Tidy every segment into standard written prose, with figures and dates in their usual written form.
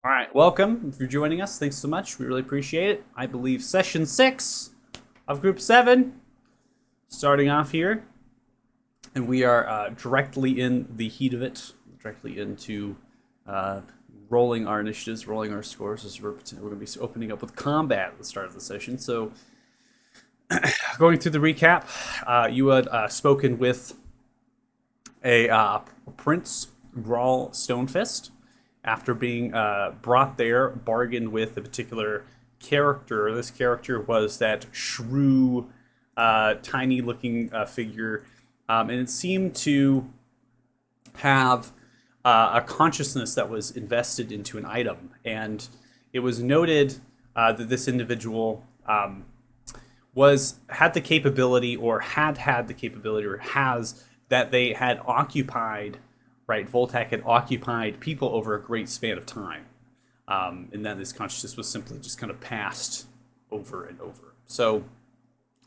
All right, welcome. If you're joining us, thanks so much. We really appreciate it. I believe session 6 of Group 7 starting off here. And we are directly in the heat of it, directly into uh, rolling our initiatives, rolling our scores. As we're going to be opening up with combat at the start of the session. So, going through the recap, you had spoken with a Prince Grawl Stonefist after being brought there, bargained with a particular character. This character was that shrew, tiny-looking figure, and it seemed to have a consciousness that was invested into an item. And it was noted that this individual had the capability, or had the capability, or has that they had occupied, right? Voltac had occupied people over a great span of time, and that this consciousness was simply just kind of passed over and over. So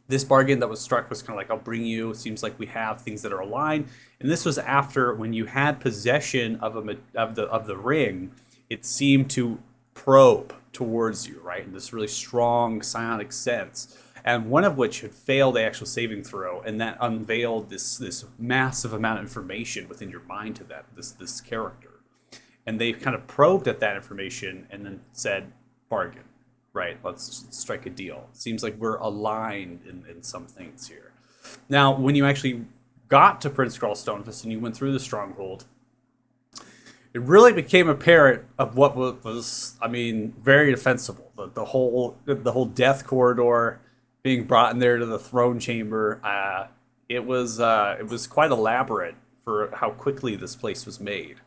this bargain that was struck was kind of like, I'll bring you. It seems like we have things that are aligned, and this was after when you had possession of the ring. It seemed to probe towards you, right, in this really strong psionic sense, and one of which had failed the actual saving throw, and that unveiled this massive amount of information within your mind to this character, and they kind of probed at that information and then said, bargain, right? Let's strike a deal. Seems like we're aligned in some things here. Now, when you actually got to Prince Grawl Stonefist and you went through the stronghold, it really became apparent of what was, I mean, very defensible. The whole death corridor being brought in there to the throne chamber. It was quite elaborate for how quickly this place was made,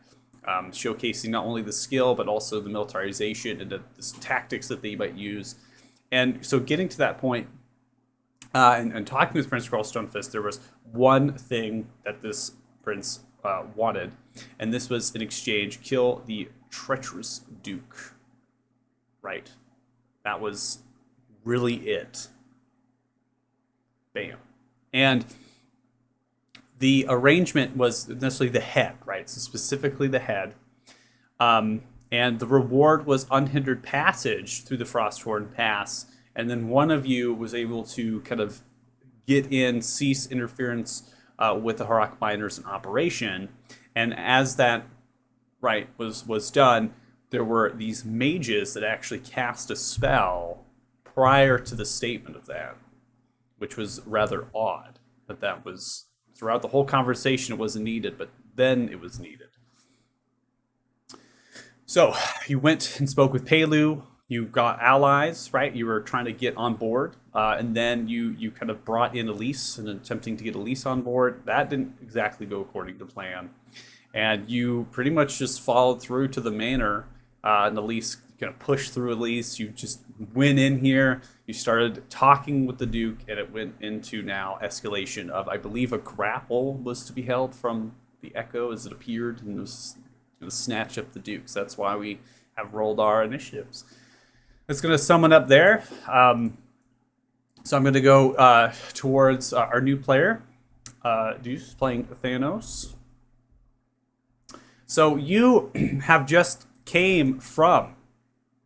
showcasing not only the skill but also the militarization and the tactics that they might use. And so, getting to that point and talking with Prince Grawl Stonefist, there was one thing that this prince wanted, and this was in exchange: kill the treacherous Duke. Right, that was really it. Bam. And the arrangement was necessarily the head, right? So specifically the head. And the reward was unhindered passage through the Frosthorn Pass. And then one of you was able to kind of get in, cease interference with the Harak miners in operation. And as that, right, was done, there were these mages that actually cast a spell prior to the statement of that, which was rather odd. That was throughout the whole conversation. It wasn't needed, but then it was needed. So you went and spoke with Pelu. You got allies, right? You were trying to get on board, and then you kind of brought in Elise and attempting to get Elise on board. That didn't exactly go according to plan, and you pretty much just followed through to the manor. And Elise kind of pushed through Elise. You just went in here. You started talking with the Duke, and it went into now escalation of, I believe, a grapple was to be held from the Echo as it appeared, and it was going to snatch up the Duke. So that's why we have rolled our initiatives. It's going to sum it up there. So I'm going to go towards our new player, Deuce, playing Thanos. So you have just came from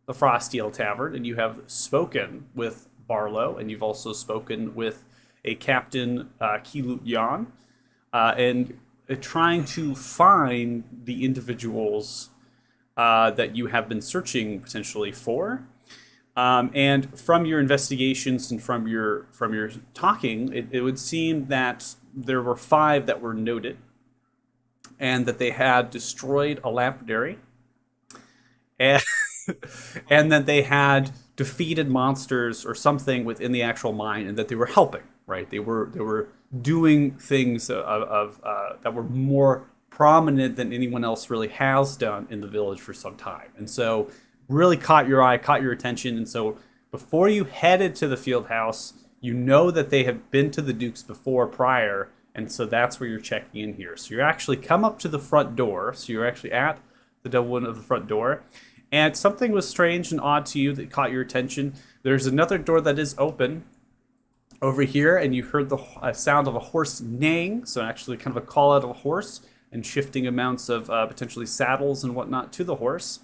the Frosteel Tavern, and you have spoken with Barlow, and you've also spoken with a Captain Kilut Yan, and trying to find the individuals that you have been searching potentially for. And from your investigations and from your talking, it would seem that there were 5 that were noted, and that they had destroyed a lapidary, and and that they had defeated monsters or something within the actual mine, and that they were helping. Right, they were doing things that were more prominent than anyone else really has done in the village for some time, and so really caught your eye, caught your attention. And so before you headed to the field house, you know that they have been to the Duke's before prior, and so that's where you're checking in here. So you actually come up to the front door. So you're actually at the double window of the front door, and something was strange and odd to you that caught your attention. There's another door that is open over here, and you heard the sound of a horse neighing. So actually kind of a call out of a horse, and shifting amounts of potentially saddles and whatnot to the horse.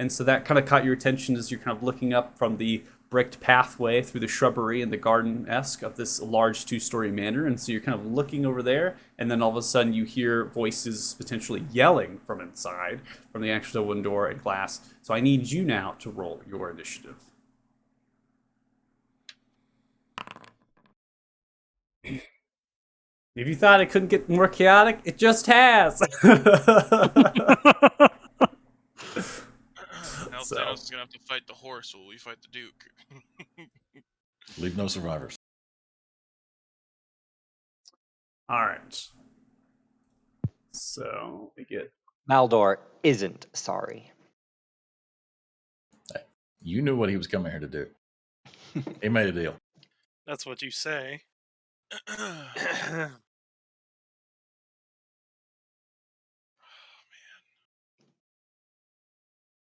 And so that kind of caught your attention as you're kind of looking up from the bricked pathway through the shrubbery and the garden-esque of this large two-story manor. And so you're kind of looking over there, and then all of a sudden you hear voices potentially yelling from inside, from the actual window door and glass. So I need you now to roll your initiative. If you thought it couldn't get more chaotic, it just has. Now So- Thanos is gonna have to fight the horse while we fight the Duke. Leave no survivors. All right. So we get Maldor isn't sorry. You knew what he was coming here to do. He made a deal. That's what you say.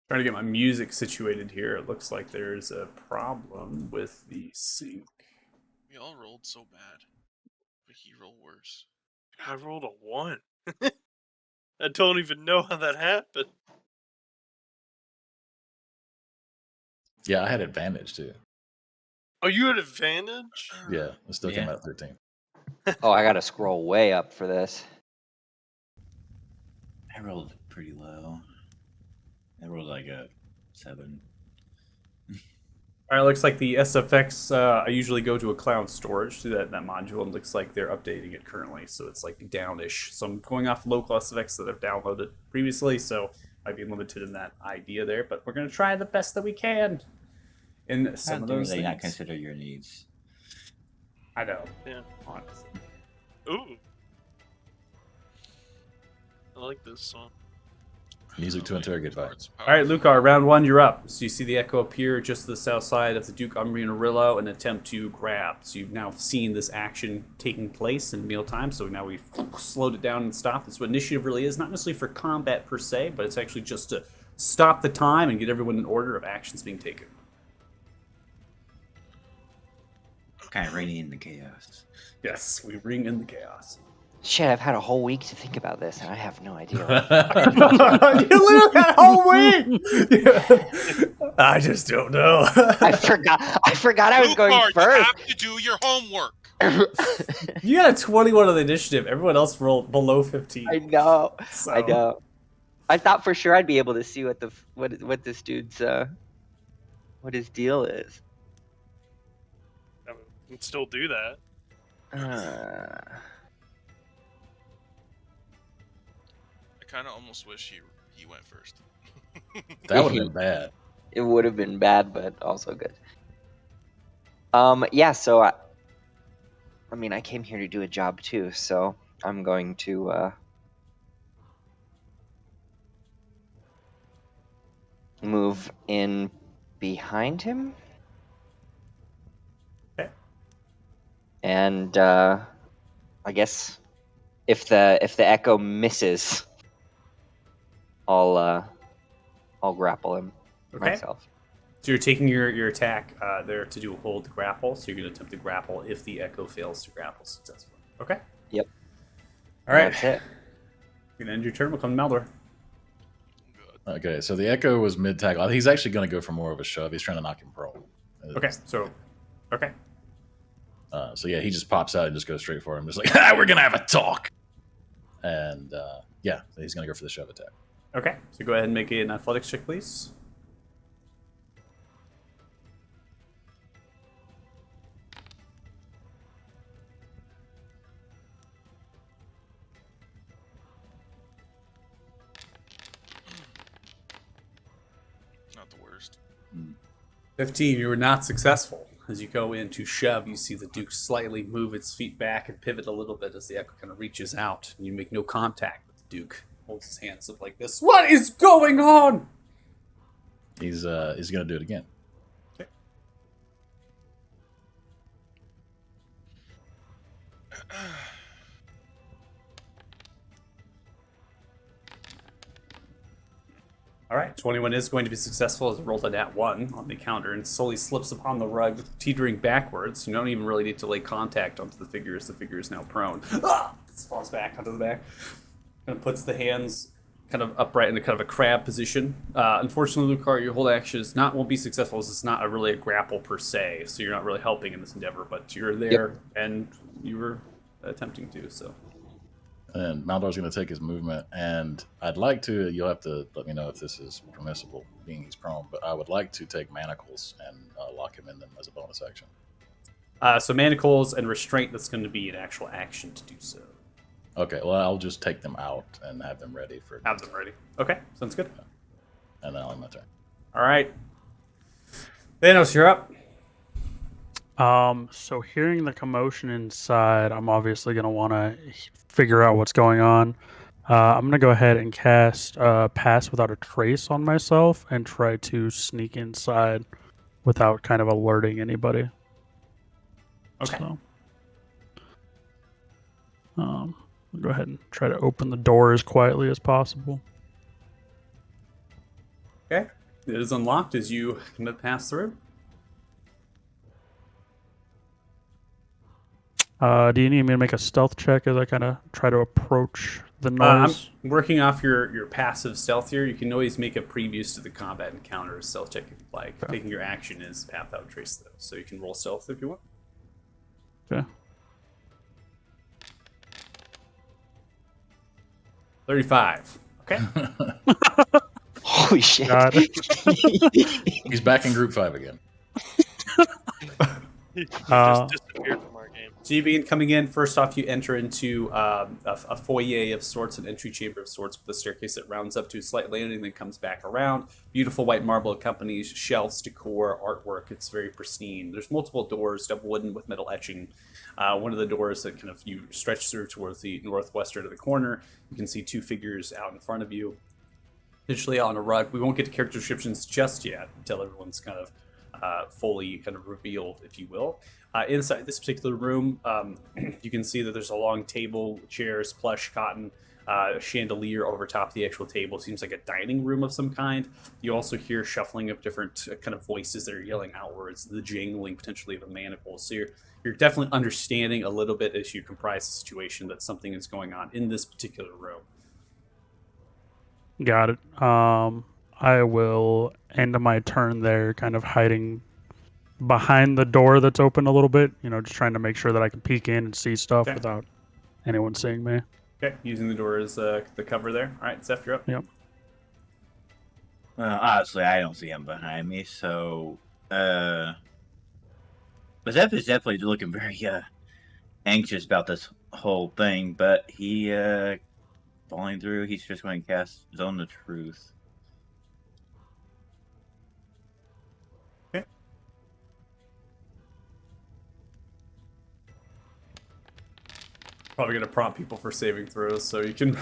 trying to get my music situated here. It looks like there's a problem with the sync. We all rolled so bad, but he rolled worse. I rolled a 1. I don't even know how that happened. Yeah, I had advantage too. Oh, you had advantage? Yeah, it still came Yeah. out 13. Oh, I gotta scroll way up for this. I rolled pretty low. I rolled like a 7. All right, looks like the SFX. I usually go to a cloud storage to that module, and looks like they're updating it currently, so it's like downish. So I'm going off local SFX that I've downloaded previously, so might be limited in that idea there. But we're gonna try the best that we can in some How of dare those they not things. consider your needs? I know. Yeah. Honestly. Ooh. I like this song. Music to interrogate by. All right, Lucar, round 1, you're up. So you see the Echo appear just to the south side of the Duke Umbrian Arillo and attempt to grab. So you've now seen this action taking place in mealtime, so now we've slowed it down and stopped. That's what initiative really is, not necessarily for combat per se, but it's actually just to stop the time and get everyone in order of actions being taken. Kind of reining in the chaos. Yes, we ring in the chaos. Shit, I've had a whole week to think about this, and I have no idea. You literally had a whole week! I just don't know. I forgot I was going Lucar, you first. have to do your homework. You got a 21 on the initiative. Everyone else rolled below 15. I know. So- I know. I thought for sure I'd be able to see what this dude's what his deal is. I mean, you can still do that. I kind of almost wish he went first. That would have been bad. It would have been bad, but also good. Yeah. So I mean, I came here to do a job too, so I'm going to move in behind him. Okay. And I guess if the echo misses, I'll grapple him Okay. myself. So you're taking your attack there to do a hold to grapple. So you're going to attempt to grapple if the Echo fails to grapple successfully. Okay. Yep. All right. That's it. You're going to end your turn. We'll come to Maldor. Good. Okay, so the Echo was mid tackle. He's actually going to go for more of a shove. He's trying to knock him prone. Okay. So, okay. So yeah, he just pops out and just goes straight for him. Just like, we're going to have a talk. And yeah, he's going to go for the shove attack. Okay. So go ahead and make an athletics check, please. Not the worst. 15, you were not successful. As you go in to shove, you see the Duke slightly move its feet back and pivot a little bit as the Echo kind of reaches out. And you make no contact with the Duke. Holds his hands up like this. What is going on? He's going to do it again. All right, 21 is going to be successful as it rolled a nat 1 on the counter and slowly slips upon the rug, teetering backwards. You don't even really need to lay contact onto the figure as the figure is now prone. Ah! It falls back onto the back and puts the hands kind of upright in a kind of a crab position. Unfortunately, Lucar, your hold action won't be successful as it's not really a grapple per se, so you're not really helping in this endeavor. But you're there, and you were attempting to. So, And Maldor's going to take his movement, and I'd like to. You'll have to let me know if this is permissible, being he's prone. But I would like to take manacles and lock him in them as a bonus action. So manacles and restraint. That's going to be an actual action to do so. Okay, well, I'll just take them out and have them ready for. Have them ready. Okay, sounds good. And then I'll end my turn. All right. Thanos, you're up. So hearing the commotion inside, I'm obviously gonna want to figure out what's going on. I'm gonna go ahead and cast Pass Without a Trace on myself and try to sneak inside without kind of alerting anybody. Okay. So, I'll go ahead and try to open the door as quietly as possible. Okay. It is unlocked as you kind of pass through. Do you need me to make a stealth check as I kind of try to approach the I'm noise? working off your passive stealth here. You can always make a previous to the combat encounter stealth check if you like. Okay. Taking your action is Path Without Trace, though. So you can roll stealth if you want. Okay. 35. Okay. Holy shit. Got He's back in Group 5 again. He Uh, just disappeared from our game. So you begin coming in. First off, you enter into a foyer of sorts, an entry chamber of sorts with a staircase that rounds up to a slight landing, then comes back around. Beautiful white marble accompanies shelves, decor, artwork. It's very pristine. There's multiple doors, double wooden with metal etching. One of the doors that kind of you stretch through towards the northwestern of the corner. You can see two figures out in front of you. Digitally on a rug. We won't get to character descriptions just yet until everyone's kind of fully kind of revealed, if you will. Inside this particular room, you can see that there's a long table, chairs, plush, cotton, chandelier over top of the actual table. Seems like a dining room of some kind. You also hear shuffling of different kind of voices that are yelling outwards, the jangling potentially of a manacle. So you're definitely understanding a little bit as you comprise the situation that something is going on in this particular room. Got it. I will end my turn there, kind of hiding behind the door that's open a little bit. Just trying to make sure that I can peek in and see stuff Okay. without anyone seeing me. Okay, using the door as the cover there. All right, Zeph, you're up. Yep. Well, honestly, I don't see him behind me, so but Zeph is definitely looking very anxious about this whole thing, but he falling through, he's just going to cast Zone of Truth. Probably gonna prompt people for saving throws, so you can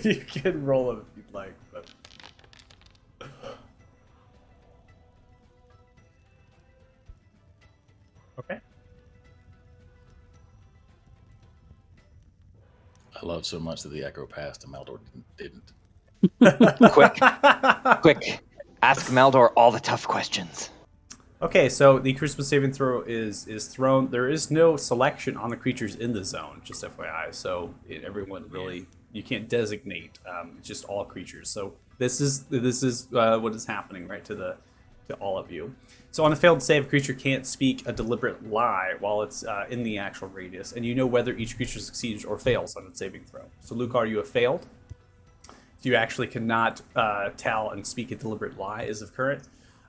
you can roll it if you'd like. But okay, I love so much that the echo passed and Maldor didn't. Quick. Ask Maldor all the tough questions. Okay, so the Charisma saving throw is thrown. There is no selection on the creatures in the zone, just FYI. So everyone really, you can't designate. It's just all creatures. So this is what is happening, right, to all of you. So on a failed save, a creature can't speak a deliberate lie while it's in the actual radius, and you know whether each creature succeeds or fails on its saving throw. So Lucar, you have failed. So you actually cannot tell and speak a deliberate lie as of current.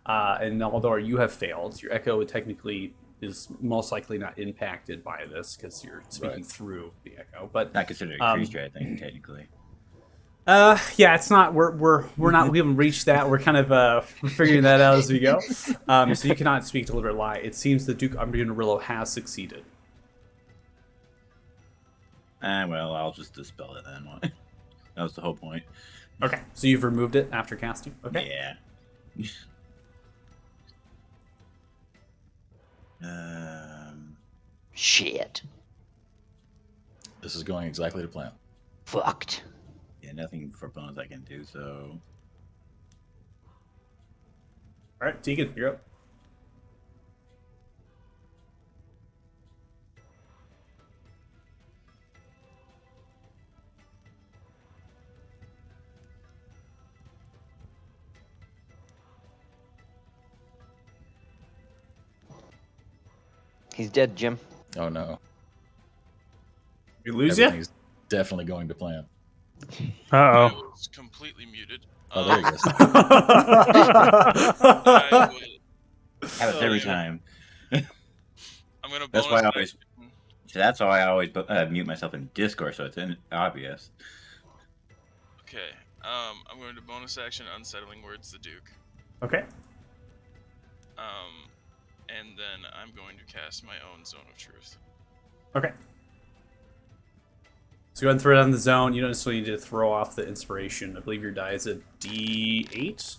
And Naldor, you have failed. Your echo technically is most likely not impacted by this because you're speaking through the echo. But Not considered a creature, I think, technically. yeah, it's not. We're not. We haven't reached that. We're kind of figuring that out as we go. So you cannot speak deliberate lie. It seems that Duke Umbreon has succeeded. Well, I'll just dispel it then. That was the whole point. Okay, so you've removed it after casting. Okay. Yeah. Shit. This is going exactly to plan. Fucked. Yeah, nothing for bonus I can do, so. All right, Tegan, you're up. He's dead, Jim. Oh no. We lose you? Everything's definitely going to plan. Uh I oh. was completely muted. Oh, there you go. I would, Happens every time. I'm gonna That's bonus why I always. action. So that's why I always mute myself in Discord, so it's obvious. Okay. I'm going to bonus action unsettling words the Duke. Okay. And then I'm going to cast my own zone of truth. Okay. So go ahead and throw it on the zone. You don't necessarily need to throw off the inspiration. I believe your die is a D8.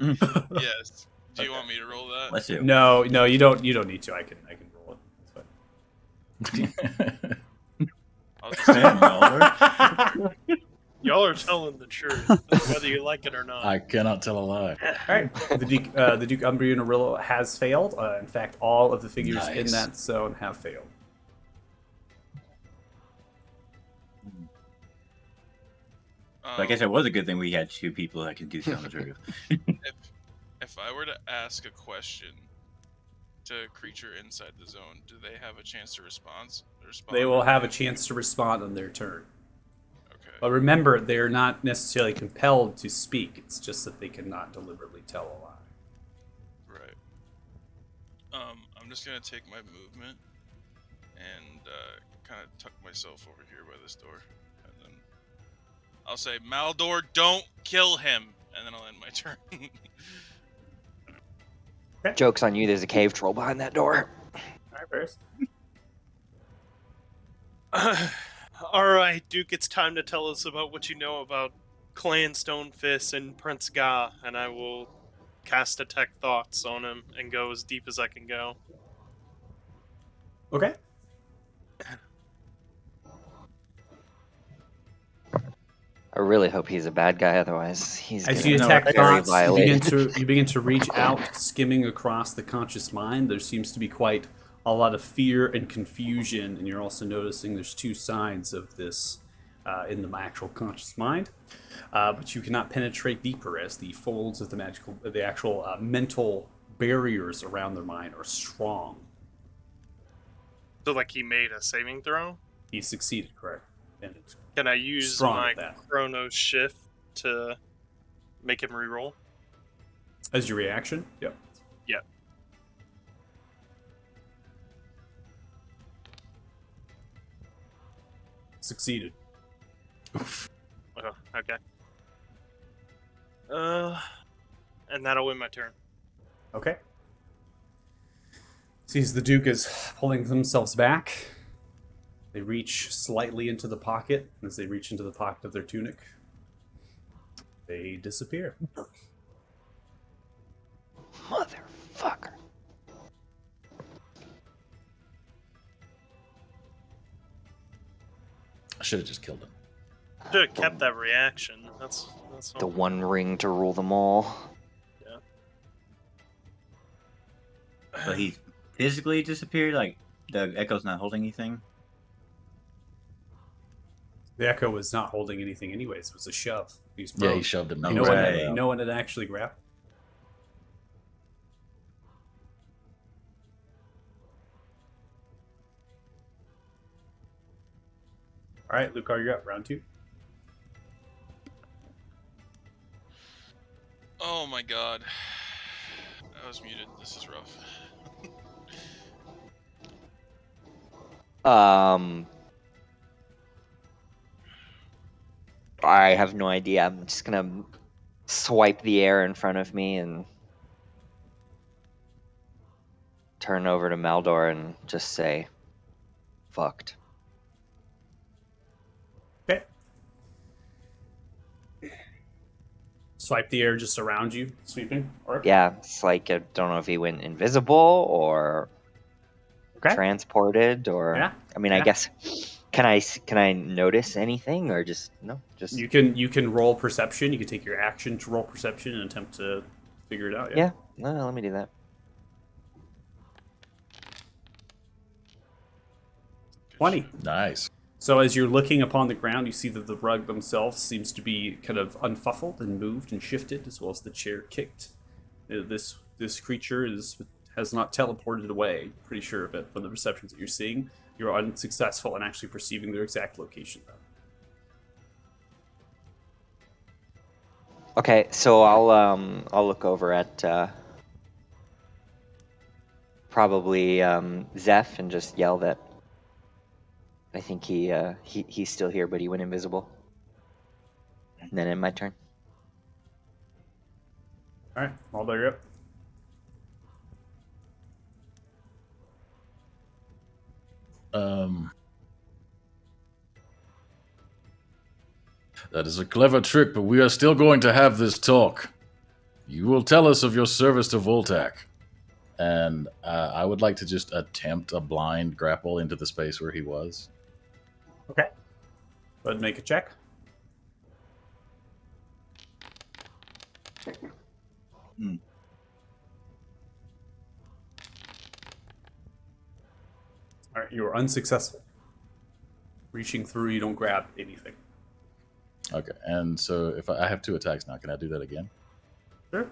Yes. Do you want me to roll that? Let's do. No, you don't. You don't need to. I can roll it. It's I'll just Man, Mulder. Y'all are telling the truth, whether you like it or not. I cannot tell a lie. All right. The Duke Umbreon Arillo has failed. In fact, all of the figures in Nice. that zone have failed. So I guess it was a good thing we had two people that can do Zone of Truth. If I were to ask a question to a creature inside the zone, do they have a chance to respond? They will have a chance to respond on their turn. Okay. But remember, they're not necessarily compelled to speak. It's just that they cannot deliberately tell a lie. Right. I'm just gonna take my movement and kind of tuck myself over here by this door, and then I'll say, "Maldor, don't kill him," and then I'll end my turn. Joke's on you, there's a cave troll behind that door. All right, Ferris. All right, Duke, it's time to tell us about what you know about Clan Stonefist and Prince Ga, and I will cast Detect Thoughts on him and go as deep as I can go. Okay. I really hope he's a bad guy, otherwise he's As gonna you be attack very thoughts, violated. you begin to reach out, skimming across the conscious mind. There seems to be quite a lot of fear and confusion, and you're also noticing there's two signs of this in the actual conscious mind. But you cannot penetrate deeper, as the folds of the actual mental barriers around their mind are strong. So, like, he made a saving throw? He succeeded, correct? And it's Can I use strong my at that. Chronos Shift to make him reroll? As your reaction, yep. Yeah. Succeeded. Oh, okay. And that'll win my turn. Okay. Sees the Duke is pulling themselves back. They reach slightly into the pocket. As they reach into the pocket of their tunic, they disappear. Motherfucker. I should have just killed him. Should have kept that reaction. That's The one ring to rule them all. So he physically disappeared. Like the Echo's not holding anything. The Echo was not holding anything anyways. It was a shove. He was Yeah, prone. he shoved him. No no, way. no one had actually grabbed. All right, Lucar, you're up. Round 2. Oh my god. I was muted. This is rough. I have no idea. I'm just gonna swipe the air in front of me and turn over to Maldor and just say, "Fucked." Okay. Swipe the air just around you, sweeping. Or Yeah, it's like I don't know if he went invisible or Okay. transported or. Yeah, I mean, I yeah. guess. Can I notice anything or just no? Just You can roll perception. You can take your action to roll perception and attempt to figure it out. yeah. No, let me do that. Good 20. shit. Nice. So as you're looking upon the ground, you see that the rug themselves seems to be kind of unfuffled and moved and shifted, as well as the chair kicked. This creature has not teleported away. Pretty sure of it from the perceptions that you're seeing. You're unsuccessful in actually perceiving their exact location, though. Okay, so I'll look over at probably Zeph and just yell that I think he's still here, but he went invisible. And then in my turn. All right, Maldor, you're up. That is a clever trick, but we are still going to have this talk. You will tell us of your service to Voltac. And I would like to just attempt a blind grapple into the space where he was. Okay. Go ahead and make a check. All right, you are unsuccessful. Reaching through, you don't grab anything. Okay, and so if I have 2 attacks now, can I do that again? Sure.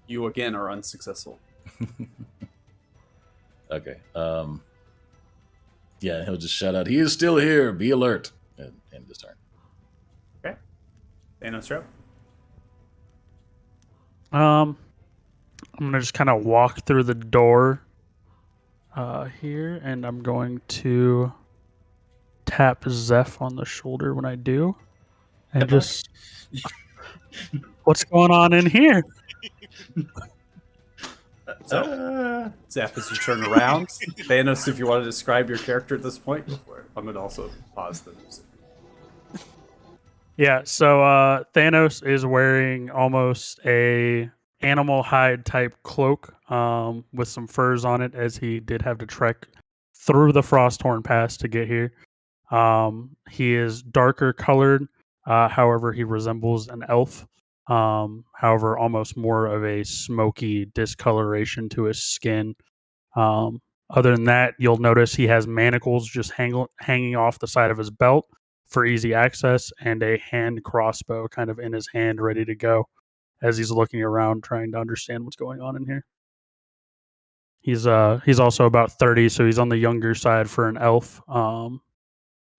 You again are unsuccessful. Okay. Yeah, he'll just shout out, "He is still here. Be alert." And end his turn. Okay. Thanos, you're up. I'm gonna just kind of walk through the door here, and I'm going to tap Zeph on the shoulder when I do, and just what's going on in here? So, Zeph, as you turn around, Thanos, if you want to describe your character at this point, before I'm going to also pause the music. Yeah, so Thanos is wearing almost a animal hide type cloak with some furs on it, as he did have to trek through the Frosthorn Pass to get here. He is darker colored, however, he resembles an elf. However, almost more of a smoky discoloration to his skin. Other than that, you'll notice he has manacles just hanging off the side of his belt for easy access, and a hand crossbow kind of in his hand, ready to go, as he's looking around trying to understand what's going on in here. He's also about 30, so he's on the younger side for an elf.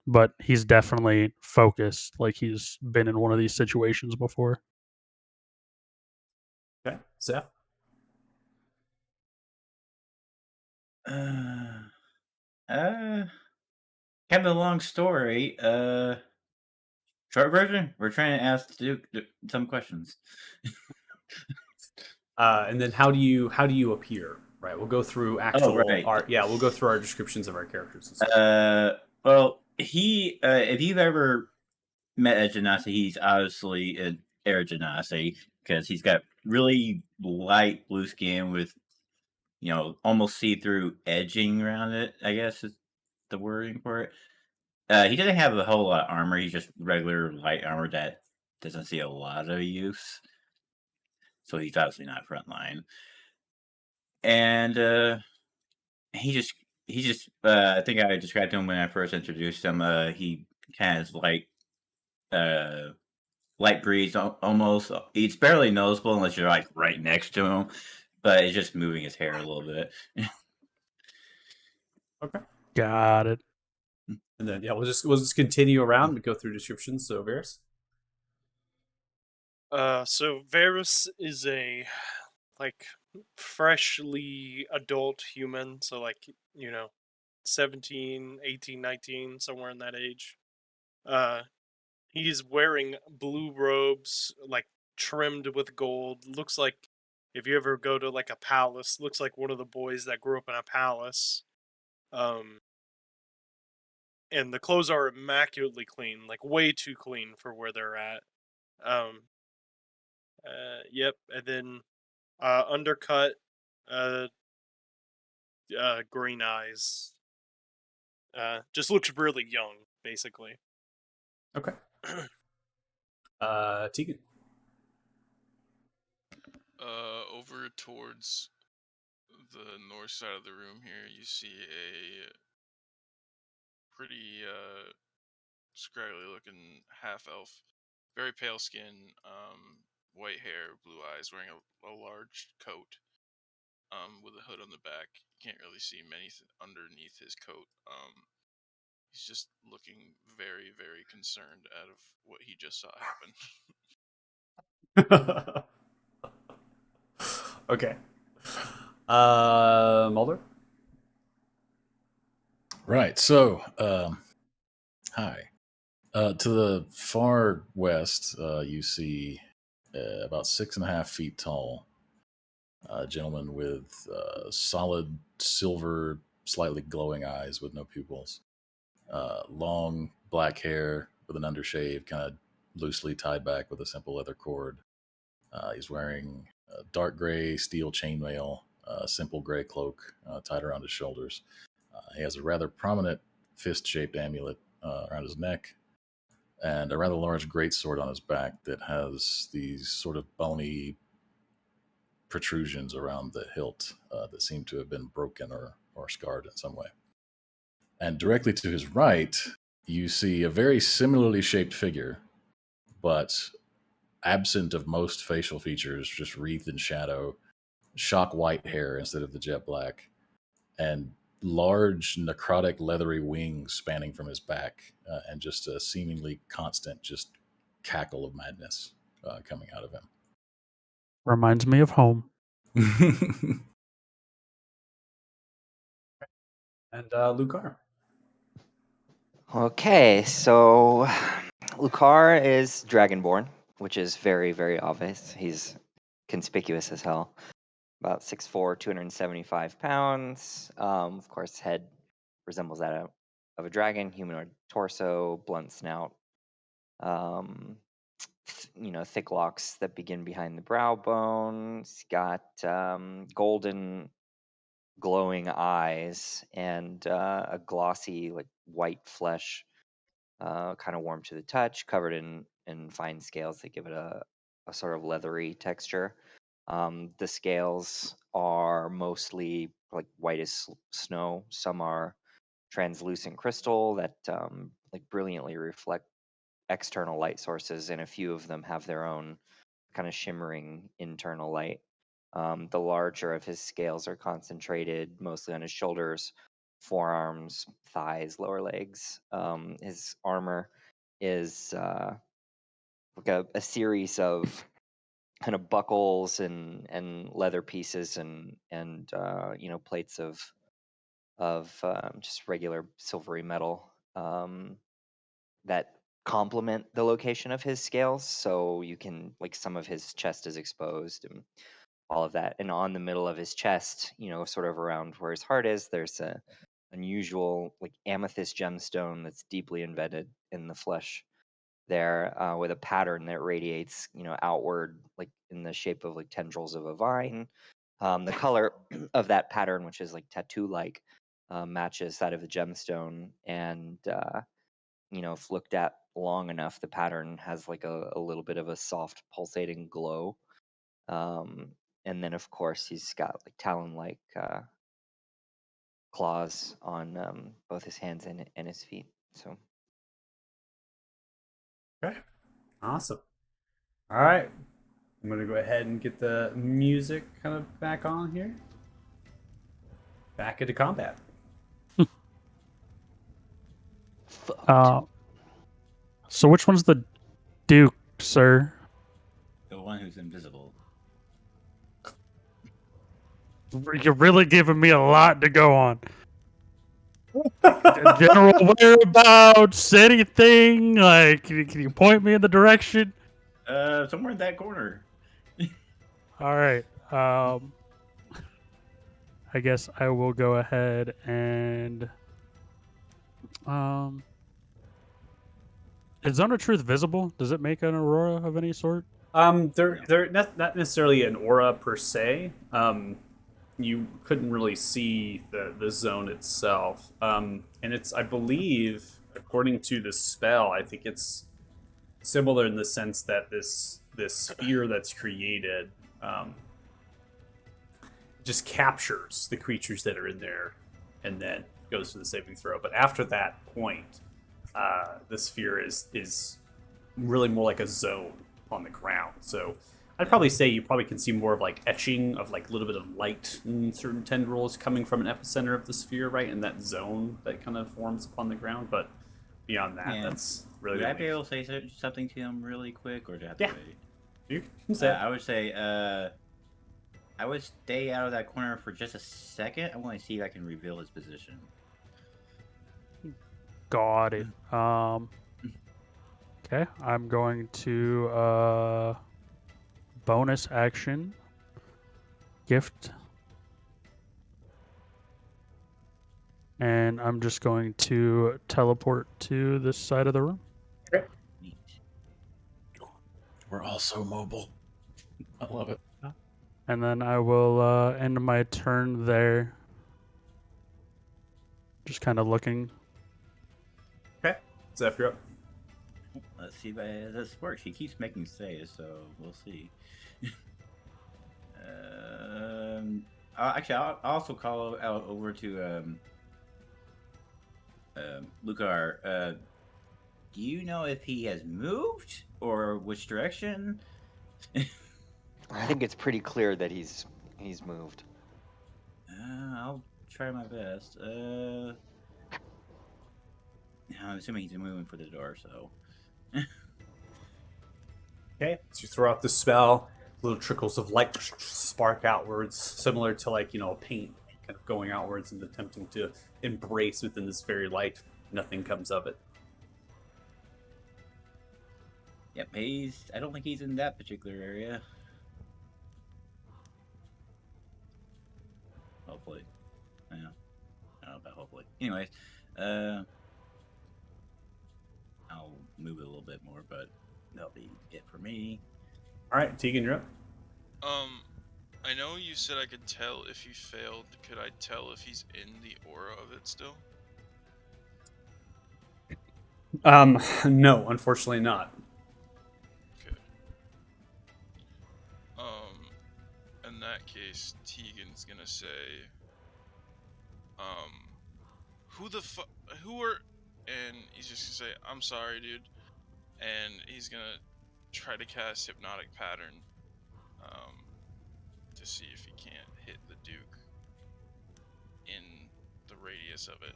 But he's definitely focused, like he's been in one of these situations before. Okay, Zeph? Kind of a long story. Short version, we're trying to ask Duke some questions. And then how do you appear? Right, we'll go through actual right. art. Yeah, we'll go through our descriptions of our characters. And stuff. Well, he, if you've ever met a Genasi, he's obviously an Air Genasi because he's got really light blue skin with, almost see-through edging around it, I guess is the wording for it. He doesn't have a whole lot of armor. He's just regular light armor that doesn't see a lot of use. So he's obviously not frontline. And he just I think I described him when I first introduced him. He kind of light breeze almost. It's barely noticeable unless you're like right next to him, but it's just moving his hair a little bit. Okay. Got it. And then we'll just continue around and go through descriptions. So Varys. So Varys is a freshly adult human, so 17, 18, 19, somewhere in that age. He's wearing blue robes, trimmed with gold. Looks like if you ever go to a palace, looks like one of the boys that grew up in a palace. And the clothes are immaculately clean, way too clean for where they're at. Yep, and then undercut, green eyes. Just looks really young, basically. Okay. Tegan. Over towards the north side of the room here, you see a pretty scraggly looking half elf, very pale skin, white hair, blue eyes, wearing a large coat, with a hood on the back. You can't really see many underneath his coat. He's just looking very, very concerned out of what he just saw happen. Okay. Mulder? Right. So, hi. To the far west, you see about 6.5 feet tall, a gentleman with solid silver, slightly glowing eyes with no pupils, long black hair with an undershave, kind of loosely tied back with a simple leather cord. He's wearing a dark gray steel chainmail, a simple gray cloak tied around his shoulders. He has a rather prominent fist-shaped amulet around his neck, and a rather large greatsword on his back that has these sort of bony protrusions around the hilt that seem to have been broken or scarred in some way. And directly to his right, you see a very similarly shaped figure, but absent of most facial features, just wreathed in shadow, shock white hair instead of the jet black, and large necrotic leathery wings spanning from his back, and just a seemingly constant just cackle of madness coming out of him. Reminds me of home. And Lucar. Okay, so Lucar is Dragonborn, which is very, very obvious. He's conspicuous as hell. About 6'4", 275 pounds. Of course, head resembles that of a dragon, humanoid torso, blunt snout. Thick locks that begin behind the brow bone. He's got golden glowing eyes and a glossy, like white flesh, kind of warm to the touch, covered in fine scales that give it a sort of leathery texture. The scales are mostly like white as snow. Some are translucent crystal that like brilliantly reflect external light sources, and a few of them have their own kind of shimmering internal light. The larger of his scales are concentrated mostly on his shoulders, forearms, thighs, lower legs. His armor is like a series of kind of buckles and leather pieces and plates of just regular silvery metal that complement the location of his scales. So you can, like, some of his chest is exposed and all of that. And on the middle of his chest, sort of around where his heart is, there's a unusual like amethyst gemstone that's deeply embedded in the flesh there, with a pattern that radiates outward, like in the shape of like tendrils of a vine. The color of that pattern, which is like tattoo like, matches that of the gemstone, and if looked at long enough, the pattern has like a little bit of a soft pulsating glow. And then of course he's got like talon like claws on both his hands and his feet. So Okay. Awesome. All right. I'm going to go ahead and get the music kind of back on here. Back into combat. fucked. So which one's the Duke, sir? The one who's invisible. You're really giving me a lot to go on. General whereabouts, anything? Like, can you point me in the direction? Somewhere in that corner. All right. I guess I will go ahead and is Zone of Truth visible? Does it make an aurora of any sort? They're not necessarily an aura per se. You couldn't really see the zone itself. And it's, I believe, according to the spell, I think it's similar in the sense that this sphere that's created just captures the creatures that are in there and then goes to the saving throw. But after that point, the sphere is really more like a zone on the ground. So I'd probably say you probably can see more of like etching of like a little bit of light in certain tendrils coming from an epicenter of the sphere, right, in that zone that kind of forms upon the ground. But beyond that, Yeah. that's really Would I the be only- able to say something to him really quick, or do I have to Yeah. wait? You can say it. I would say, I would stay out of that corner for just a second. I want to see if I can reveal his position. Got it. Okay, I'm going to bonus action gift, and I'm just going to teleport to this side of the room. Neat. We're all so mobile. I love it. And then I will end my turn there. Just kind of looking. Okay, Zeph, you're up. Let's see if this works. He keeps making saves, so we'll see. Actually, I'll also call out over to Lucar. Do you know if he has moved or which direction? I think it's pretty clear that he's moved. I'll try my best. I'm assuming he's moving for the door, so. Okay, so you throw out the spell, little trickles of light spark outwards, similar to like, paint kind of going outwards and attempting to embrace within this very light. Nothing comes of it. Yep, I don't think he's in that particular area. Hopefully. Yeah. I don't know about hopefully. Anyways, I'll move it a little bit more, but that'll be it for me. All right, Tegan, you're up. I know you said I could tell if he failed. Could I tell if he's in the aura of it still? No, unfortunately not. Okay. In that case, Tegan's gonna say, and he's just gonna say, I'm sorry, dude. And he's gonna try to cast Hypnotic Pattern, to see if he can't hit the Duke in the radius of it.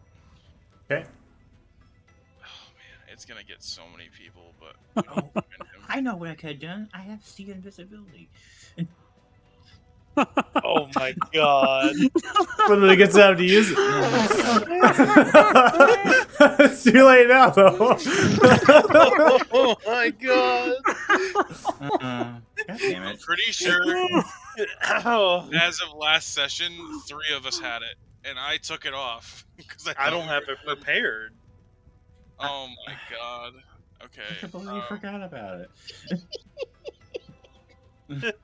Okay. Oh man, it's gonna get so many people, but I know what I could have done. I have see invisibility. Oh my god. But then it gets out to use it. It's too late now, though. Oh my god. God damn I'm it. pretty sure Ow. as of last session, 3 of us had it, and I took it off because I don't have it prepared. Oh my god. Okay. I completely forgot about it.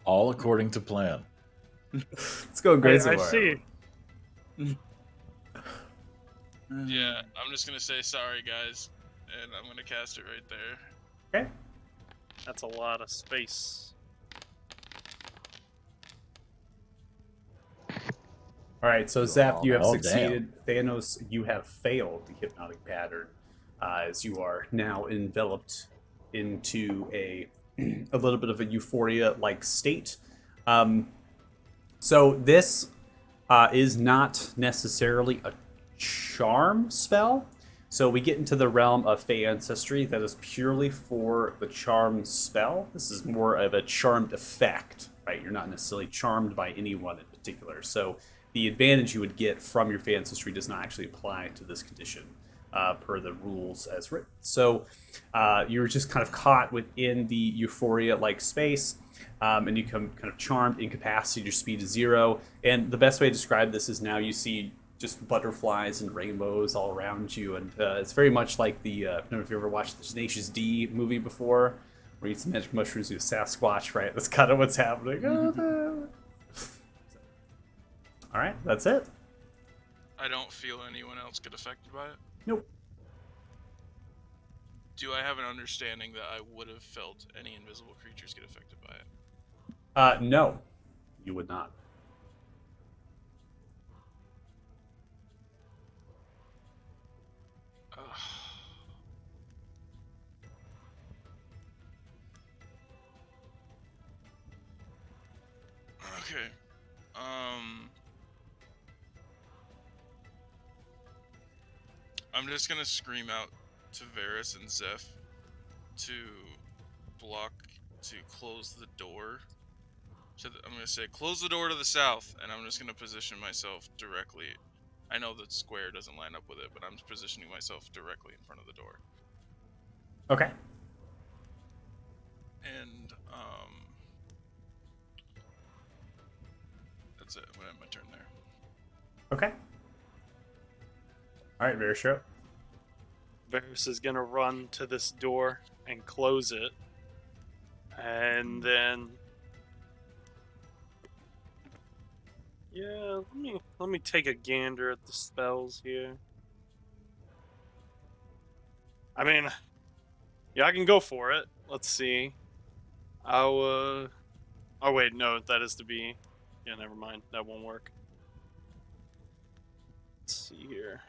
All according to plan. It's going great so I far. see. Yeah, I'm just gonna say sorry, guys, and I'm gonna cast it right there. Okay. That's a lot of space. All right, so Zap, you have Oh, succeeded. Thanos, you have failed the hypnotic pattern, as you are now enveloped into a little bit of a euphoria-like state. So this is not necessarily a charm spell. So we get into the realm of Fey ancestry that is purely for the charm spell. This is more of a charmed effect, right? You're not necessarily charmed by anyone in particular. So the advantage you would get from your Fey ancestry does not actually apply to this condition per the rules as written. So you're just kind of caught within the euphoria-like space, and you become kind of charmed, incapacitated, your speed is 0. And the best way to describe this is now you see just butterflies and rainbows all around you, and it's very much like the I don't know if you ever watched the Tenacious D movie before, where you eat some magic mushrooms with Sasquatch, right? That's kind of what's happening. All right, that's it. I don't feel anyone else get affected by it. Nope. Do I have an understanding that I would have felt any invisible creatures get affected by it? No, you would not. Ugh. Okay. I'm just gonna scream out to Varys and Zeph to close the door. I'm gonna say, close the door to the south, and I'm just gonna position myself directly. I know the square doesn't line up with it, but I'm positioning myself directly in front of the door. Okay. And, that's it. I'm gonna end my turn there. Okay. All right, Varys, you're up. Varys is gonna run to this door and close it, and then let me take a gander at the spells here. I mean, yeah, I can go for it. Let's see. Oh wait, no, that is to be. Yeah, never mind. That won't work. Let's see here.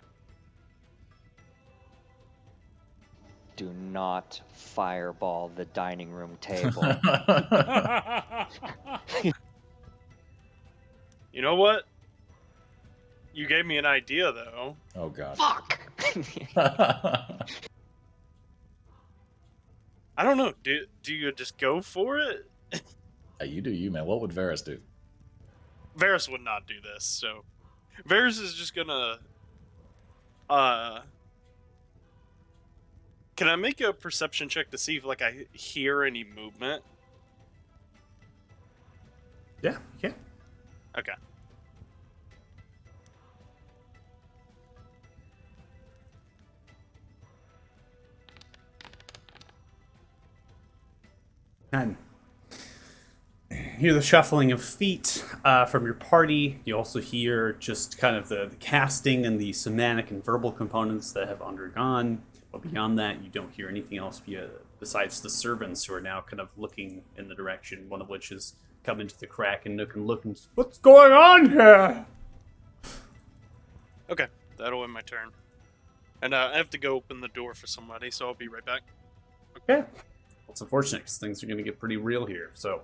Do not fireball the dining room table. You know what? You gave me an idea, though. Oh god. Fuck! I don't know. Do you just go for it? Hey, you do you, man. What would Varys do? Varys would not do this, so Varys is just gonna can I make a perception check to see if like I hear any movement? Yeah, yeah. Okay. And you hear the shuffling of feet from your party. You also hear just kind of the casting and the somatic and verbal components that have undergone. But beyond that, you don't hear anything else besides the servants who are now kind of looking in the direction, one of which has come into the crack and nook and look and what's going on here? Okay, that'll end my turn. And I have to go open the door for somebody, so I'll be right back. Okay. Well, it's unfortunate because things are going to get pretty real here. So,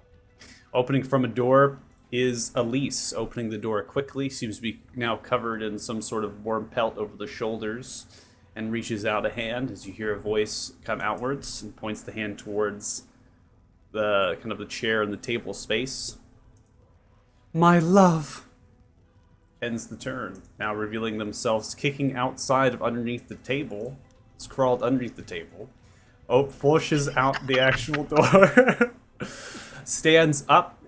opening from a door is Elise. Opening the door quickly, seems to be now covered in some sort of warm pelt over the shoulders, and reaches out a hand as you hear a voice come outwards and points the hand towards the kind of the chair and the table space. My love. Ends the turn, now revealing themselves kicking outside of underneath the table. It's crawled underneath the table. Pushes out the actual door. Stands up.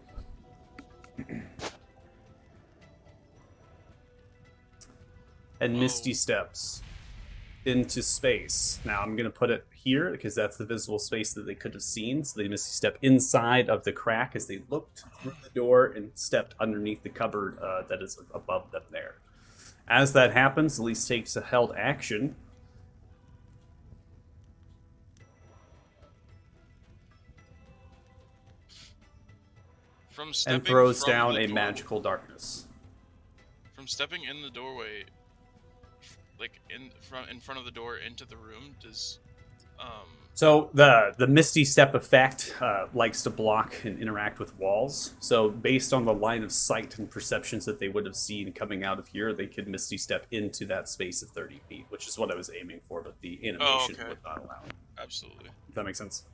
And Misty steps into space. Now I'm going to put it here because that's the visible space that they could have seen. So they Misty step inside of the crack as they looked through the door and stepped underneath the cupboard that is above them there. As that happens, Elise takes a held action. And throws down a magical darkness. From stepping in the doorway, like in front of the door into the room, does So the Misty Step effect likes to block and interact with walls. So based on the line of sight and perceptions that they would have seen coming out of here, they could Misty Step into that space of 30 feet, which is what I was aiming for, but the animation would not allow it. Absolutely. If that makes sense.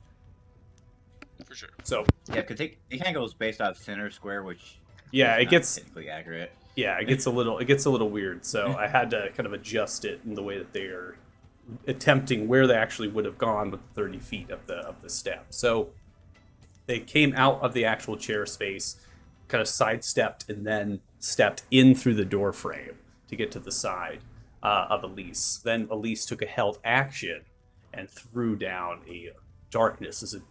For sure. So Yeah, because it kind of goes based off center square, which yeah, is it not gets technically accurate. yeah, it gets a little weird. So I had to kind of adjust it in the way that they are attempting where they actually would have gone with the 30 feet of the step. So they came out of the actual chair space, kind of sidestepped, and then stepped in through the door frame to get to the side of Elise. Then Elise took a held action and threw down a darkness as it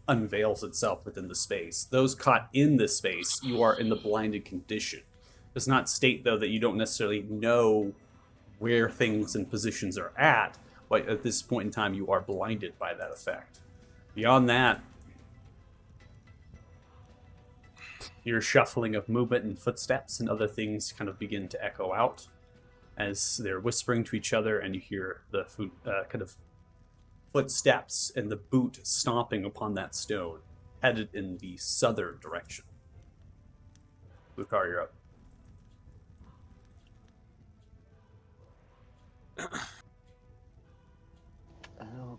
unveils itself within the space. Those caught in this space, you are in the blinded condition. Does not state, though, that you don't necessarily know where things and positions are at, but at this point in time, you are blinded by that effect. Beyond that, your shuffling of movement and footsteps and other things kind of begin to echo out as they're whispering to each other, and you hear the kind of footsteps and the boot stomping upon that stone, headed in the southern direction. Lucar, you're up.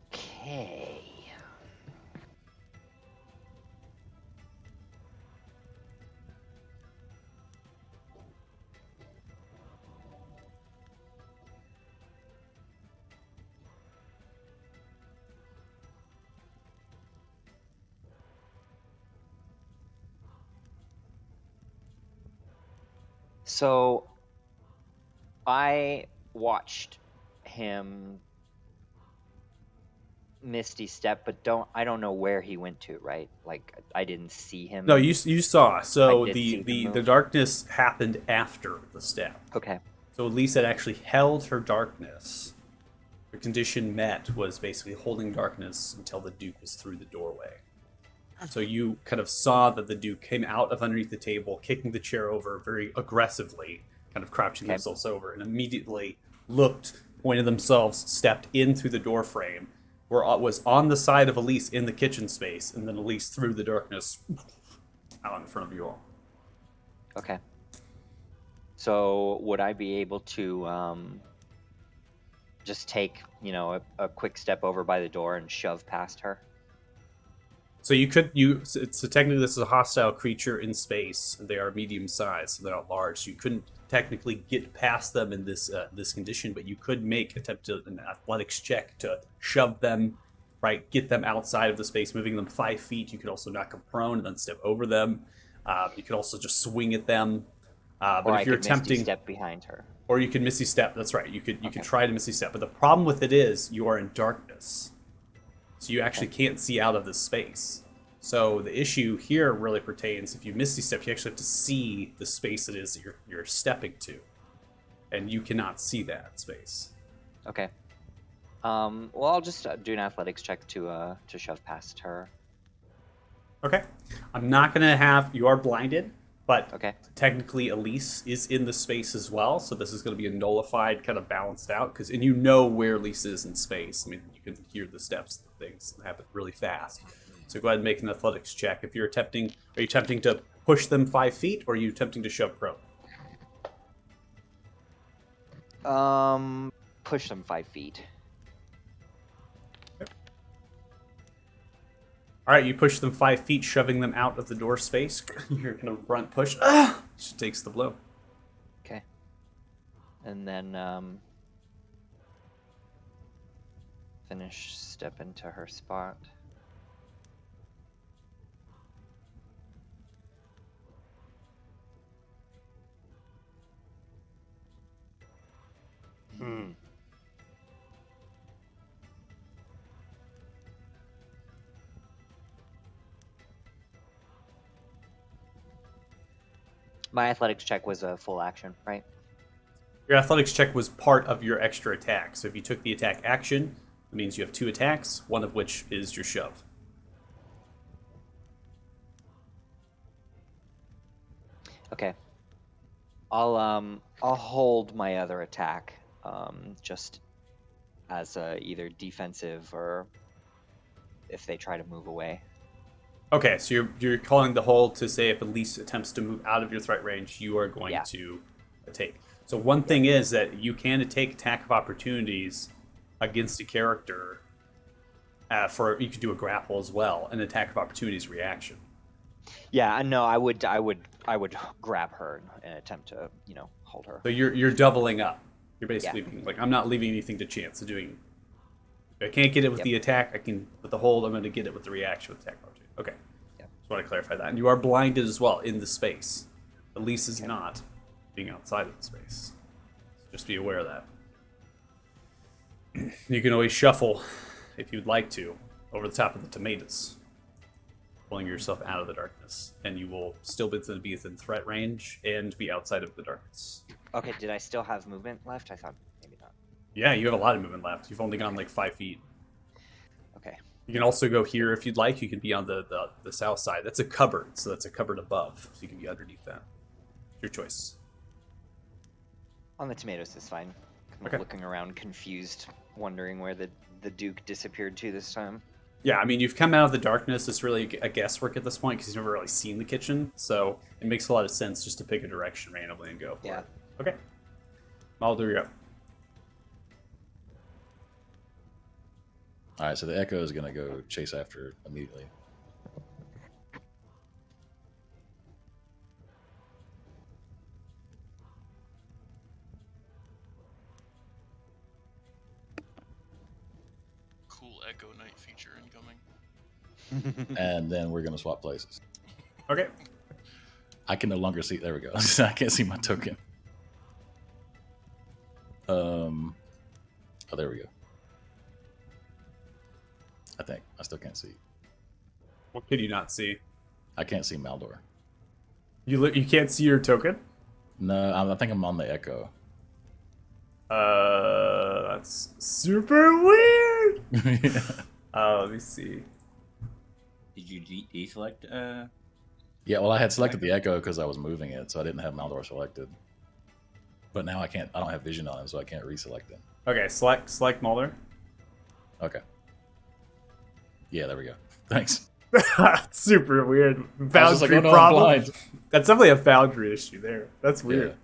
Okay. So I watched him Misty Step, but I don't know where he went to, right? Like I didn't see him. No, you saw. So I did see the him the move. darkness happened after the step. Okay. So Elise had actually held her darkness. The condition met was basically holding darkness until the Duke was through the doorway. So you kind of saw that the Duke came out of underneath the table, kicking the chair over very aggressively, kind of crouching Okay. themselves over, and immediately looked, pointed themselves, stepped in through the door frame, was on the side of Elise in the kitchen space, and then Elise through the darkness out in front of you all. Okay. So would I be able to just take, a quick step over by the door and shove past her? So so technically this is a hostile creature in space. They are medium sized, so they're not large. So you couldn't technically get past them in this condition, but you could attempt an athletics check to shove them, right, get them outside of the space, moving them 5 feet. You could also knock them prone and then step over them. You could also just swing at them. But Or if I you're could Misty attempting, Step behind her. or you could Misty Step. That's right. You could Okay. try to Misty Step, but the problem with it is you are in darkness, so you actually can't see out of this space. So the issue here really pertains if you Misty Step, you actually have to see the space it is that you're stepping to, and you cannot see that space. Okay. Well, I'll just do an athletics check to shove past her. Okay, I'm not gonna have you are blinded, but Okay. technically Elise is in the space as well, so this is going to be a nullified, kind of balanced out, and you know where Elise is in space. I mean, you can hear the steps, things happen really fast. So go ahead and make an athletics check. If you're are you attempting to push them 5 feet, or are you attempting to shove prone? Push them 5 feet. All right, you push them 5 feet, shoving them out of the door space. You're gonna front push. She takes the blow. Okay. And then finish step into her spot. My athletics check was a full action, right? Your athletics check was part of your extra attack. So if you took the attack action, it means you have 2 attacks, one of which is your shove. Okay. I'll hold my other attack, just as either defensive or if they try to move away. Okay, so you're calling the hold to say if Elise attempts to move out of your threat range, you are going Yeah. to take. So one thing is that you can take attack of opportunities against a character. You could do a grapple as well, an attack of opportunities reaction. Yeah, no, I would grab her and attempt to, hold her. So you're doubling up. You're basically being like, I'm not leaving anything to chance. So if I can't get it with Yep. the attack, I can with the hold. I'm going to get it with the reaction with attack opportunity. Okay. Yep. Just want to clarify that. And you are blinded as well in the space. Elise is Okay. not being outside of the space. So just be aware of that. You can always shuffle, if you'd like to, over the top of the tomatoes, pulling yourself out of the darkness, and you will still be within threat range and be outside of the darkness. Okay, did I still have movement left? I thought maybe not. Yeah, you have a lot of movement left. You've only gone like 5 feet. Okay. You can also go here if you'd like. You can be on the south side. That's a cupboard, so that's a cupboard above. So you can be underneath that. Your choice. On the tomatoes is fine. Kind of Okay. looking around confused, wondering where the Duke disappeared to this time. Yeah, I mean, you've come out of the darkness. It's really a guesswork at this point because you've never really seen the kitchen. So it makes a lot of sense just to pick a direction randomly and go for Yeah. it. Okay. Maldur, you're up. All right, so the Echo is going to go chase after it immediately. Cool Echo Knight feature incoming. And then we're going to swap places. Okay. I can no longer see. There we go. I can't see my token. Oh, there we go. I think I still can't see. What could you not see? I can't see Maldor. You can't see your token? No, I think I'm on the Echo. That's super weird. Let me see. Did you deselect? Yeah, well, I had selected the Echo because I was moving it, so I didn't have Maldor selected. But now I can't. I don't have vision on him, so I can't reselect him. Okay, select Mulder. Okay. Yeah, there we go. Thanks. Super weird. I was Boundary just like, oh, no, I'm problem. blind. That's definitely a boundary issue there. That's weird.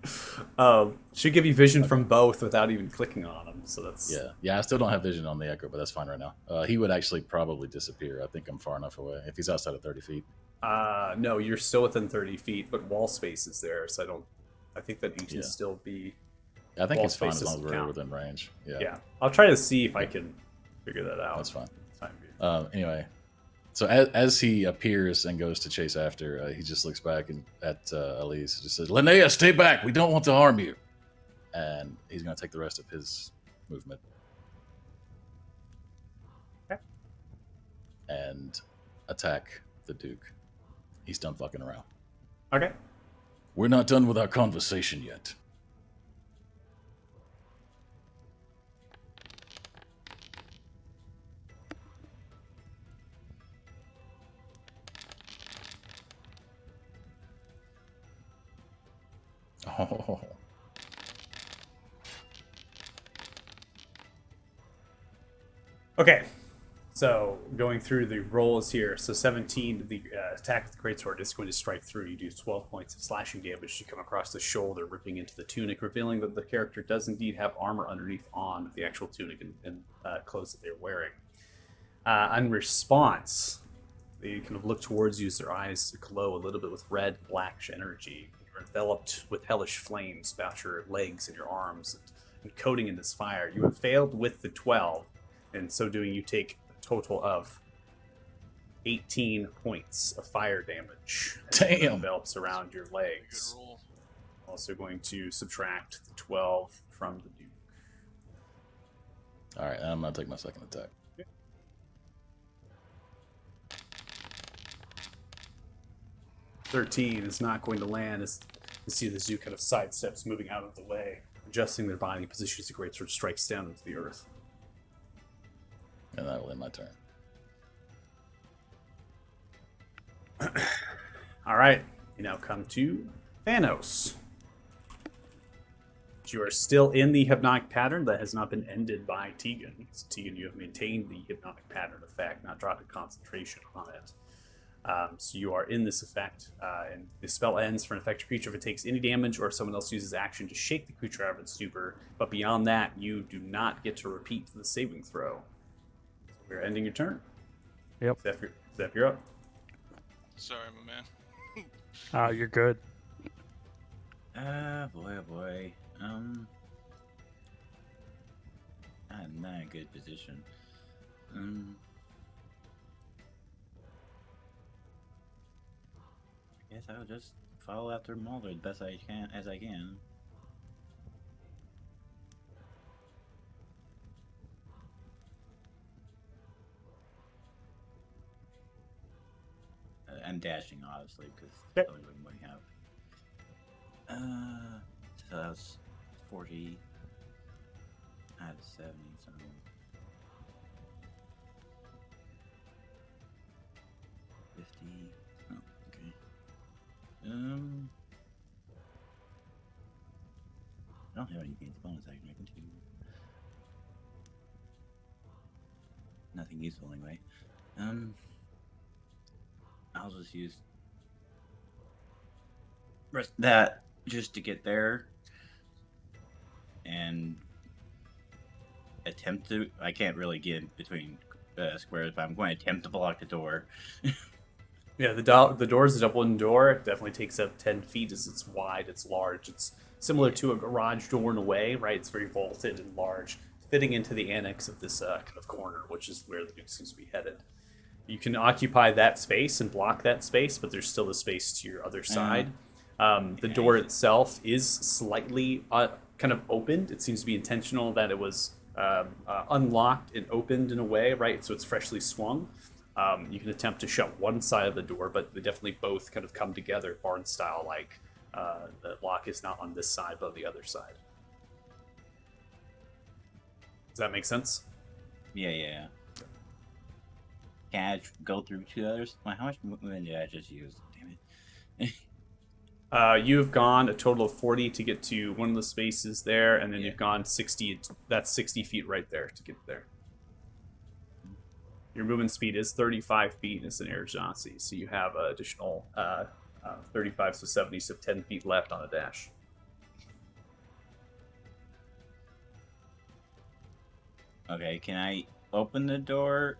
Should give you vision from both without even clicking on them. So that's Yeah. I still don't have vision on the Echo, but that's fine right now. He would actually probably disappear. I think I'm far enough away if he's outside of 30 feet. No, you're still within 30 feet, but wall space is there, so I think that you can Yeah. still be. I think Wall it's fine space as long as doesn't we're count. within range. Yeah, I'll try to see if I can figure that out. That's fine. Time being. Anyway, so as he appears and goes to chase after, he just looks back at Elise, just says, "Linnea, stay back. We don't want to harm you." And he's going to take the rest of his movement. Okay. And attack the Duke. He's done fucking around. Okay. We're not done with our conversation yet. Oh. Okay. So going through the rolls here, so 17, the attack with the greatsword is going to strike through. You do 12 points of slashing damage. You come across the shoulder, ripping into the tunic, revealing that the character does indeed have armor underneath on the actual tunic and clothes that they're wearing. On response, they kind of look towards you as their eyes glow a little bit with red, blackish energy. You're enveloped with hellish flames about your legs and your arms and coating in this fire. You have failed with the 12, and so doing, you take total of 18 points of fire damage. as it Damn. envelops around your Good legs. roll. Also going to subtract the 12 from the Duke. All right, I'm going to take my second attack. Okay. 13 is not going to land as you see the zoo kind of sidesteps, moving out of the way, adjusting their body position as the greatsword strikes down into the earth. And that will end my turn. All right, you now come to Thanos. You are still in the hypnotic pattern that has not been ended by Tegan. So Tegan, you have maintained the hypnotic pattern effect, not dropping concentration on it. So you are in this effect, and the spell ends for an affected creature if it takes any damage or if someone else uses action to shake the creature out of its stupor. But beyond that, you do not get to repeat the saving throw. So we're ending your turn. Yep. Zeph, you're up. Sorry, my man. You're good. Boy, oh boy. I'm not in a good position. I guess I'll just follow after Mulder as best I can. I'm dashing, honestly, because Okay. I wouldn't really have. So that's 40. I have 70, so. 50. Oh, okay. I don't have any gains bonus action. I can do nothing useful anyway. I'll just use that just to get there and attempt to. I can't really get between squares, but I'm going to attempt to block the door. Yeah, the door is a double wooden door. It definitely takes up 10 feet as it's wide, it's large. It's similar to a garage door in a way, right? It's very vaulted and large, fitting into the annex of this kind of corner, which is where the Duke seems to be headed. You can occupy that space and block that space, but there's still a space to your other side. The door itself is slightly kind of opened. It seems to be intentional that it was unlocked and opened in a way, right? So it's freshly swung. You can attempt to shut one side of the door, but they definitely both kind of come together, barn style, like the lock is not on this side, but the other side. Does that make sense? Yeah. Can I go through two others? How much movement did I just use? Damn it. You've gone a total of 40 to get to one of the spaces there, and then you've gone 60. That's 60 feet right there to get there. Your movement speed is 35 feet in this Air Genasi, so you have an additional 35, so 70, so 10 feet left on a dash. Okay, can I open the door,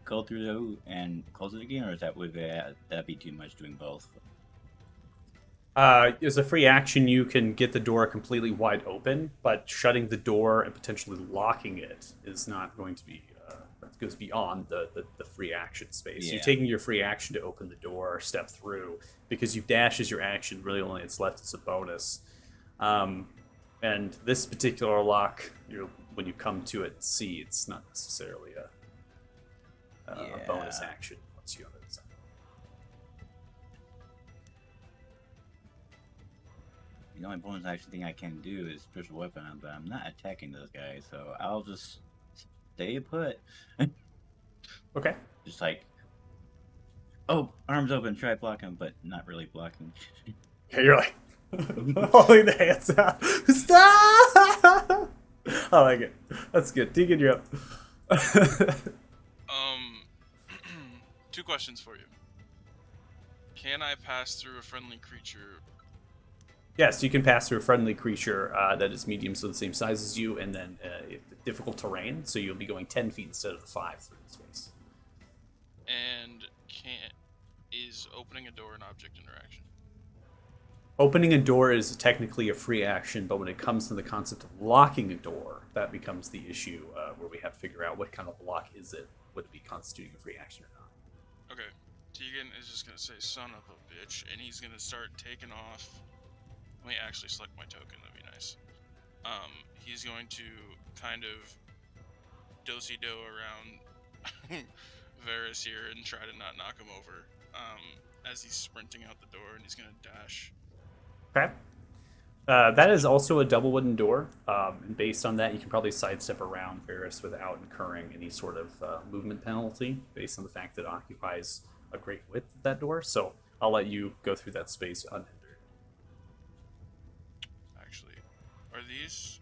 go through and close it again, or is that'd be too much doing both? As a free action, you can get the door completely wide open, but shutting the door and potentially locking it is not going to be. That goes beyond the free action space. Yeah. You're taking your free action to open the door or step through because you've dashed as your action. Really, only it's left as a bonus. And this particular lock, when you come to it and see, it's not necessarily a bonus action once you have it. The only bonus action thing I can do is special weapon, but I'm not attacking those guys, so I'll just stay put. Okay. Just like, oh, arms open, try blocking, but not really blocking. Yeah, you're like holding the hands out. Stop! I like it. That's good. Deacon, you're up. Two questions for you. Can I pass through a friendly creature? Yes, you can pass through a friendly creature that is medium, so the same size as you, and then difficult terrain, so you'll be going 10 feet instead of the 5 through the space. And is opening a door an object interaction? Opening a door is technically a free action, but when it comes to the concept of locking a door, that becomes the issue where we have to figure out what kind of lock is it. Would it be constituting a free action or not? Okay. Tegan is just going to say, son of a bitch, and he's going to start taking off. Let me actually select my token, that'd be nice. He's going to kind of do-si-do around Varys here and try to not knock him over as he's sprinting out the door, and he's going to dash. Okay. That is also a double wooden door, and based on that, you can probably sidestep around Varys without incurring any sort of movement penalty, based on the fact that it occupies a great width of that door. So I'll let you go through that space unhindered. Actually, are these?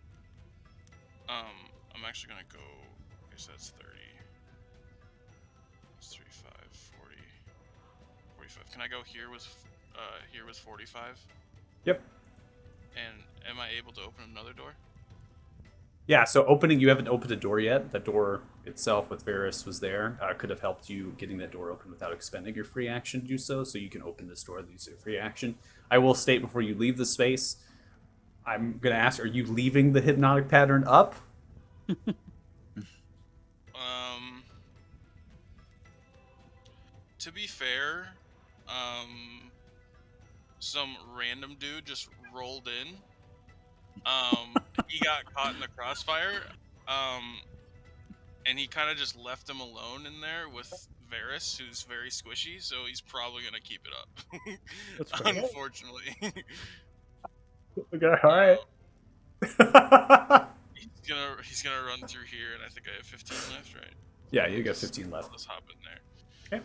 I'm actually gonna go. I guess that's 30. That's 35, 40, 45. Can I go here with 45? Yep. And am I able to open another door? Yeah, so you haven't opened a door yet. The door itself with Varys was there. Could have helped you getting that door open without expending your free action to do so. So you can open this door and use your free action. I will state before you leave the space, I'm going to ask, are you leaving the hypnotic pattern up? To be fair, some random dude just rolled in. He got caught in the crossfire, and he kind of just left him alone in there with Varys, who's very squishy, so he's probably gonna keep it up. That's fair. Unfortunately. Okay, all right. He's gonna run through here, and I think I have 15 left, right? Yeah, you got 15 left. Let's hop in there. Okay.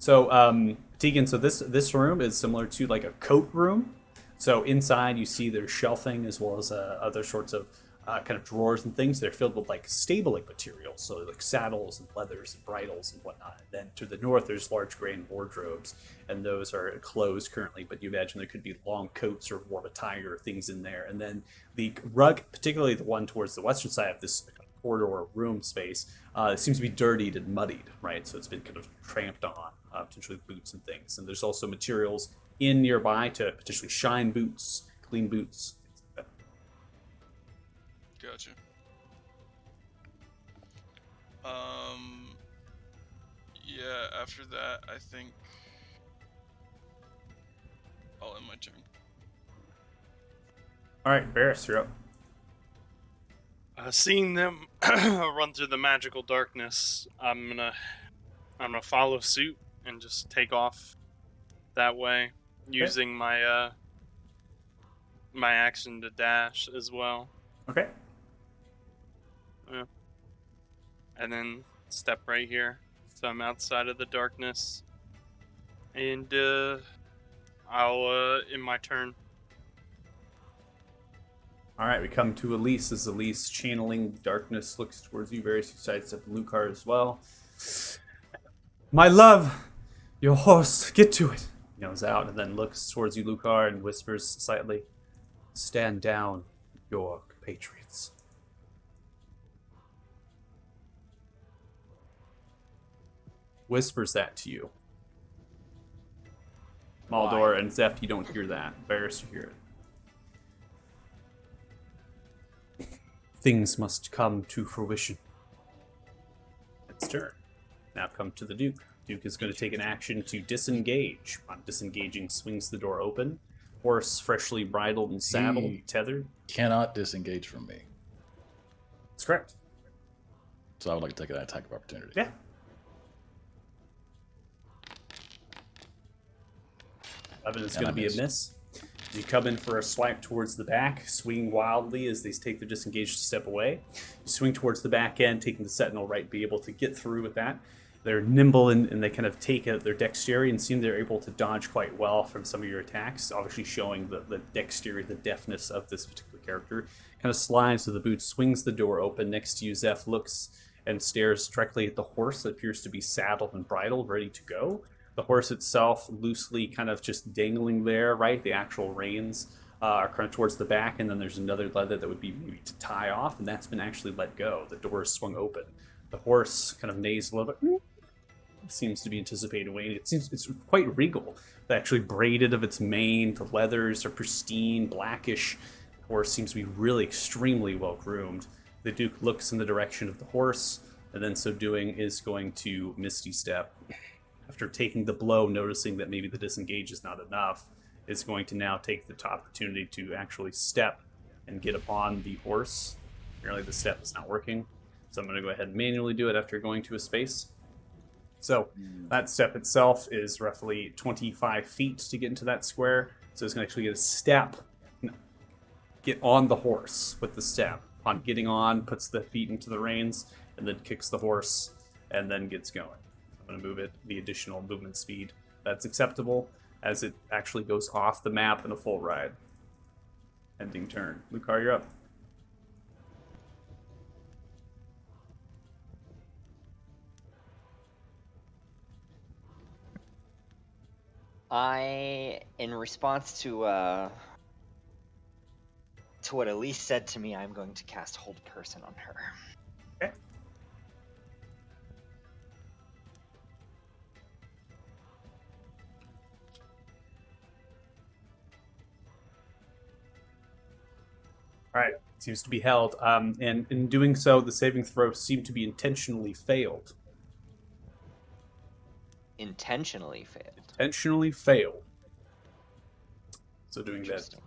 So, Tegan, so this room is similar to like a coat room. So inside you see there's shelving as well as other sorts of kind of drawers and things. They're filled with like stabling materials, so like saddles and leathers and bridles and whatnot. And then to the north, there's large grain wardrobes, and those are closed currently. But you imagine there could be long coats or warm attire or things in there. And then the rug, particularly the one towards the western side of this corridor or room space, it seems to be dirtied and muddied, right? So it's been kind of tramped on, potentially boots and things. And there's also materials in nearby to potentially shine boots, clean boots. Gotcha. Yeah, after that, I think I'll end my turn. All right, Varys, you're up. Seeing them run through the magical darkness, I'm gonna follow suit and just take off that way, using my my action to dash as well, Okay. and then step right here, so I'm outside of the darkness, and I'll in my turn. All right, we come to Elise. As Elise, channeling darkness, looks towards you. Very excited at Lucar as well. My love, your horse, get to it. He yells out and then looks towards you, Lucar, and whispers slightly, "Stand down, your compatriots." Whispers that to you. Maldor and Zeph, you don't hear that. Varys, you hear it. Things must come to fruition. Its turn. Now come to the Duke. Duke is going to take an action to disengage. On disengaging, swings the door open. Horse freshly bridled and saddled, tethered. Cannot disengage from me. That's correct. So I would like to take an attack of opportunity. Yeah. Evan is And going to I be a missed. miss. You come in for a swipe towards the back, swing wildly as they take their disengage to step away. You swing towards the back end, taking the Sentinel right, be able to get through with that. They're nimble and they kind of take out their dexterity and seem they're able to dodge quite well from some of your attacks, obviously showing the dexterity, the deftness of this particular character. Kind of slides to the boots, swings the door open. Next to you, Zeph looks and stares directly at the horse that appears to be saddled and bridled, ready to go. The horse itself loosely kind of just dangling there, right? The actual reins are kind of towards the back, and then there's another leather that would be maybe to tie off, and that's been actually let go. The door is swung open. The horse kind of neighs a little bit. Seems to be anticipating waiting. It seems it's quite regal. It's actually braided of its mane. The leathers are pristine, blackish. The horse seems to be really extremely well groomed. The Duke looks in the direction of the horse, and then so doing is going to Misty Step. After taking the blow, noticing that maybe the disengage is not enough, is going to now take the opportunity to actually step and get upon the horse. Apparently the step is not working, so I'm going to go ahead and manually do it after going to a space. So that step itself is roughly 25 feet to get into that square, so it's going to actually get a step, get on the horse with the step. Upon getting on, puts the feet into the reins, and then kicks the horse, and then gets going. I'm going to move it the additional movement speed that's acceptable as it actually goes off the map in a full ride. Ending turn. Lucar, you're up. In response to what Elise said to me, I'm going to cast Hold Person on her. Okay. All right, seems to be held. And in doing so, the saving throw seemed to be intentionally failed. Intentionally failed. Intentionally failed. So doing that, Interesting.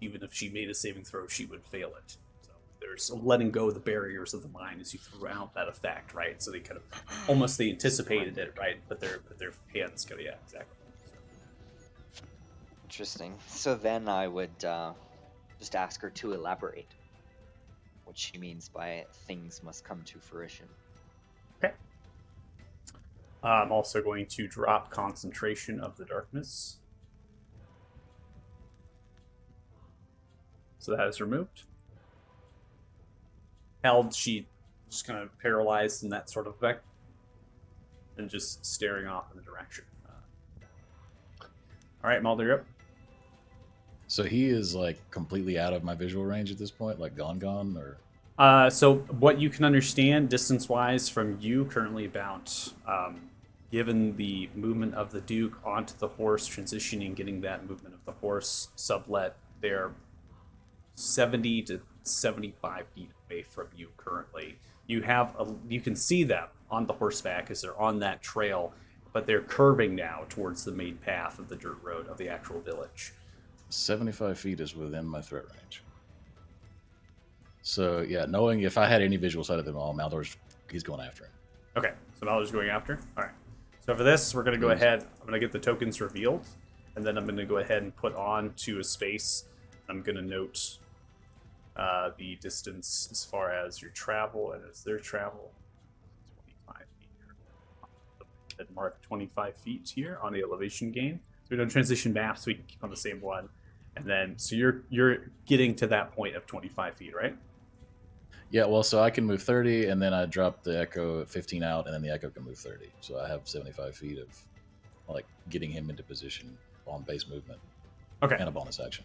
even if she made a saving throw, she would fail it. So there's letting go of the barriers of the mind as you throw out that effect, right? So they kind of almost they anticipated it, right? But their hands go, yeah, exactly. Interesting. So then I would just ask her to elaborate what she means by things must come to fruition. Okay. I'm also going to drop concentration of the darkness. So that is removed. held, she just kind of paralyzed in that sort of effect, and just staring off in the direction. All right, Mulder, you're up. So he is like completely out of my visual range at this point, like gone, or So what you can understand distance-wise from you, currently about, given the movement of the Duke onto the horse, transitioning, getting that movement of the horse sublet, they're 70 to 75 feet away from you currently. You can see them on the horseback as they're on that trail, but they're curving now towards the main path of the dirt road of the actual village. 75 feet is within my threat range. So yeah, knowing if I had any visual sight of them all, Maldor's he's going after him. Okay, so Maldor's going after. All right. So for this, we're going to go Please. ahead. I'm going to get the tokens revealed, and then I'm going to go ahead and put on to a space. I'm going to note the distance as far as your travel and as their travel. 25 feet here. And mark 25 feet here on the elevation gain. So we don't transition maps, so we can keep on the same one. And then, so you're getting to that point of 25 feet, right? Yeah, well, so I can move 30, and then I drop the Echo at 15 out, and then the Echo can move 30. So I have 75 feet of like getting him into position on base movement Okay. and a bonus action.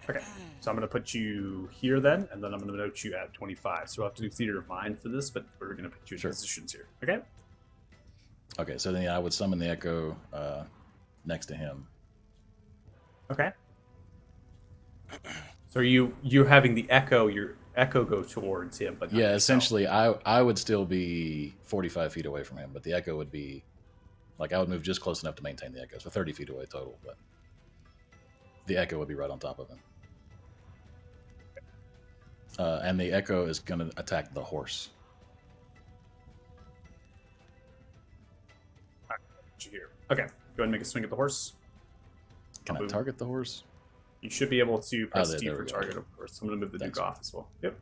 Okay, so I'm going to put you here then, and then I'm going to note you at 25. So we'll have to do theater of mind for this, but we're going to put you in Sure. positions here. Okay? Okay, so then I would summon the Echo next to him. Okay. So you're having the your echo go towards him, but not Yeah, yourself. essentially, I would still be 45 feet away from him, but the Echo would be like I would move just close enough to maintain the Echo, so 30 feet away total, but the Echo would be right on top of him. And the Echo is going to attack the horse. Put you here. Okay, go ahead and make a swing at the horse. Can I Move. target the horse? You should be able to press T there for we go. target, of course. I'm going to move the Thanks. Duke off as well. Yep.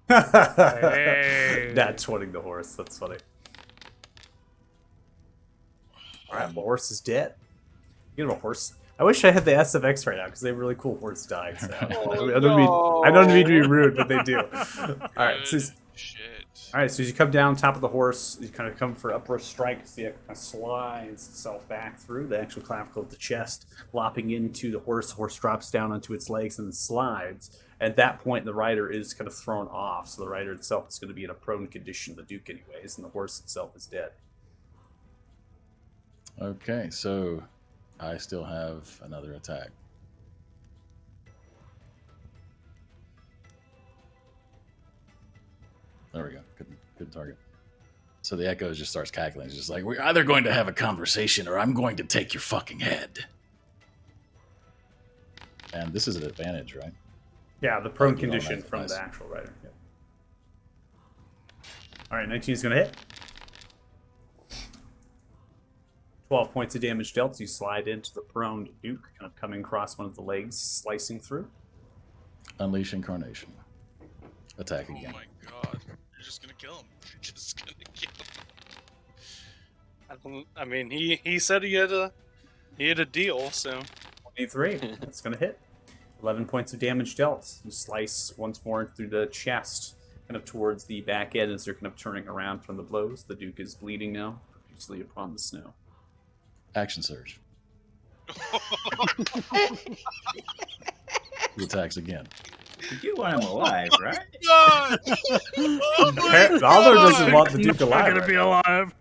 Hey. That's 20 the horse. That's funny. All right, the horse is dead. You get him a horse. I wish I had the SFX right now because they have really cool horse dives. Now. I don't mean to be rude, but they do. All right, so Good shit. all right, so as you come down top of the horse, you kind of come for upper strike. So it kind of slides itself back through the actual clavicle of the chest, lopping into the horse. The horse drops down onto its legs and then slides. At that point, the rider is kind of thrown off. So the rider itself is going to be in a prone condition, the Duke anyways, and the horse itself is dead. Okay, so I still have another attack. There we go. Good target. So the Echo just starts cackling. It's just like, we're either going to have a conversation or I'm going to take your fucking head. And this is an advantage, right? Yeah, the prone Thank you, condition Almighty. from Nice. the actual rider. Yeah. All right, 19 is going to hit. 12 points of damage dealt as you slide into the prone Duke, kind of coming across one of the legs, slicing through. Unleash Incarnation. Attack Oh again. my god. You're just gonna kill him. You're just gonna kill him. I mean, he said he had a deal, so 23. That's going to hit. 11 points of damage dealt. You slice once more through the chest, kind of towards the back end as they're kind of turning around from the blows. The Duke is bleeding now, profusely upon the snow. Action Surge. He attacks again. You want him alive, right? God! Baldur doesn't want the Duke Not alive. gonna right be now. alive.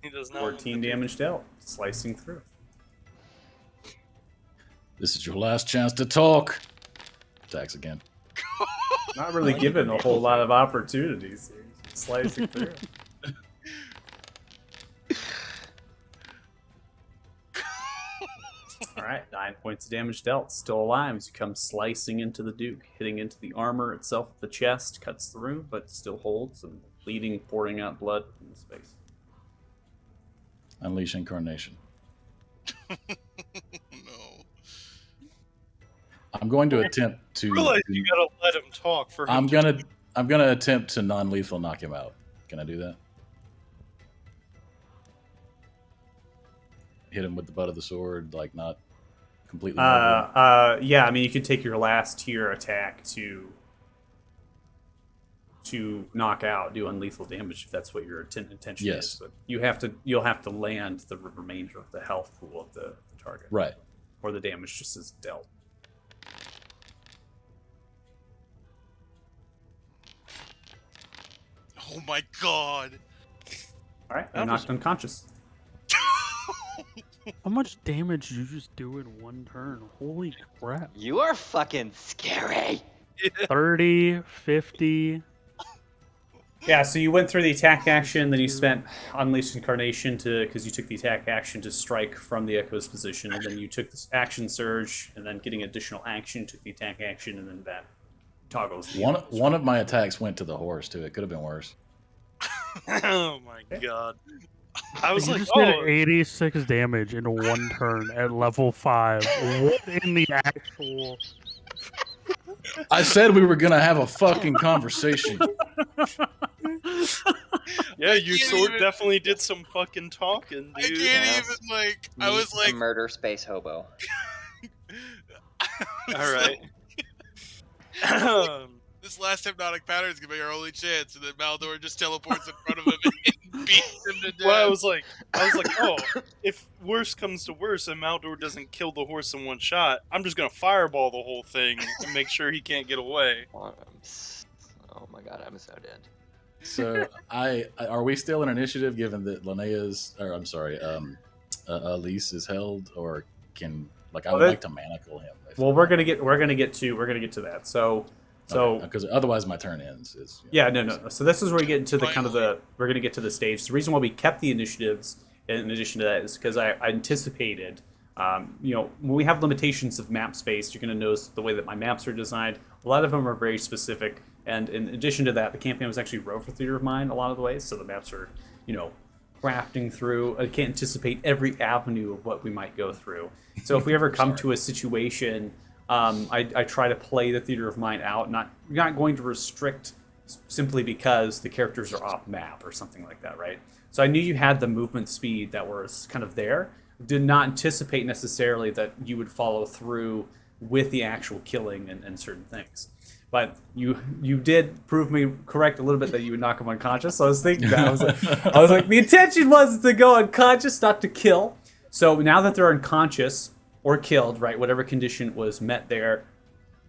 he does not. want 14 to- damage dealt, slicing through. This is your last chance to talk. Attacks again. Not really given a whole lot of opportunities here. Slicing through. All right, 9 points of damage dealt. Still alive as you come slicing into the Duke, hitting into the armor itself, the chest, cuts through, but still holds, and bleeding, pouring out blood from the space. Unleash Incarnation. No. I'm going to attempt to. Realize you gotta let him talk for him. I'm gonna attempt to non-lethal knock him out. Can I do that? Hit him with the butt of the sword, like not completely murder him? Yeah. I mean, you could take your last tier attack to knock out, do unlethal damage if that's what your intention Yes. is. But you'll have to land the remainder of the health pool of the target, Right. or the damage just is dealt. Oh my god. All right, That you're was- knocked unconscious. How much damage did you just do in one turn? Holy crap. You are fucking scary. 30, 50. Yeah, so you went through the attack action, then you spent Unleashed Incarnation because you took the attack action to strike from the Echo's position, and then you took this action surge, and then getting additional action, took the attack action, and then that toggles. the One of my attacks went to the horse too. It could have been worse. Oh my god. I was You like, just did oh, 86 damage in one turn at level 5. What in the actual... I said we were gonna have a fucking conversation. yeah, your can't sword even- definitely did some fucking talking, I dude. can't Yeah. even like. I Meet was the like, murder space hobo. All right. This last hypnotic pattern is gonna be our only chance, and then Maldor just teleports in front of him and beats him to death. Well, I was like, oh, if worse comes to worse and Maldor doesn't kill the horse in one shot, I'm just gonna fireball the whole thing and make sure he can't get away. Oh my god, I'm so dead. So are we still in initiative given that Elise is held, or can I would like to manacle him? Well, we're gonna get to that. So because otherwise my turn ends. yeah, no. So this is where we get into the kind of we're gonna get to the stage. The reason why we kept the initiatives in addition to that is because I anticipated, when we have limitations of map space, you're gonna notice the way that my maps are designed. A lot of them are very specific, and in addition to that, the campaign was actually wrote for Theater of Mind a lot of the ways. So the maps are, crafting through. I can't anticipate every avenue of what we might go through. So if we ever come to a situation, I try to play the Theater of Mind out. Not going to restrict simply because the characters are off map or something like that, right? So I knew you had the movement speed that was kind of there. Did not anticipate necessarily that you would follow through with the actual killing and certain things. But you did prove me correct a little bit that you would knock him unconscious. So I was thinking that I was like the intention was to go unconscious, not to kill. So now that they're unconscious or killed, right, whatever condition was met there,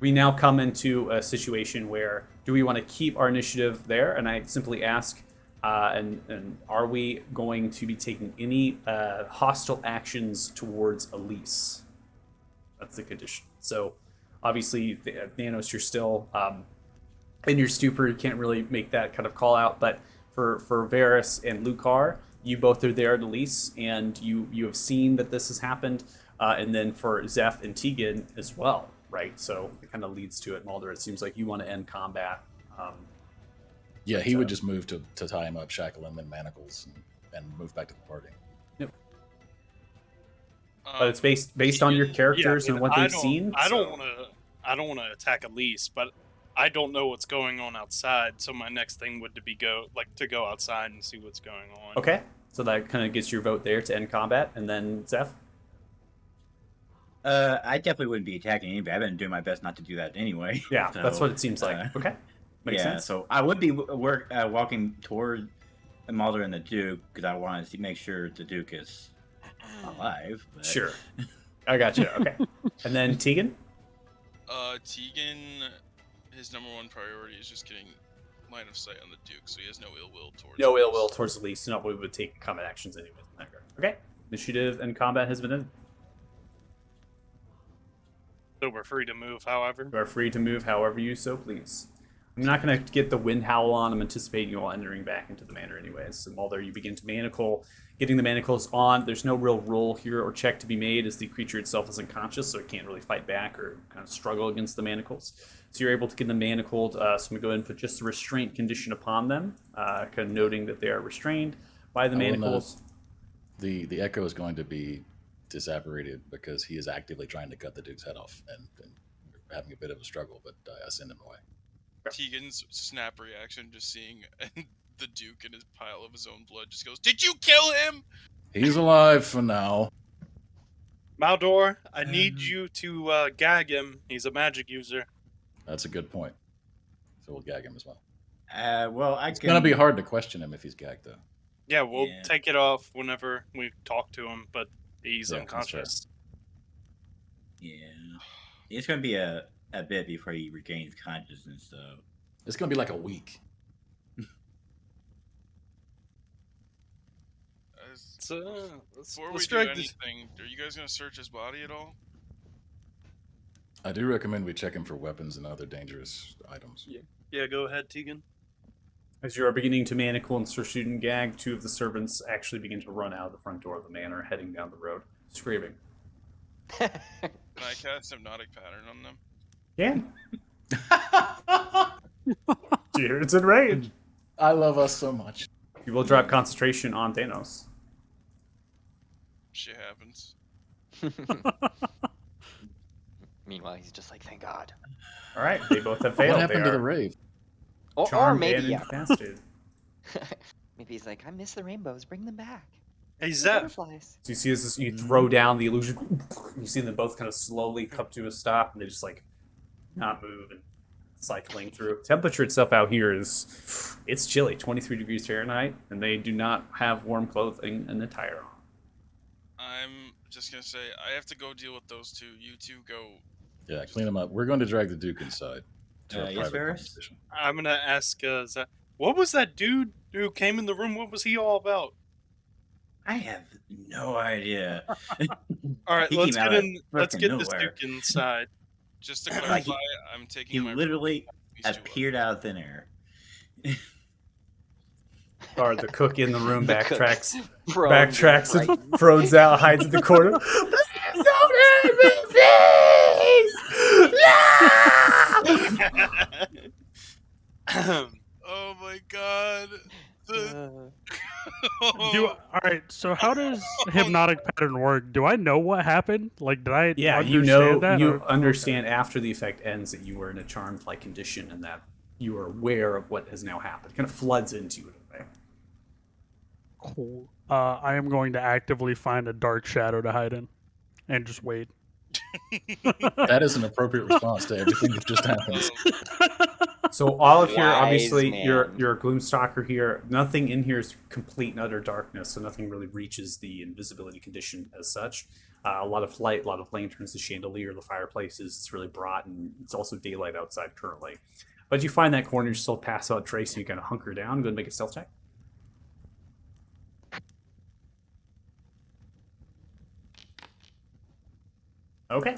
we now come into a situation where do we want to keep our initiative there? And I simply ask, and are we going to be taking any hostile actions towards Elise? That's the condition. So obviously, Thanos, you're still in your stupor. You can't really make that kind of call out. But for Varys and Lucar, you both are there at Elise, and you have seen that this has happened. And then for Zeph and Tegan as well, right? So it kind of leads to it. Mulder, it seems like you want to end combat. Yeah, he would just move to tie him up, shackle him in manacles, and move back to the party. But it's based on your characters Yeah, I mean, and what I they've don't- seen. I so- don't want to attack Elise, but I don't know what's going on outside. So my next thing would to go outside and see what's going on. Okay, so that kind of gets your vote there to end combat, and then Zeph. I definitely wouldn't be attacking anybody. I've been doing my best not to do that anyway. Yeah, So, that's what it seems like. Okay, makes yeah, sense. so I would be walking toward Mulder and the Duke because I wanted to make sure the Duke is alive. But... Sure, I got you. Okay, and then Tegan. Tegan, his number one priority is just getting line of sight on the Duke, so he has no ill will towards. No ill us. will towards Elise. No, we would take combat actions anyway. Okay, initiative and combat has been in. So we're free to move, however. You are free to move however you so please. I'm not going to get the wind howl on. I'm anticipating you all entering back into the manor anyways. So Mulder, you begin to manacle. Getting the manacles on, there's no real roll here or check to be made as the creature itself is unconscious, so it can't really fight back or kind of struggle against the manacles. So you're able to get them manacled. So I'm going to go ahead and put just a restraint condition upon them, kind of noting that they are restrained by the I will note manacles. The Echo is going to be disapparated because he is actively trying to cut the Duke's head off, and we're having a bit of a struggle, but I send him away. Tegan's snap reaction, just seeing the Duke in his pile of his own blood, just goes, "Did you kill him?" He's alive for now. Maldor, I need you to gag him. He's a magic user. That's a good point. So we'll gag him as well. Well, I It's can. going to be hard to question him if he's gagged, though. Yeah, we'll Yeah. take it off whenever we talk to him, but he's Yeah, that's fair. unconscious. Yeah, it's gonna be a bit before he regains consciousness, though. It's going to be like a week. So, Before we let's do drag this. anything, are you guys gonna search his body at all? I do recommend we check him for weapons and other dangerous items. Yeah, go ahead, Tegan. As you are beginning to manacle and search and gag, two of the servants actually begin to run out of the front door of the manor, heading down the road, screaming. Can I cast Hypnotic Pattern on them? Yeah. Jared's in rage. I love us so much. You will drop concentration on Thanos. Shit happens. Meanwhile, he's just like, thank God. All right, they both have failed. What happened they to are the rave? Or charmed maybe, and yeah. incapacitated. Maybe he's like, I miss the rainbows. Bring them back. Hey, The Zeph. butterflies. So you see as you throw down the illusion, you see them both kind of slowly come to a stop, and they just like not move and cycling through. Temperature itself out here it's chilly, 23 degrees Fahrenheit, and they do not have warm clothing and attire on. I'm just gonna say I have to go deal with those two. You two go. Yeah, clean him up. We're going to drag the Duke inside. To a Yes, private Ferris? conversation. I'm gonna ask Zeph. What was that dude who came in the room? What was he all about? I have no idea. All right, He let's came out get of in. Let's fucking get this nowhere. Duke inside. Just to Like, clarify, I'm taking He my literally these two up. appeared out of thin air. Or the cook in the room The cook. backtracks, Prone backtracks, right. and throws out, hides in the corner. Please don't hurt me, please! No! Oh my god. The... All right. So how does hypnotic pattern work? Do I know what happened? Like, did I? Yeah, understand you know, that, you or- understand after the effect ends that you were in a charmed-like condition and that you are aware of what has now happened. It kind of floods into you in a way. Cool. I am going to actively find a dark shadow to hide in, and just wait. That is an appropriate response to everything that just happened. So all of here, Wise obviously, man. you're a Gloomstalker here. Nothing in here is complete and utter darkness, so nothing really reaches the invisibility condition as such. A lot of light, a lot of lanterns, the chandelier, the fireplaces. It's really bright, and it's also daylight outside currently. But you find that corner, you still pass out Trace, and you kind of hunker down. Go and make a stealth check. Okay.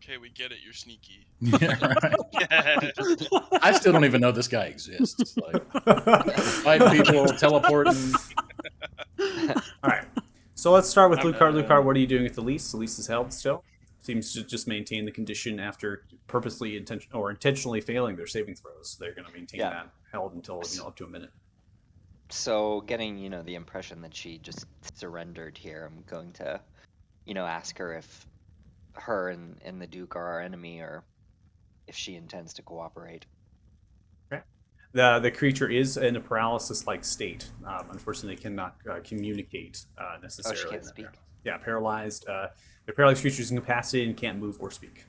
Okay, we get it. You're sneaky. Yeah, right. I still don't even know this guy exists. Like, fighting people, teleporting. All right. So let's start with I'm, Lucar. Lucar, what are you doing at the lease? The lease is held still. Seems to just maintain the condition after purposely intentionally failing their saving throws. They're going to maintain Yeah. that held until up to a minute. So, getting, the impression that she just surrendered here, I'm going to, ask her if her and the Duke are our enemy or if she intends to cooperate. The creature is in a paralysis-like state. Unfortunately, they cannot communicate necessarily. can't in that speak? paralysis. Yeah, paralyzed. The paralyzed creature is incapacitated and can't move or speak.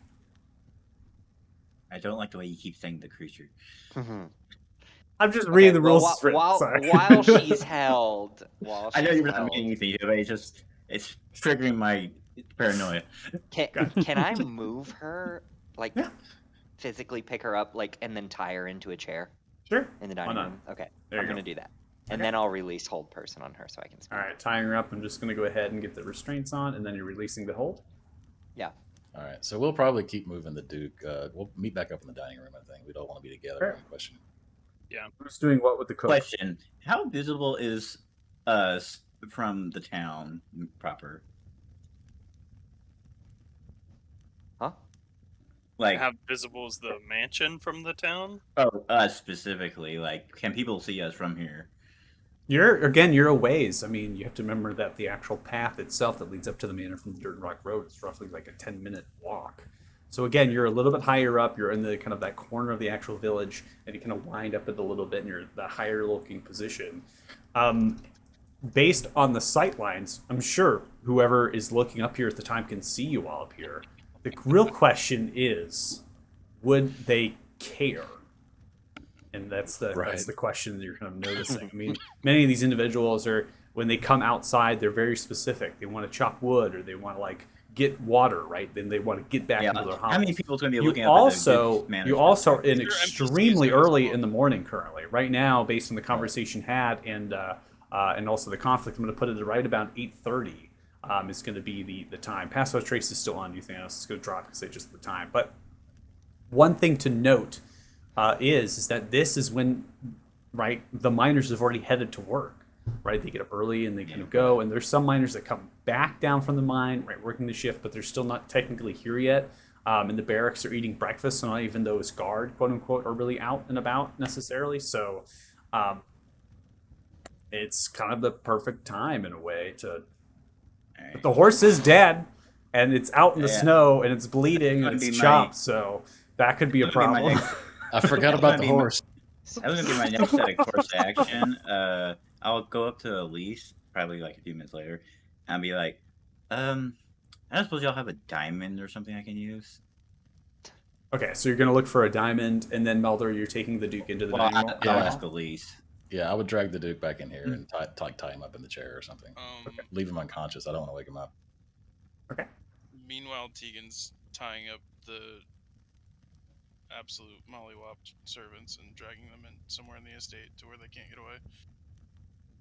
I don't like the way you keep saying the creature. I'm just reading the rules. Well, as written, while, sorry. while she's held, I know she's you're not held, meaning anything, but it's triggering my paranoia. can I move her, like, Yeah. physically pick her up, like, and then tie her into a chair Sure. in the Why dining not? room? Okay, There I'm you go. gonna do that, and Okay. then I'll release hold person on her so I can speak. All right, tying her up. I'm just going to go ahead and get the restraints on, and then you're releasing the hold. All right, so we'll probably keep moving the Duke. We'll meet back up in the dining room, I think. We don't want to be together. Sure. Any question. Who's doing what with the cook? Question: how visible is us from the town proper? Huh? Like, How visible is the mansion from the town? us specifically. Like, can people see us from here? You're a ways. I mean, you have to remember that the actual path itself that leads up to the manor from the Dirt and Rock Road is roughly like a 10-minute walk. So again, you're a little bit higher up. You're in the kind of that corner of the actual village, and you kind of wind up it a little bit, and you're the higher looking position. based on the sight lines, I'm sure whoever is looking up here at the time can see you all up here. The real question is, would they care? And that's the question that you're kind of noticing. I mean, many of these individuals are, when they come outside, they're very specific. They want to chop wood, or they want to like get water, right? Then they want to get back into their house. How many people's going to be You looking also at the you also are in Your NPCs extremely there as early well. in the morning currently. Right now, based on the conversation had and also the conflict, I'm going to put it at right about 8:30. Is going to be the time. Passive trace is still on you, Thanos. It's going to drop because it's just the time. But one thing to note is that this is when, right, the miners have already headed to work. Right, they get up early and they kind of go. And there's some miners that come back down from the mine, right, working the shift, but they're still not technically here yet. And the barracks are eating breakfast, so not even those guard, quote unquote, are really out and about necessarily. So it's kind of the perfect time in a way to. But the horse is dead, and it's out in the snow, and it's bleeding, and it's chopped. So that could be a problem. I forgot about the horse. That was going to be my next set of course action. I'll go up to Elise, probably like a few minutes later, and be like, I don't suppose y'all have a diamond or something I can use? Okay, so you're going to look for a diamond, and then Melder, you're taking the Duke into the dining room. I'll ask Elise. Yeah, I would drag the Duke back in here and tie him up in the chair or something. Leave him unconscious. I don't want to wake him up. Okay. Meanwhile, Tegan's tying up the absolute mollywopped servants and dragging them in somewhere in the estate to where they can't get away.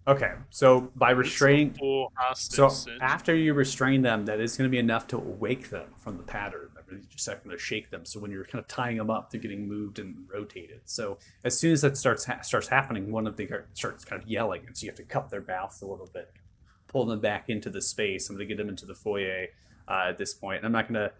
Okay, so by restraining, Full hostage so sit. after you restrain them, that is going to be enough to awake them from the pattern. You're just not going to shake them. So when you're kind of tying them up, they're getting moved and rotated. So as soon as that starts happening, one of them starts kind of yelling, and so you have to cup their mouths a little bit, pull them back into the space. I'm going to get them into the foyer at this point. And I'm not going to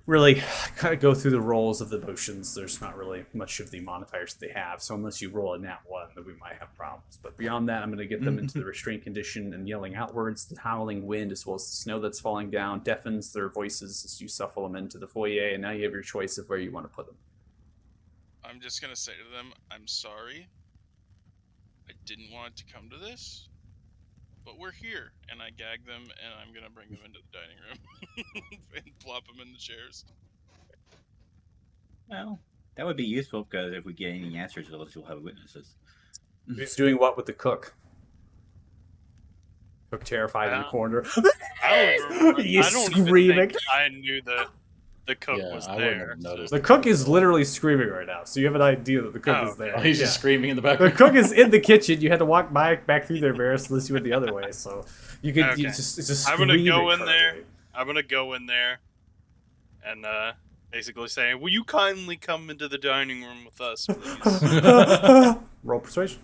really kind of go through the roles of the motions. There's not really much of the modifiers that they have. So unless you roll a nat 1, then we might have problems. But beyond that, I'm going to get them into the restraint condition and yelling outwards. The howling wind, as well as the snow that's falling down, deafens their voices as you shuffle them into the foyer. And now you have your choice of where you want to put them. I'm just gonna say to them, I'm sorry. I didn't want it to come to this, but we're here. And I gag them, and I'm gonna bring them into the dining room and plop them in the chairs. Well, that would be useful because if we get any answers, at least we'll have witnesses. Who's doing what with the cook? Cook terrified in the corner. I He's don't even screaming. think I knew that the cook was I wouldn't there. have noticed. The cook is literally screaming right now, so you have an idea that the cook is there. Oh, he's just Yeah. screaming in the The background. cook is in the kitchen. You had to walk back through there, Varys, unless you went the other way. So you could Okay. it's just I'm gonna go screaming in there. currently. I'm gonna go in there and basically say, "Will you kindly come into the dining room with us, please?" Roll persuasion.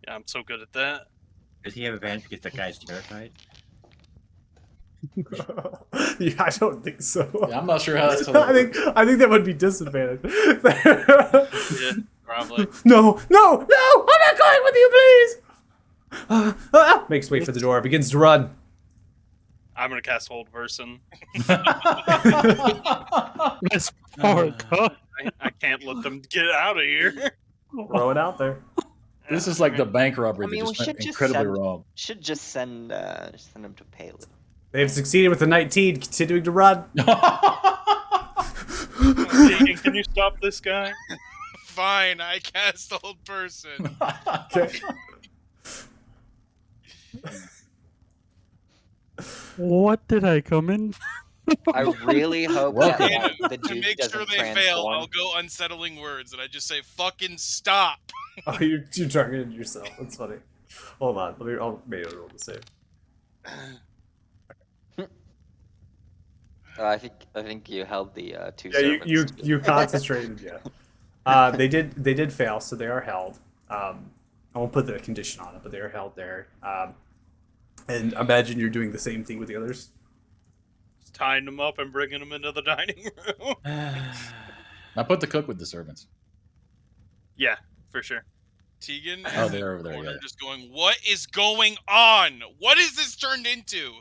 Yeah, I'm so good at that. Does he have advantage because that guy's terrified? Yeah, I don't think so. Yeah, I'm not sure how that's. I think that would be disadvantage. Yeah, probably. No, I'm not going with you, please. Makes way for the door, begins to run. I'm gonna cast Hold Person. This poor cook. I can't let them get out of here. Throw it out there. This is like the bank robbery I mean, that we just should went just incredibly send- wrong. Should just send them to Palin. They've succeeded with the 19, continuing to run. Deacon, can you stop this guy? Fine, I cast Old Person. Okay. What did I come in? I really hope Welcome. that And the to Duke make doesn't sure they transform. fail, I'll go unsettling words, and I just say, fucking stop. Oh, you're targeting yourself. That's funny. Hold on. I'll maybe roll the save. I think you held the two Yeah, servants. you concentrated. Yeah. They did fail, so they are held. I won't put the condition on it, but they are held there. And imagine you're doing the same thing with the others. Just tying them up and bringing them into the dining room. Now put the cook with the servants. Yeah, for sure. Tegan Oh, is they're in over the there, corner yeah. just going, what is going on? What is this turned into?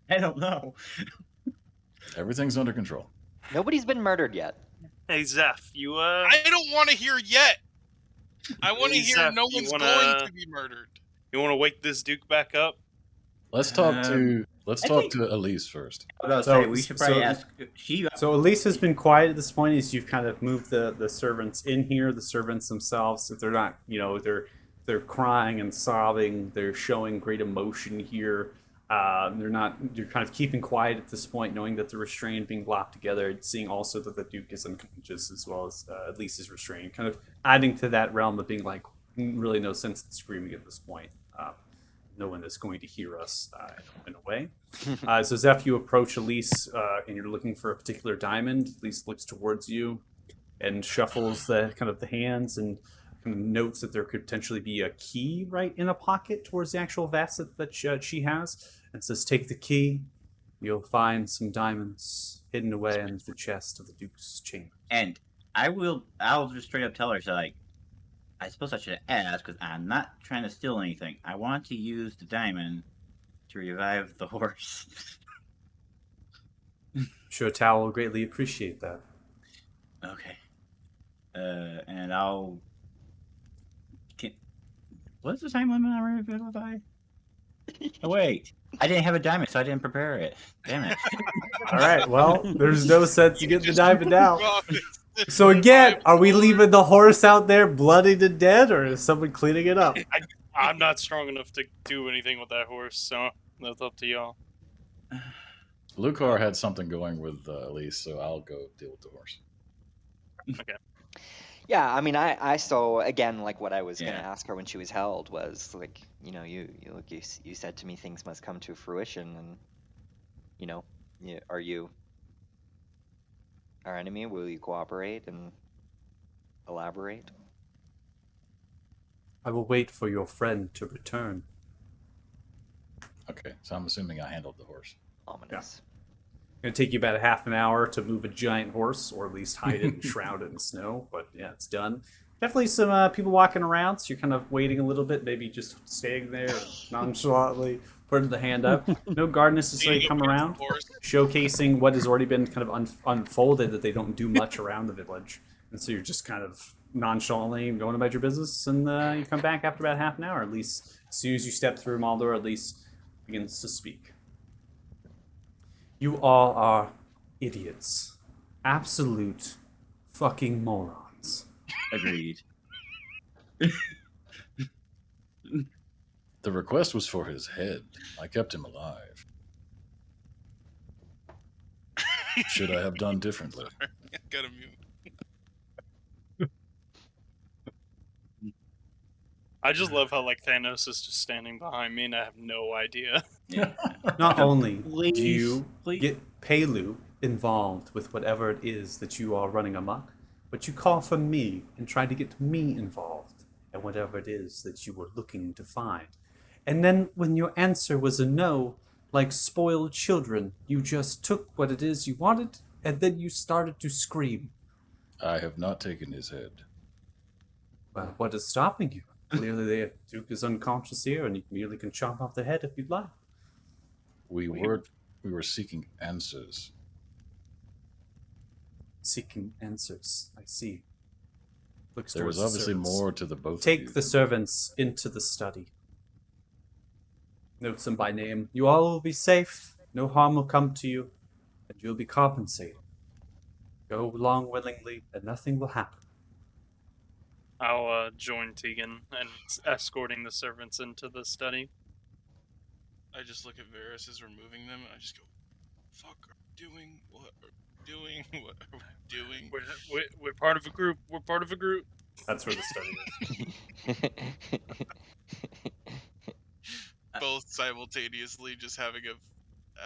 I don't know. Everything's under control. Nobody's been murdered yet. Hey, Zeph, you I don't want to hear yet. I want to Hey, hear Zeph, no you one's wanna- going to be murdered. You want to wake this Duke back up? Let's talk I to think- Elise first. I was about to So- say we should probably so- ask. She So Elise has been quiet at this point as you've kind of moved the servants in here. The servants themselves, if they're not, they're crying and sobbing. They're showing great emotion here. They're not. You're kind of keeping quiet at this point, knowing that they're restrained, being locked together, seeing also that the Duke is unconscious as well as Elise is restrained. Kind of adding to that realm of being like, really no sense in screaming at this point. No one is going to hear us in a way. So Zeph, you approach Elise and you're looking for a particular diamond. Elise looks towards you and shuffles the hands and kind of notes that there could potentially be a key right in a pocket towards the actual vest that she has, and says, "Take the key. You'll find some diamonds hidden away in the chest of the Duke's chamber." and I'll just straight up tell her. So like, I suppose I should ask because I'm not trying to steal anything. I want to use the diamond to revive the horse. Sure, Tal will greatly appreciate that. Okay. And I'll. What's the time limit on revivify? Oh wait, I didn't have a diamond, so I didn't prepare it. Damn it. All right, well, there's no sense in getting the diamond out. Well, So again, are we leaving the horse out there bloodied and dead, or is someone cleaning it up? I'm not strong enough to do anything with that horse, so that's up to y'all. Lucar had something going with Elise, so I'll go deal with the horse. Yeah, I mean, I so again, like what I was gonna Yeah. ask her when she was held was like, you said to me things must come to fruition, and are you our enemy? Will you cooperate and elaborate? I will wait for your friend to return. Okay, so I'm assuming I handled the horse. Ominous. It's going to take you about a half an hour to move a giant horse, or at least hide it and shroud it in snow. But yeah, it's done. Definitely some people walking around, so you're kind of waiting a little bit, maybe just staying there nonchalantly, putting the hand up. No guard necessarily come around, showcasing what has already been kind of unfolded, that they don't do much around the village. And so you're just kind of nonchalantly going about your business, and you come back after about half an hour. At least as soon as you step through Maldor, at least begins to speak. You all are idiots. Absolute fucking morons. Agreed. The request was for his head. I kept him alive. Should I have done differently? Gotta mute. I just love how like Thanos is just standing behind me and I have no idea. Yeah. Not only Please, do you please. get Pelu involved with whatever it is that you are running amok, but you call for me and try to get me involved in whatever it is that you were looking to find. And then when your answer was a no, like spoiled children, you just took what it is you wanted and then you started to scream. I have not taken his head. Well, what is stopping you? Clearly the Duke is unconscious here and you merely can chop off the head if you'd like. We were seeking answers. Seeking answers. I see. Looks There was towards the obviously servants. more to the both of Take you. the servants into the study. Notes them by name. You all will be safe. No harm will come to you, and you'll be compensated. Go along willingly, and nothing will happen. I'll join Tegan and escorting the servants into the study. I just look at Varys as removing them, and I just go, "Fuck, are we doing what? Are we doing what? Are we doing?" We're part of a group. We're part of a group. That's where the study is. Both simultaneously just having a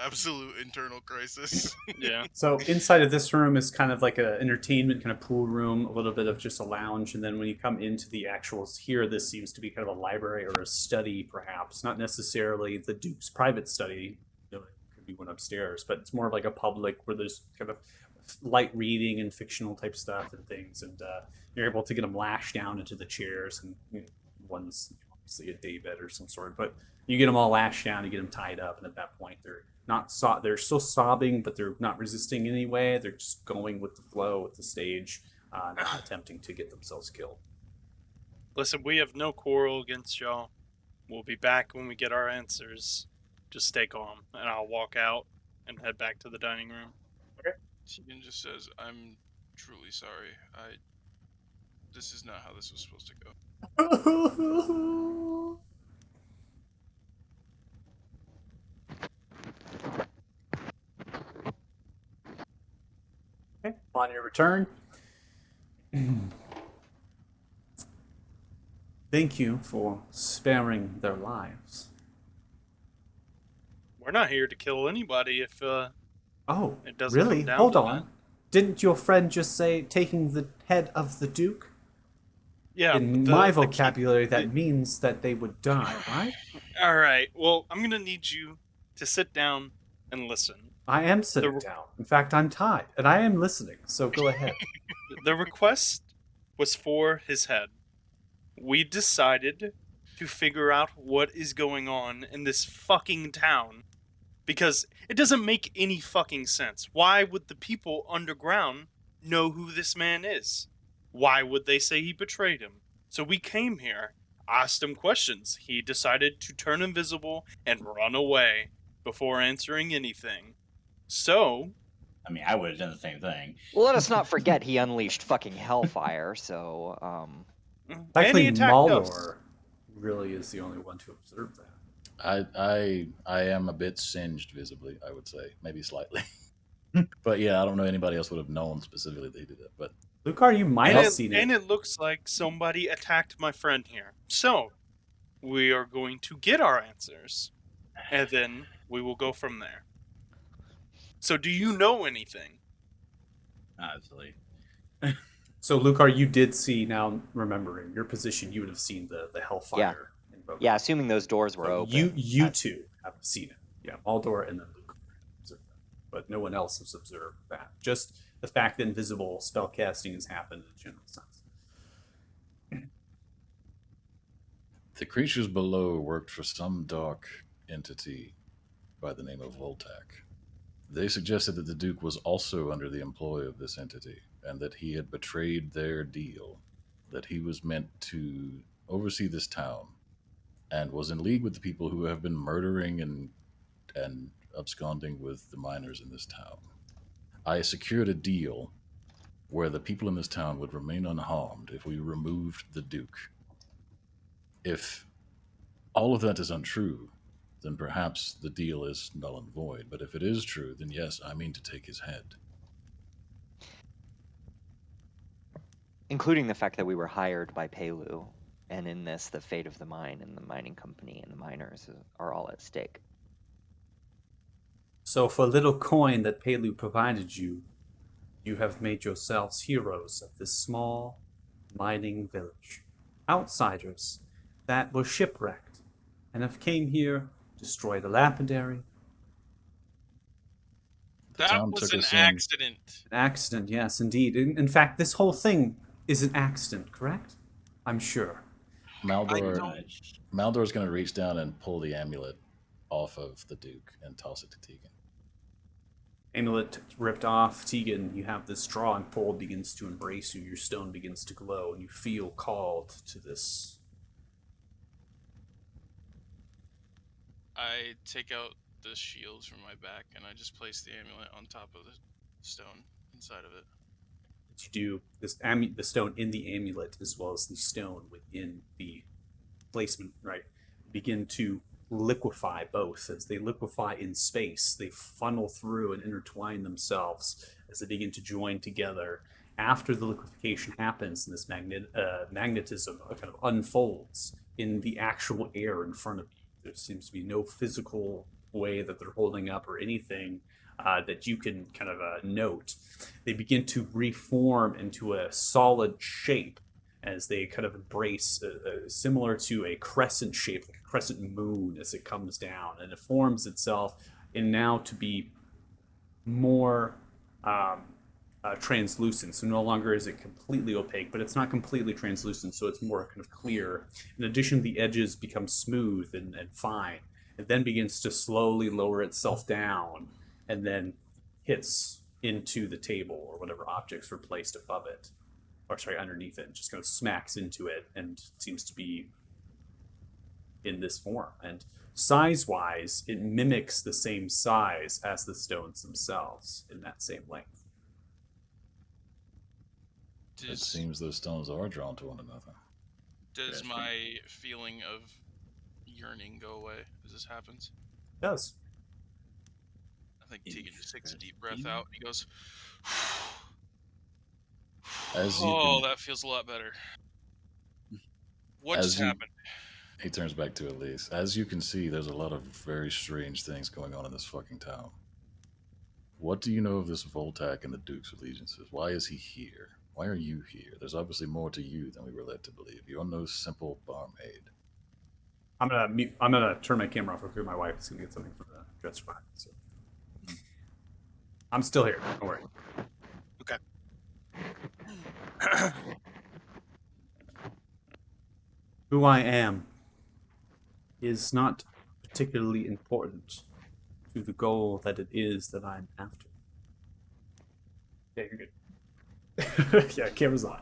absolute internal crisis. Yeah. So inside of this room is kind of like an entertainment kind of pool room, a little bit of just a lounge, and then when you come into the actual here, this seems to be kind of a library or a study, perhaps not necessarily the Duke's private study. It could be one upstairs, but it's more of like a public where there's kind of light reading and fictional type stuff and things, and you're able to get them lashed down into the chairs, and one's obviously a day bed or some sort, but you get them all lashed down, you get them tied up, and at that point they're not they're still sobbing, but they're not resisting in any way. They're just going with the flow, with the stage, not attempting to get themselves killed. Listen, we have no quarrel against y'all. We'll be back when we get our answers. Just stay calm, and I'll walk out and head back to the dining room. Tegan just says, "I'm truly sorry. This is not how this was supposed to go." Okay. On your return, thank you for sparing their lives. We're not here to kill anybody if Oh, it doesn't really? come down Hold to on. that. Didn't your friend just say taking the head of the Duke? Yeah. In but my the key- vocabulary, that means that they would die, right? All right. Well, I'm gonna need you to sit down and listen. I am sitting down. In fact, I'm tied, and I am listening, so go ahead. The request was for his head. We decided to figure out what is going on in this fucking town because it doesn't make any fucking sense. Why would the people underground know who this man is? Why would they say he betrayed him? So we came here, asked him questions. He decided to turn invisible and run away before answering anything. So, I mean, I would have done the same thing. Well, let us not forget he unleashed fucking hellfire. So, and Actually, he attacked us. Maulor really is the only one to observe that. I am a bit singed visibly, I would say, maybe slightly. But yeah, I don't know anybody else would have known specifically that he did that. But Lucar, you might have seen And it. it looks like somebody attacked my friend here. So, we are going to get our answers, and then we will go from there. So, do you know anything? Obviously. So, Lucar, you did see, now remembering your position, you would have seen the Hellfire. Invoker. yeah, assuming those doors were So open. you two have seen it. Yeah, Maldor and then Lucar observed that. But no one else has observed that. Just the fact that invisible spellcasting has happened in a general sense. the creatures below worked for some dark entity by the name of Voltac. They suggested that the Duke was also under the employ of this entity, and that he had betrayed their deal, that he was meant to oversee this town, and was in league with the people who have been murdering and absconding with the miners in this town. I secured a deal where the people in this town would remain unharmed if we removed the Duke. If all of that is untrue, then perhaps the deal is null and void. But if it is true, then yes, I mean to take his head. Including the fact that we were hired by Pelu, and in this, the fate of the mine and the mining company and the miners are all at stake. So, for a little coin that Pelu provided you, you have made yourselves heroes of this small mining village. Outsiders that were shipwrecked and have came here, destroyed a lapidary. The That town was took an us in. accident. An accident, yes, indeed. In fact, this whole thing is an accident, correct? I'm sure. Maldor's going to reach down and pull the amulet off of the Duke and toss it to Tegan. Amulet ripped off. Tegan, you have this draw and pull begins to embrace you. Your stone begins to glow, and you feel called to this. I take out the shields from my back and I just place the amulet on top of the stone inside of it. You do this the stone in the amulet as well as the stone within the placement, right, begin to liquefy both. As they liquefy in space, they funnel through and intertwine themselves as they begin to join together. After the liquefaction happens and this magnetism kind of unfolds in the actual air in front of you, there seems to be no physical way that they're holding up or anything that you can kind of note. They begin to reform into a solid shape as they kind of embrace, similar to a crescent shape, like a crescent moon as it comes down, and it forms itself in now to be more translucent. So no longer is it completely opaque, but it's not completely translucent, so it's more kind of clear. In addition, the edges become smooth and fine. It then begins to slowly lower itself down and then hits into the table or whatever objects were placed above it. underneath it, and just kind of smacks into it, and seems to be in this form. And size-wise, it mimics the same size as the stones themselves in that same length. It Does, seems those stones are drawn to one another. does my feeling of yearning go away as this happens? It does. I think Tegan just takes a deep breath out and he goes, As you "Oh, can- that feels a lot better." What As just you- happened? He turns back to Elise. As you can see, there's a lot of very strange things going on in this fucking town. What do you know of this Voltac and the Duke's allegiances? Why is he here? Why are you here? There's obviously more to you than we were led to believe. You're no simple barmaid. I'm gonna turn my camera off real quick. My wife is gonna get something from the dresser behind. So I'm still here. Don't worry. Who I am is not particularly important to the goal that it is that I'm after. Yeah, you're good. Yeah, camera's on.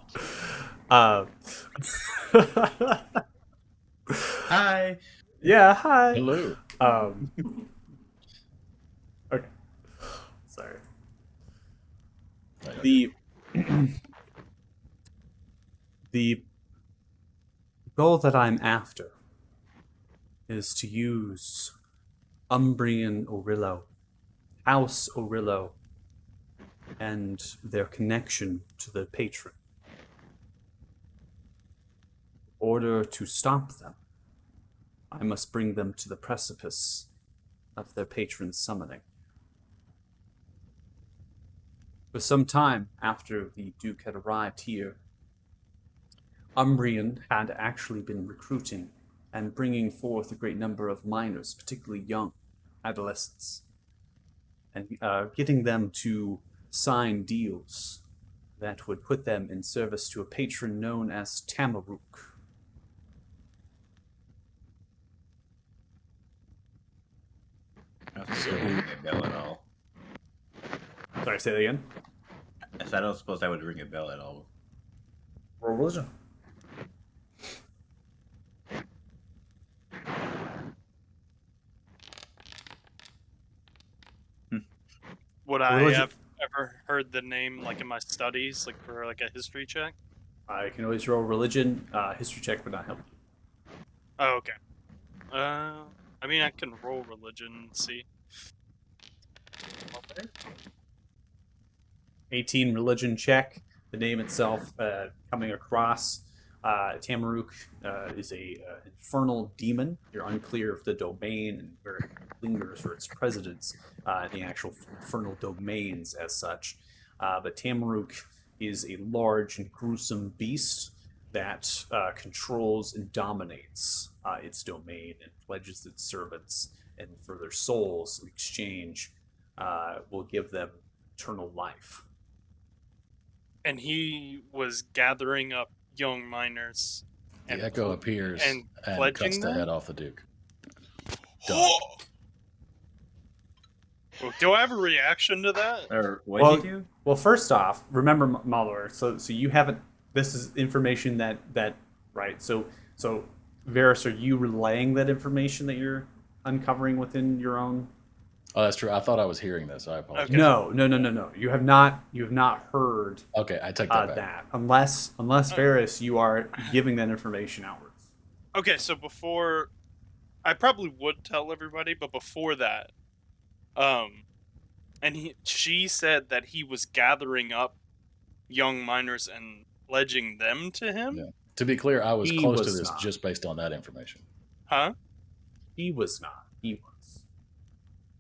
Hi. Yeah, hi. Hello. Okay. Sorry. Right, The the goal that I'm after is to use Umbrian Orillo, House Orillo, and their connection to the patron. In order to stop them, I must bring them to the precipice of their patron's summoning. For some time after the Duke had arrived here, Umbrian had actually been recruiting and bringing forth a great number of minors, particularly young adolescents, and getting them to sign deals that would put them in service to a patron known as Tamaruk. I don't think that would ring a bell at all. Sorry, say that again. I don't suppose that would ring a bell at all. Roll religion. Would I Religion- have ever heard the name like in my studies, like for like a history check? I can always roll religion. History check would not help you. Oh, okay. I mean, I can roll religion and see. 18 religion check. The name itself coming across. Tamaruk is a infernal demon. You're unclear of the domain and where it lingers or its presence in the actual infernal domains as such. But Tamaruk is a large and gruesome beast that controls and dominates its domain and pledges its servants, and for their souls in exchange will give them eternal life. And he was gathering up young miners. The echo appears and and pledging cuts the them? head off the Duke. Done. Oh! Do I have a reaction to that? Or what Well, did you do? Well, first off, remember Malor. So you haven't. This is information that right. So Varys, are you relaying that information that you're uncovering within your own? Oh, that's true. I thought I was hearing this. I apologize. Okay. No. You have not heard Okay, I take that back. that unless Varys, you are giving that information outwards. Okay, so before, I probably would tell everybody, but before that, and she said that he was gathering up young miners and pledging them to him. Yeah. To be clear, I was He close to was this not. just based on that information. Huh? He was not. He was.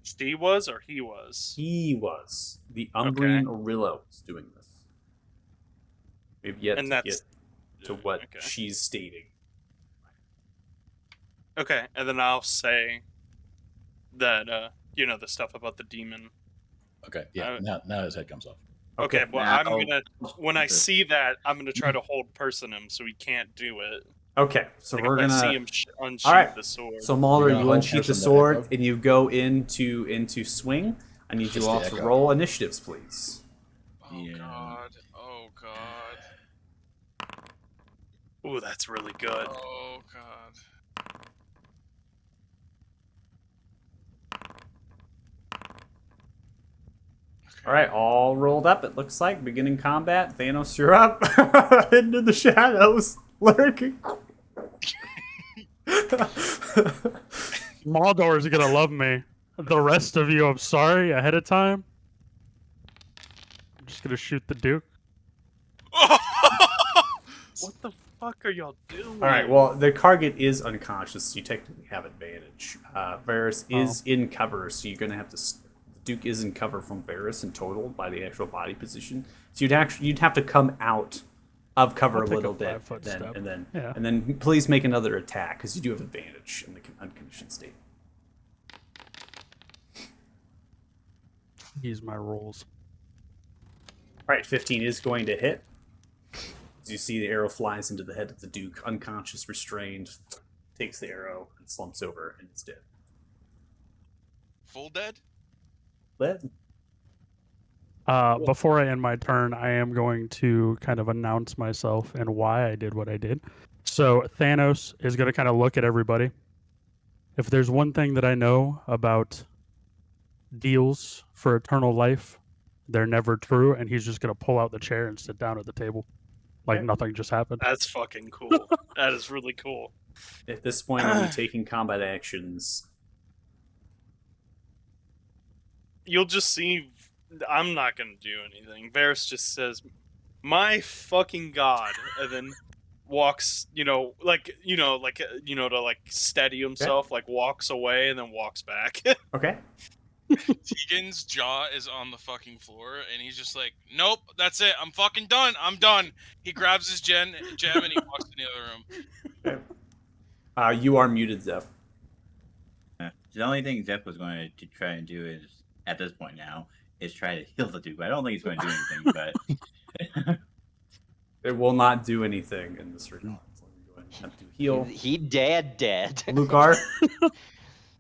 She was or he was? He was. The Umbrian Orillo was doing this. We've yet And to that's get to what okay. she's stating. Okay, and then I'll say that the stuff about the demon. Okay, yeah. Now his head comes off. Okay, well now- I'm gonna when I Okay. see that I'm gonna try to hold person him so he can't do it. Okay, so Like, we're if I see gonna. him unsheath Alright, the sword. So You're Mauler, gonna you hold unsheath the person the sword echo? and you go into swing. I need you Just all the to echo. roll initiatives, please. Oh Yeah. god. Oh god. Ooh, that's really good. Oh god. All right, all rolled up. It looks like beginning combat. Thanos, you're up. Into the shadows, lurking. Maldor is gonna love me. The rest of you, I'm sorry ahead of time. I'm just gonna shoot the Duke. What the fuck are y'all doing? All right. Well, the target is unconscious, so you technically have advantage. Varys is in cover, so you're gonna have to. The Duke is in cover from Varys in total by the actual body position. So you'd have to come out of cover I'll a take a little bit, 5-foot then, step. and then please make another attack because you do have advantage in the unconditioned state. Use my rolls. All right, 15 is going to hit. As you see, the arrow flies into the head of the Duke, unconscious, restrained, takes the arrow and slumps over and is dead. Full dead? Dead. Before I end my turn, I am going to kind of announce myself and why I did what I did. So Thanos is going to kind of look at everybody. If there's one thing that I know about deals for eternal life, they're never true, and he's just going to pull out the chair and sit down at the table like Okay. nothing just happened. That's fucking cool. That is really cool. At this point, I'll be taking combat actions. You'll just see. I'm not gonna do anything. Varys just says, "My fucking god," and then walks. To steady himself. Like walks away and then walks back. Okay. Tegan's jaw is on the fucking floor, and he's just like, "Nope, that's it. I'm fucking done. I'm done." He grabs his gem and he walks in the other room. Okay. You are muted, Zeph. The only thing Zeph was going to try and do is, at this point now, is try to heal the Duke. I don't think he's going to do anything, but... It will not do anything in this regard. So let me go ahead and attempt to heal. He dead. Lucar.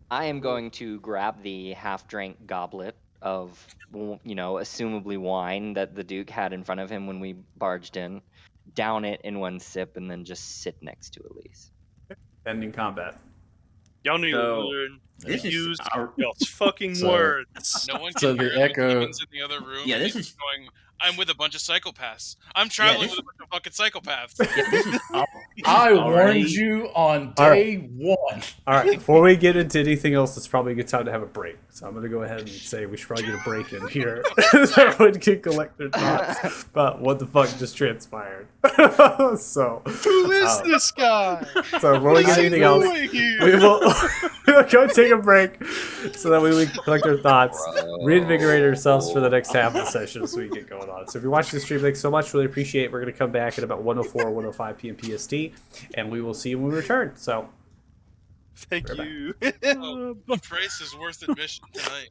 I am going to grab the half-drank goblet of, assumably wine that the Duke had in front of him when we barged in, down it in one sip, and then just sit next to Elise. Ending combat. Y'all need to So, learn this to is use our- y'all's fucking So- words. No one So can the hear him. echo- Tegan's in the other room. Yeah, and this he's is- going. I'm with a bunch of psychopaths. I'm traveling this- with a bunch of fucking psychopaths. Yeah, this is I already- warned you on All day one. All right, before we get into anything else, it's probably a good time to have a break. So I'm going to go ahead and say we should probably get a break in here. So everyone can collect their thoughts about what the fuck just transpired. So, Who is this guy? so before we get anything else, we will we'll go take a break so that we can collect our thoughts, reinvigorate ourselves for the next half of the session so we get going on. So if you're watching the stream, thanks so much. Really appreciate it. We're going to come back at about 1:04 or 1:05 p.m. PST, and we will see you when we return. So, Thank Right back. you. Oh, the price is worth admission tonight.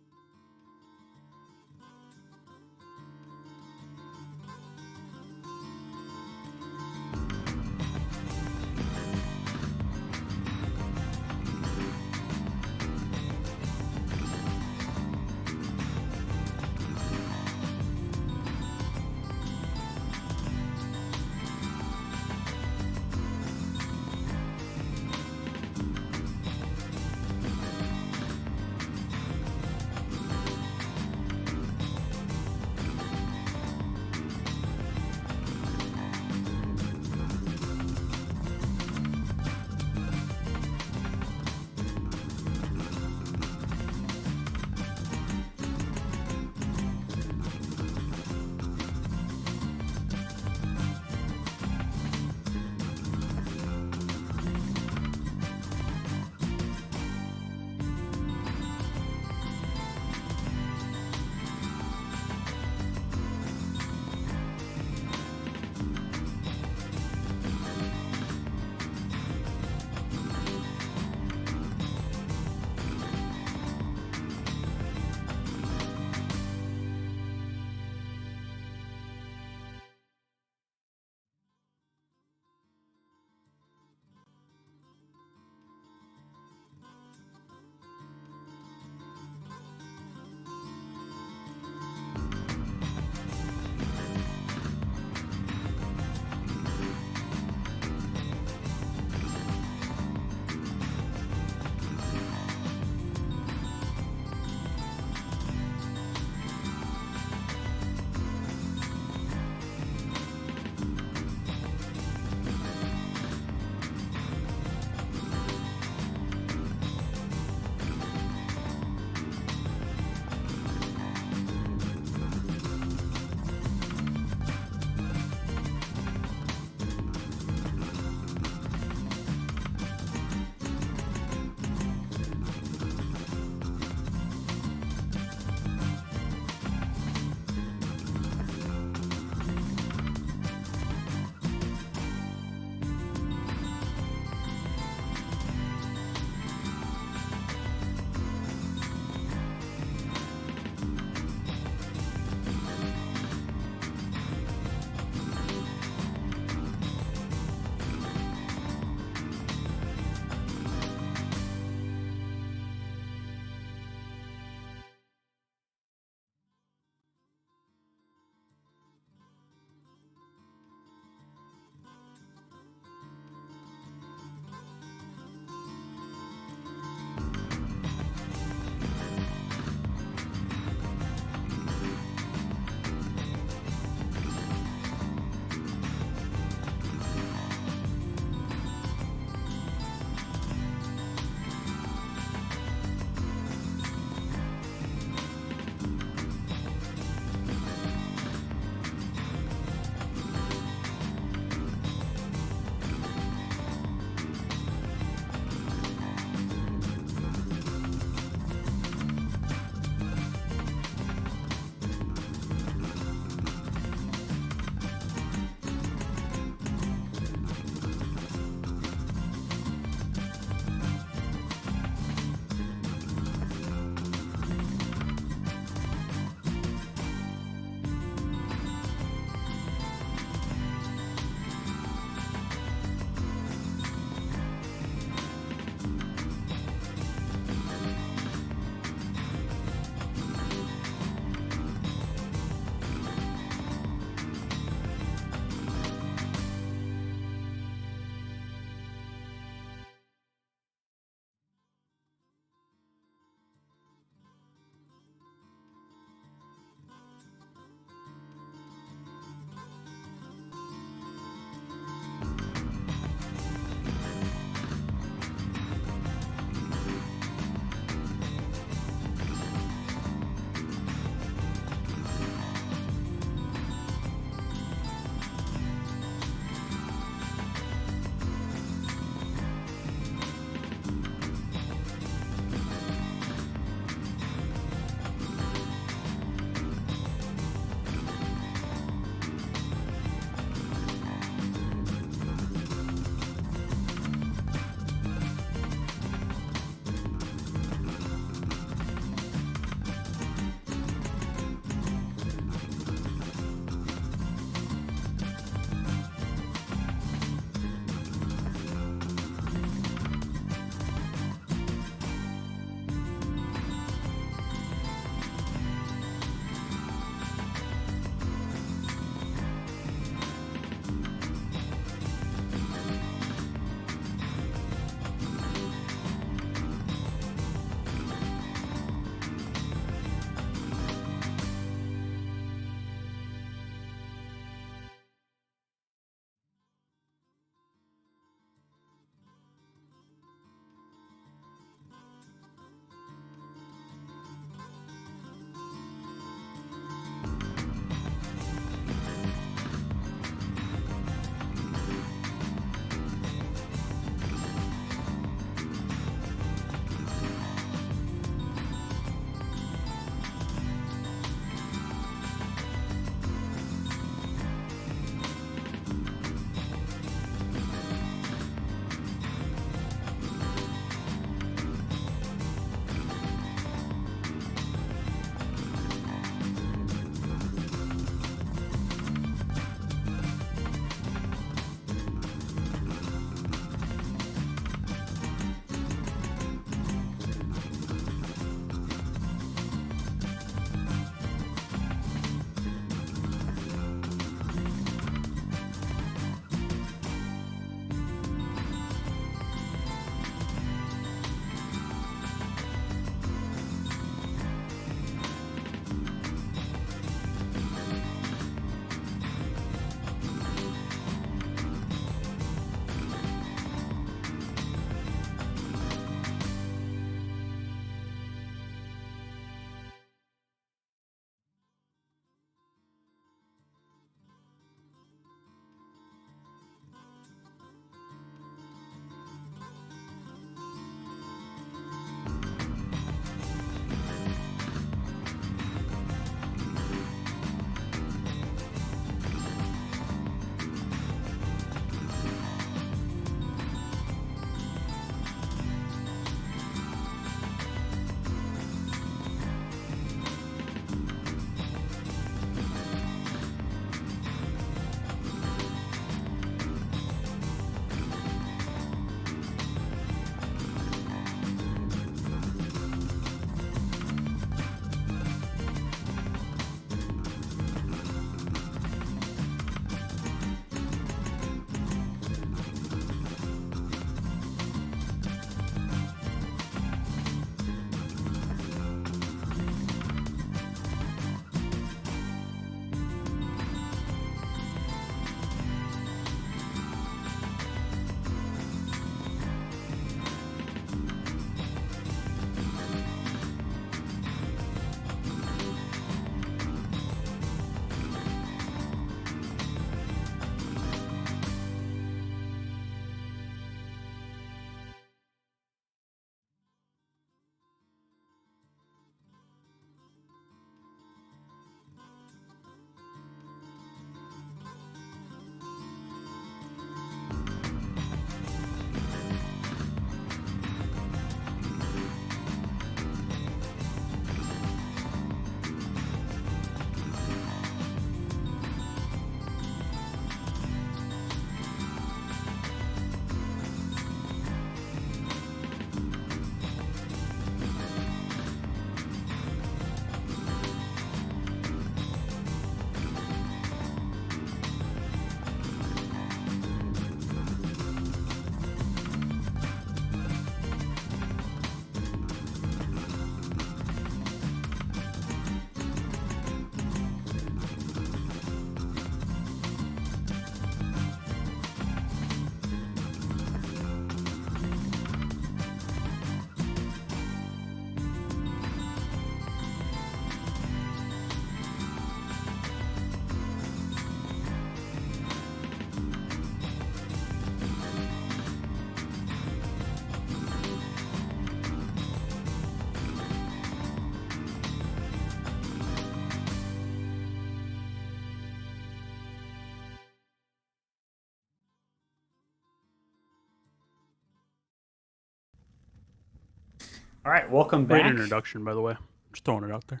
All right, welcome Great back. introduction, by the way. Just throwing it out there.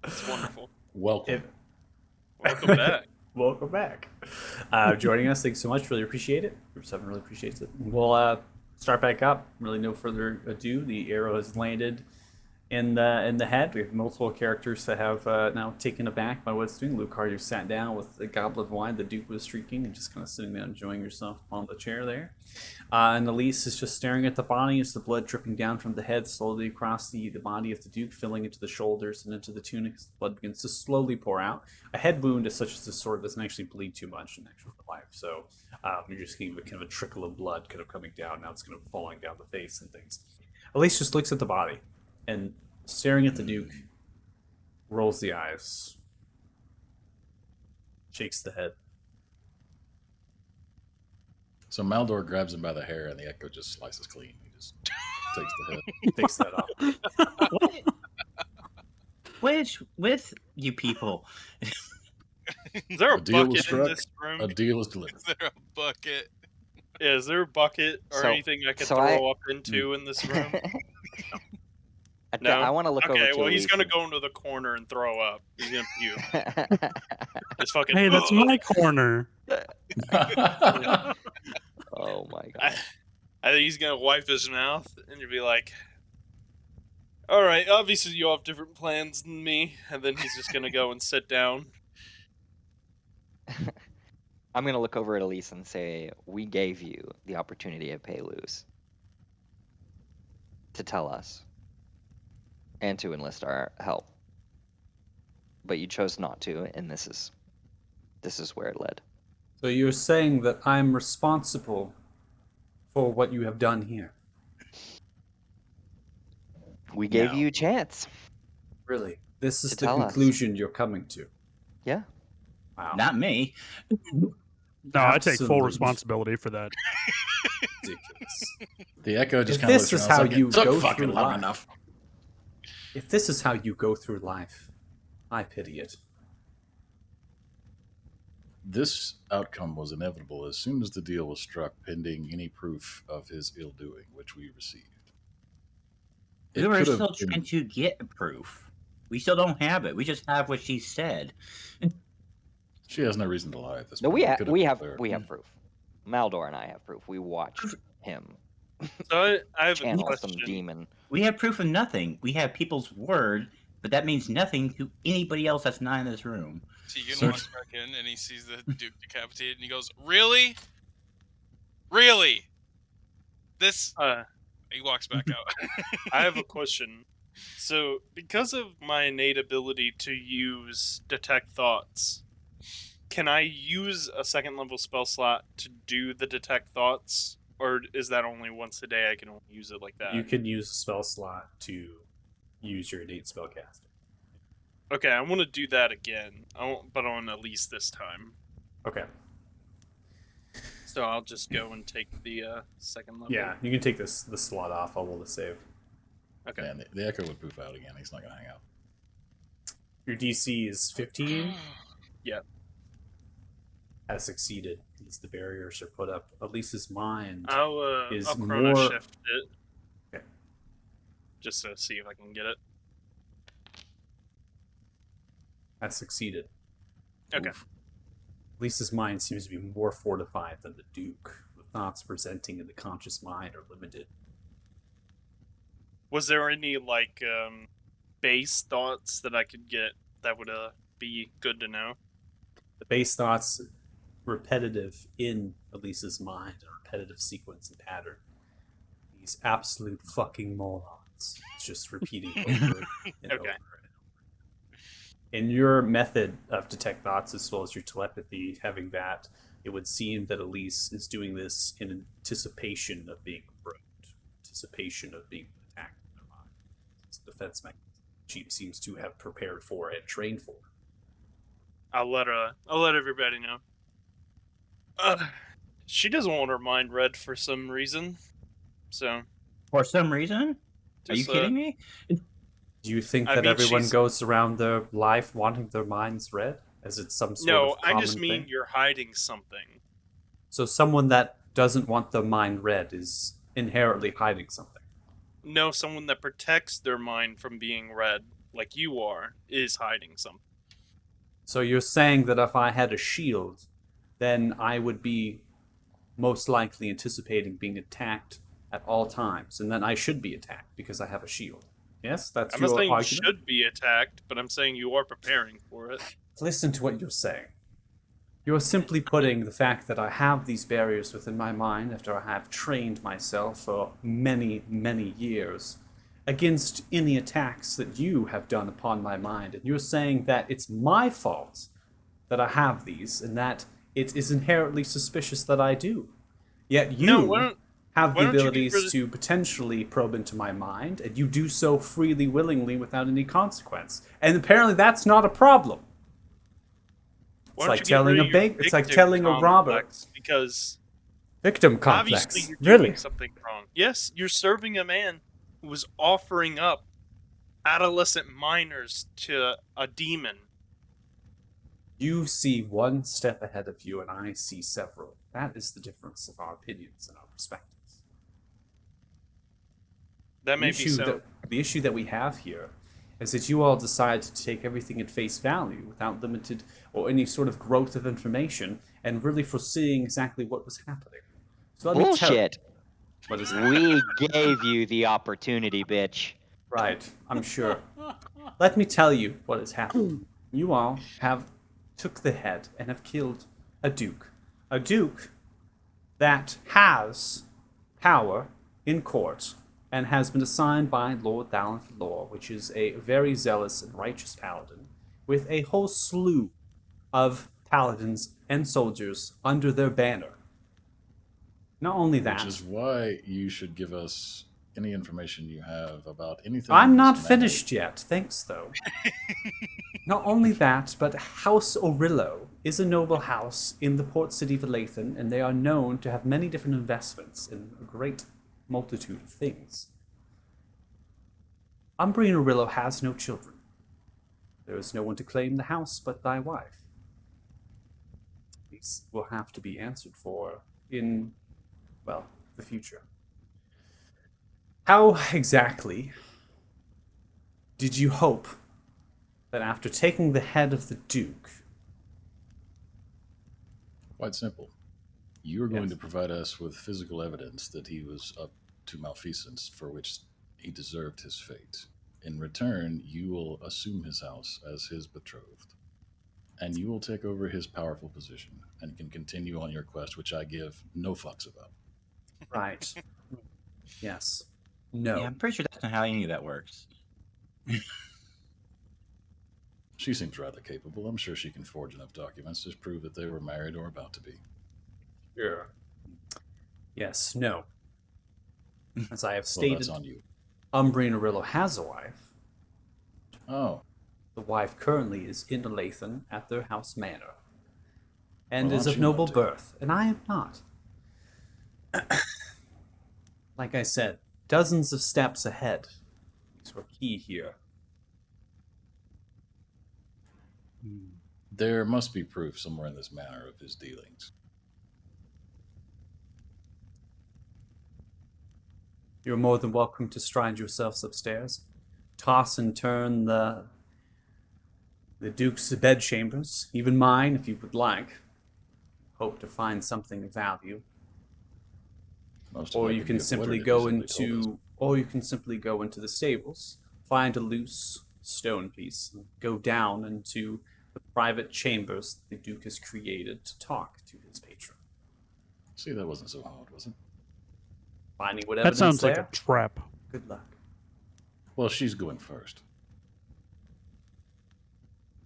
It's wonderful. Welcome. If- Welcome back. Welcome back. Joining us, thanks so much. Really appreciate it. Group 7 really appreciates it. We'll start back up. Really, no further ado. The arrow has landed in the head. We have multiple characters that have now taken aback by what it's doing. Lucario sat down with a goblet of wine. The Duke was streaking and just kind of sitting there enjoying yourself on the chair there. And Elise is just staring at the body as the blood dripping down from the head slowly across the body of the Duke, filling into the shoulders and into the tunic as the blood begins to slowly pour out. A head wound as such as this sword doesn't actually bleed too much in actual life, so you're just getting kind of a trickle of blood kind of coming down. Now it's kind of falling down the face and things. Elise just looks at the body and, staring at the Duke, rolls the eyes, shakes the head. So Maldor grabs him by the hair, and the Echo just slices clean. He just takes the head. Takes that off. With you people. Is there a A deal was bucket in struck. this room? A deal is delivered. Is there a bucket? Yeah, is there a bucket or So- anything I could so throw up into in this room? No? I want to look over Okay, to well, he's gonna Elise go into the corner and throw up. He's gonna puke. and- Just fucking. Hey, that's my corner. Oh my god. I think he's gonna wipe his mouth, and you'll be like, "All right, obviously you have different plans than me." And then he's just gonna go and sit down. I'm gonna look over at Elise and say, "We gave you the opportunity at Payluz to tell us and to enlist our help, but you chose not to, and this is where it led." So you're saying that I'm responsible for what you have done here? We gave No. you a chance. Really? This is To the tell us. conclusion you're coming to? Yeah. Wow. Not me. No, I take full Absolutely. responsibility for that. Ridiculous. The Echo just If kind of this looks is around. how It's like, you "It took go fucking through long life." enough. If this is how you go through life, I pity it. This outcome was inevitable as soon as the deal was struck, pending any proof of his ill doing, which we received. It We were could have still been- trying to get proof. We still don't have it. We just have what she said. She has no reason to lie at this No, point. we It have could we have been clear. we have proof. Maldor and I have proof. We watched him So I have a channel some question. demon. We have proof of nothing. We have people's word, but that means nothing to anybody else that's not in this room. Tegan Search- walks back in and he sees the Duke decapitated and he goes, "Really? Really? This?" He walks back out. I have a question. So, because of my innate ability to use detect thoughts, can I use a second level spell slot to do the detect thoughts, or is that only once a day? I can only use it like that. You could use a spell slot to use your innate spellcasting. Okay, I want to do that again. But on at least this time. Okay. So I'll just go and take the second level. Yeah, you can take the slot off. I'll roll the save. Okay. And the Echo would poof out again. He's not going to hang out. Your DC is 15. Yep. Has succeeded. As the barriers are put up. Elise's mind I'll is chrono more- shift it. Okay. Just to see if I can get it. has succeeded. Okay. Oof. Elise's mind seems to be more fortified than the Duke. The thoughts presenting in the conscious mind are limited. Was there any base thoughts that I could get that would be good to know? The base thoughts repetitive in Elise's mind, a repetitive sequence and pattern. These absolute fucking morons. It's just repeating over and Okay. over. In your method of detect thoughts as well as your telepathy, having that, it would seem that Elise is doing this in anticipation of being probed, anticipation of being attacked in their mind. It's a defense mechanism she seems to have prepared for and trained for. I'll let everybody know. She doesn't want her mind read for some reason. So For some reason? Are you just, kidding me? Do you think I that mean, everyone she's- goes around their life wanting their minds read? As it's some sort No, of I just common mean thing? you're hiding something. So someone that doesn't want their mind read is inherently hiding something. know someone that protects their mind from being read, like you are, is hiding something. So you're saying that if I had a shield, then I would be most likely anticipating being attacked at all times, and then I should be attacked because I have a shield. Yes, that's I'm not your saying you argument. should be attacked, but I'm saying you are preparing for it. Listen to what you're saying. You're simply putting the fact that I have these barriers within my mind after I have trained myself for many, many years against any attacks that you have done upon my mind. And you're saying that it's my fault that I have these and that it is inherently suspicious that I do. Yet you No, why don't- have why the don't you get rid abilities of- to potentially probe into my mind, and you do so freely, willingly, without any consequence. And apparently that's not a problem. Why It's don't like you get telling rid a of your bank. It's like victim telling a robber. complex, because Victim complex. obviously you're doing Really? something wrong. Yes, you're serving a man who was offering up adolescent minors to a demon. You see one step ahead of you, and I see several. That is the difference of our opinions and our perspectives. That may be so. The issue that we have here is that you all decide to take everything at face value without limited or any sort of growth of information and really foreseeing exactly what was happening. So let me tell you Bullshit. what is We gave you the opportunity, bitch. Right, I'm sure. Let me tell you what has happened. You all have took the head and have killed a duke. A duke that has power in court and has been assigned by Lord Dallin Law, which is a very zealous and righteous paladin, with a whole slew of paladins and soldiers under their banner. Not only that, Which is why you should give us any information you have about anything. I'm in not this finished yet, thanks though. Not only that, but House Orillo is a noble house in the port city of Elathan, and they are known to have many different investments in a great multitude of things. Umbrian Orillo has no children. There is no one to claim the house but thy wife. These will have to be answered for in, well, the future. How exactly did you hope that after taking the head of the Duke... Quite simple. You are going Yes. to provide us with physical evidence that he was up to malfeasance for which he deserved his fate. In return, you will assume his house as his betrothed, and you will take over his powerful position and can continue on your quest, which I give no fucks about. Right. Yes. No. Yeah, I'm pretty sure that's not how any of that works. She seems rather capable. I'm sure she can forge enough documents to prove that they were married or about to be. Sure. Yes, no. As I have Well, stated, that's on you. Umbrian Orillo has a wife. Oh, The wife currently is in Elathan at their house manor, and Well, is aren't of you noble not, birth, and I am not. Like I said, dozens of steps ahead. These were key here. there must be proof somewhere in this manner of his dealings. You're more than welcome to stride yourselves upstairs. Toss and turn the Duke's bedchambers, even mine if you would like. Hope to find something of value. Most of Or that you could can be simply avoided if go you simply told us. into the stables, find a loose stone piece, and go down into the private chambers the Duke has created to talk to his patron. See, that wasn't so hard, was it? Finding what That evidence sounds there. like a trap. Good luck. Well, she's going first.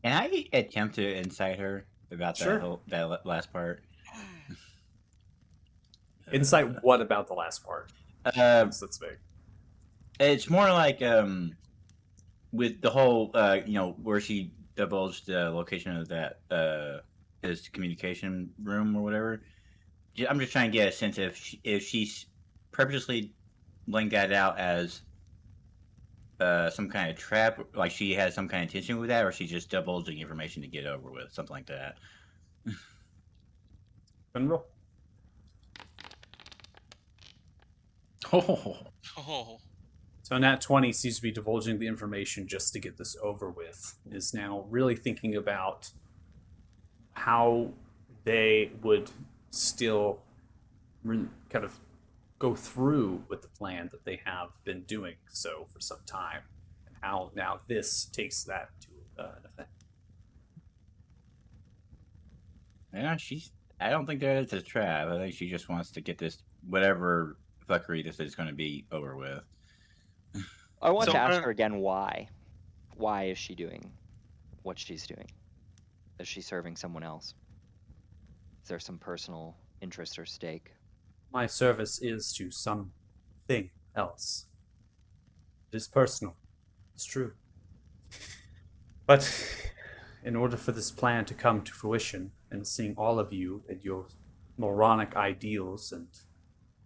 Can I attempt to incite her about Sure. that last part? Insight what about the last part? That's big. It's more like with the whole where she divulged the location of that his communication room or whatever. I'm just trying to get a sense if she's purposely laying that out as some kind of trap, like she has some kind of intention with that, or she's just divulging information to get over with, something like that. General? Oh, Oh, So Nat 20 seems to be divulging the information just to get this over with, is now really thinking about how they would still kind of go through with the plan that they have been doing so for some time, and how now this takes that to an effect. Yeah, I don't think that is a trap. I think she just wants to get this whatever fuckery this is going to be over with. I want So, to ask her again why. Why is she doing what she's doing? Is she serving someone else? Is there some personal interest or stake? My service is to something else. It is personal. It's true. But in order for this plan to come to fruition, and seeing all of you and your moronic ideals and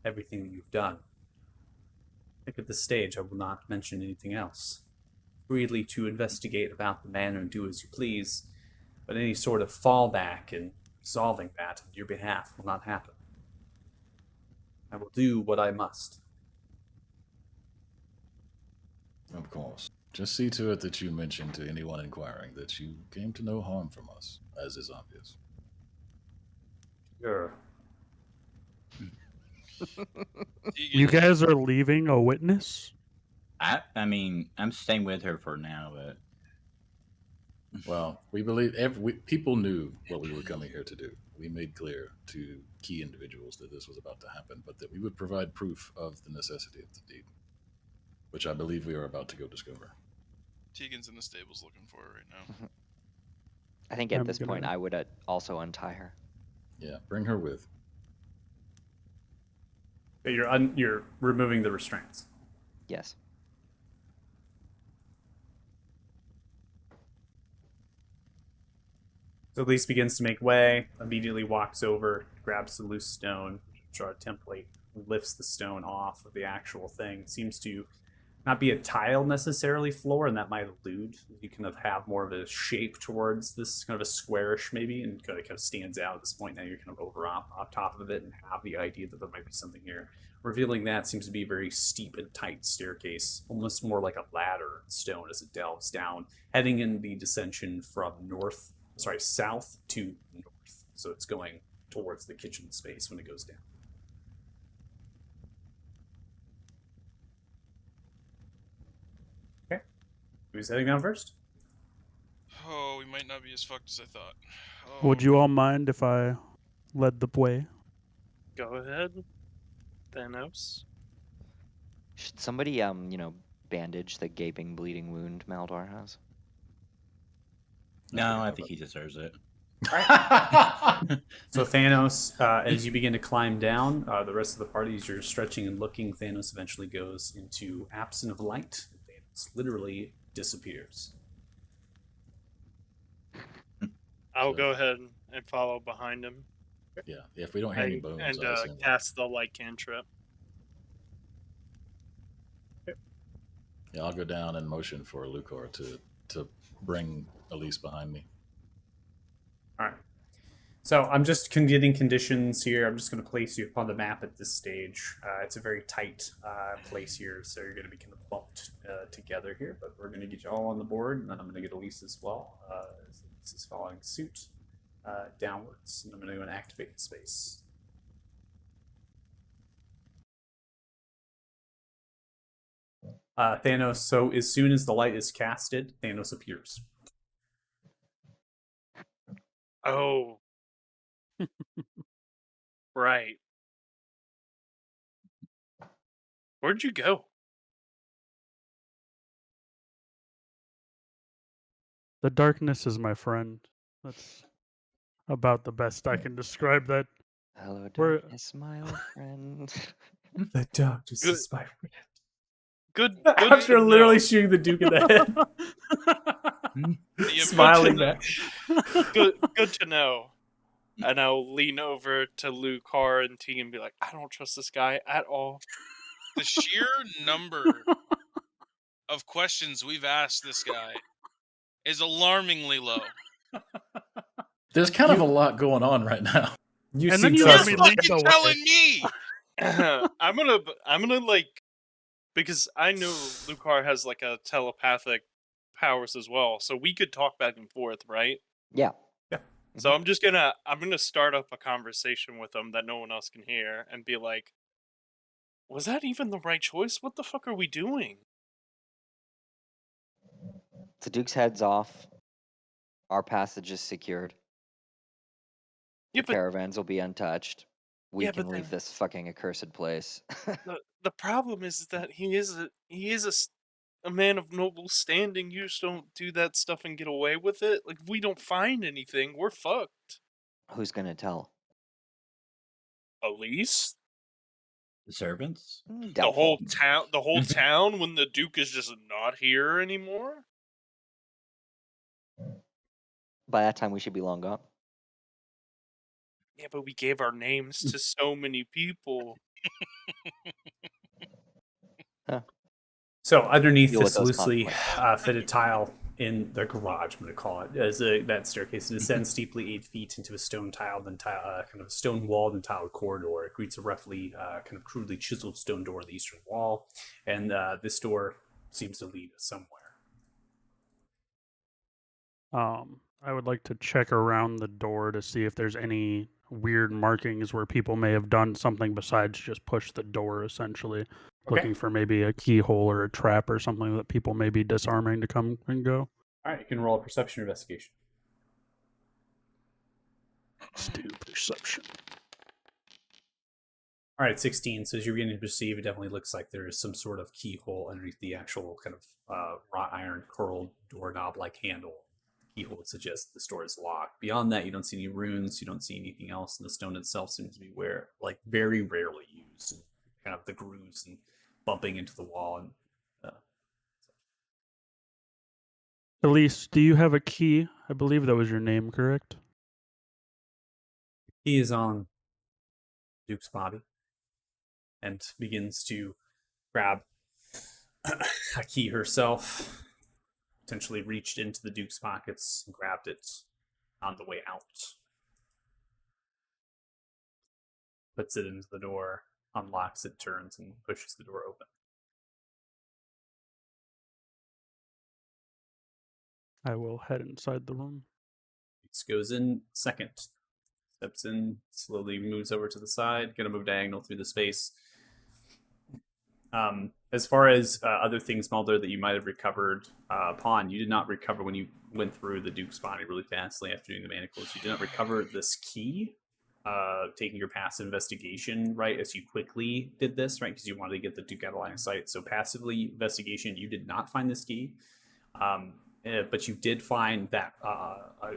everything that you've done, I think at this stage I will not mention anything else. Freely to investigate about the manner and do as you please, but any sort of fallback in solving that on your behalf will not happen. I will do what I must. Of course. Just see to it that you mention to anyone inquiring that you came to no harm from us, as is obvious. Sure. You guys are leaving a witness? I mean, I'm staying with her for now, but Well, we believe people knew what we were coming here to do. We made clear to key individuals that this was about to happen, but that we would provide proof of the necessity of the deed, which I believe we are about to go discover. Tegan's in the stables looking for her right now. I think at I'm this point gonna- I would also untie her. Yeah, bring her with. But you're removing the restraints. Yes. So Elise begins to make way, immediately walks over, grabs the loose stone, draw a template, lifts the stone off of the actual thing. Seems to not be a tile necessarily floor, and that might allude. You kind of have more of a shape towards this kind of a squarish maybe, and kind of stands out at this point. Now you're kind of over on top of it and have the idea that there might be something here. Revealing that seems to be a very steep and tight staircase, almost more like a ladder stone as it delves down, heading in the descension from south to north. So it's going towards the kitchen space when it goes down. Okay. Who's heading down first? Oh, we might not be as fucked as I thought. Oh, Would you all mind if I led the way? Go ahead, Thanos. Should somebody bandage the gaping bleeding wound Maldor has? no, I think he deserves it. So Thanos, as you begin to climb down, the rest of the party, as you're stretching and looking, Thanos eventually goes into absent of light. Thanos literally disappears. I'll go ahead and follow behind him Yeah, if we don't hear any bones, and I assume. cast the light cantrip. Yeah, I'll go down and motion for Lucor to bring Elise behind me. All right. So I'm just getting conditions here. I'm just going to place you upon the map at this stage. It's a very tight place here, so you're going to be kind of bumped together here. But we're going to get you all on the board, and then I'm going to get Elise as well. Elise is following suit downwards, and I'm going to go and activate the space. Thanos. So as soon as the light is casted, Thanos appears. Oh. Right. Where'd you go? The darkness is my friend. That's about the best I can describe that. Hello, We're- darkness, my old friend. The darkness Good. is my friend. Good. After to literally know. shooting the Duke in the head. The Smiling impression- back. Good to know. And I'll lean over to Lucar and T and be like, I don't trust this guy at all. The sheer number of questions we've asked this guy is alarmingly low. There's kind of a lot going on right now. You And seem then you You're let me trustworthy. lead the fucking way. telling me. I'm gonna like because I know Lucar has like a telepathic powers as well, so we could talk back and forth, right? Yeah. So I'm gonna start up a conversation with him that no one else can hear and be like, was that even the right choice? What the fuck are we doing? The Duke's heads off. Our passage is secured. Yeah, The but caravans will be untouched. We yeah, can but leave then this fucking accursed place. the problem is that a man of noble standing. You just don't do that stuff and get away with it. Like if we don't find anything, we're fucked. Who's gonna tell? Elise? The servants? Doubtful. The whole town when the Duke is just not here anymore? By that time, we should be long gone. Yeah, but we gave our names to so many people. So underneath Deal with this those loosely consequences. fitted tile in the garage, I'm going to call it, as that staircase descends steeply 8 feet into a stone tile, then kind of a stone walled and tiled corridor. It greets a roughly kind of crudely chiseled stone door on the eastern wall, and this door seems to lead us somewhere. I would like to check around the door to see if there's any weird markings where people may have done something besides just push the door, essentially. Okay. Looking for maybe a keyhole or a trap or something that people may be disarming to come and go. All right, you can roll a perception investigation. Let's do perception. All right, 16. So as you're beginning to perceive, it definitely looks like there is some sort of keyhole underneath the actual kind of wrought iron curled doorknob-like handle. Keyhole would suggest the door is locked. Beyond that, you don't see any runes. You don't see anything else, and the stone itself seems to be very rarely used. And kind of the grooves and bumping into the wall. And Elise, do you have a key? I believe that was your name, correct? he is on Duke's body and begins to grab a key herself. Potentially reached into the Duke's pockets and grabbed it on the way out. Puts it into the door, unlocks it, turns, and pushes the door open. I will head inside the room. This goes in second. Steps in, slowly moves over to the side, gonna move diagonal through the space. As far as other things, Mulder, that you might have recovered, Pawn, you did not recover when you went through the Duke's body really fastly after doing the manacles. You did not recover this key, taking your passive investigation, right, as you quickly did this, right, because you wanted to get the Duke out of line of sight. So passively investigation, you did not find this key, but you did find that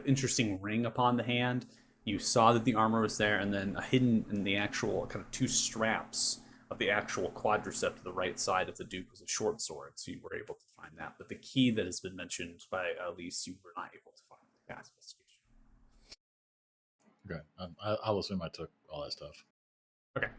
interesting ring upon the hand. You saw that the armor was there, and then hidden in the actual kind of two straps of the actual quadricep to the right side of the Duke was a short sword, so you were able to find that. But the key that has been mentioned by Elise, you were not able to find the past investigation. Okay, I'll assume I took all that stuff. Okay,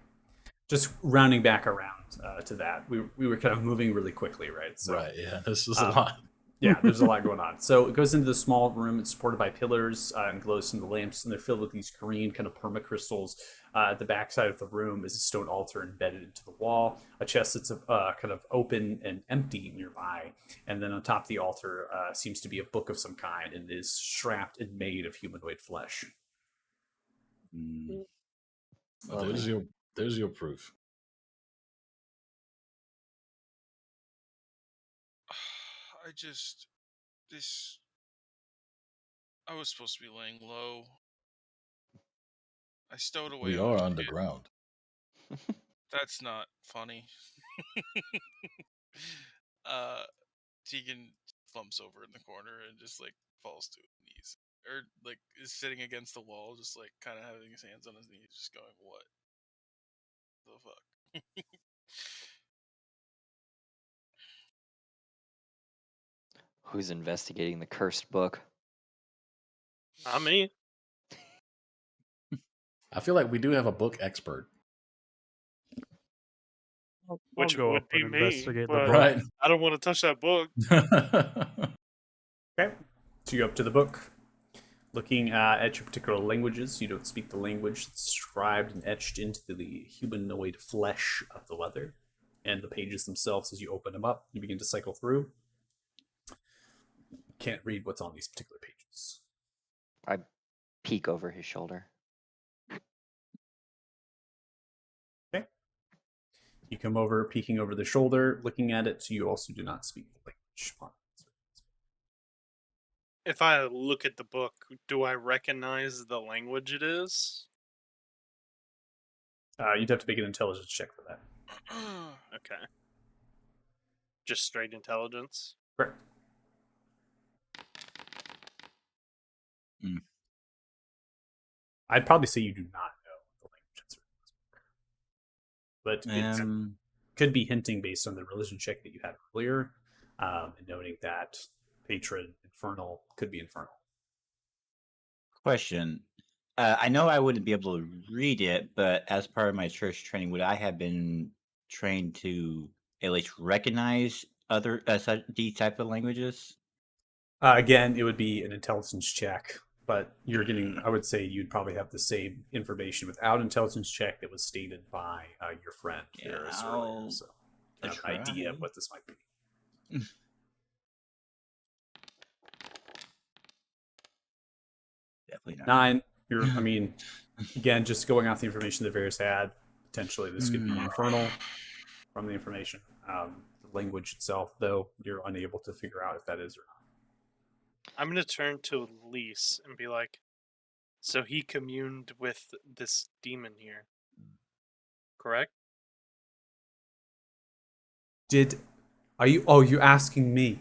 just rounding back around to that, we were kind of moving really quickly, right? So, Right, yeah, this is a lot. Yeah, there's a lot going on. So it goes into the small room. It's supported by pillars and glows from the lamps, and they're filled with these green kind of permacrystals. At the backside of the room is a stone altar embedded into the wall, a chest that's kind of open and empty nearby, and then on top of the altar seems to be a book of some kind, and is strapped and made of humanoid flesh. Well, there's your proof. I was supposed to be laying low. I stowed away. We all are the underground. shit. That's not funny. Tegan flumps over in the corner and just like falls to his knees, or like is sitting against the wall, just like kind of having his hands on his knees, just going, "What the fuck?" Who's investigating the cursed book? Not me. I feel like we do have a book expert. Which go would up be and me, investigate the but book. Right. I don't want to touch that book. Okay, so you go up to the book, looking at your particular languages. You don't speak the language. It's scribed and etched into the humanoid flesh of the leather. and the pages themselves, as you open them up, you begin to cycle through. Can't read what's on these particular pages. I peek over his shoulder. You come over, peeking over the shoulder, looking at it, so you also do not speak the language. If I look at the book, do I recognize the language it is? You'd have to make an intelligence check for that. Okay. Just straight intelligence. Correct. Hmm. I'd probably say you do not know the language that's written in this book. But it could be hinting based on the religion check that you had earlier, and noting that patron infernal could be infernal. Question. I know I wouldn't be able to read it, but as part of my church training, would I have been trained to at least recognize other these type of languages? Again, it would be an intelligence check, but you're getting, I would say you'd probably have the same information without intelligence check that was stated by your friend Ferris earlier. So you have an idea of what this might be. Definitely not. 9. I mean, again, just going off the information that Varys had, potentially this could be infernal from the information. The language itself, though, you're unable to figure out if that is or not. I'm going to turn to Lise and be like, so he communed with this demon here, correct? You're asking me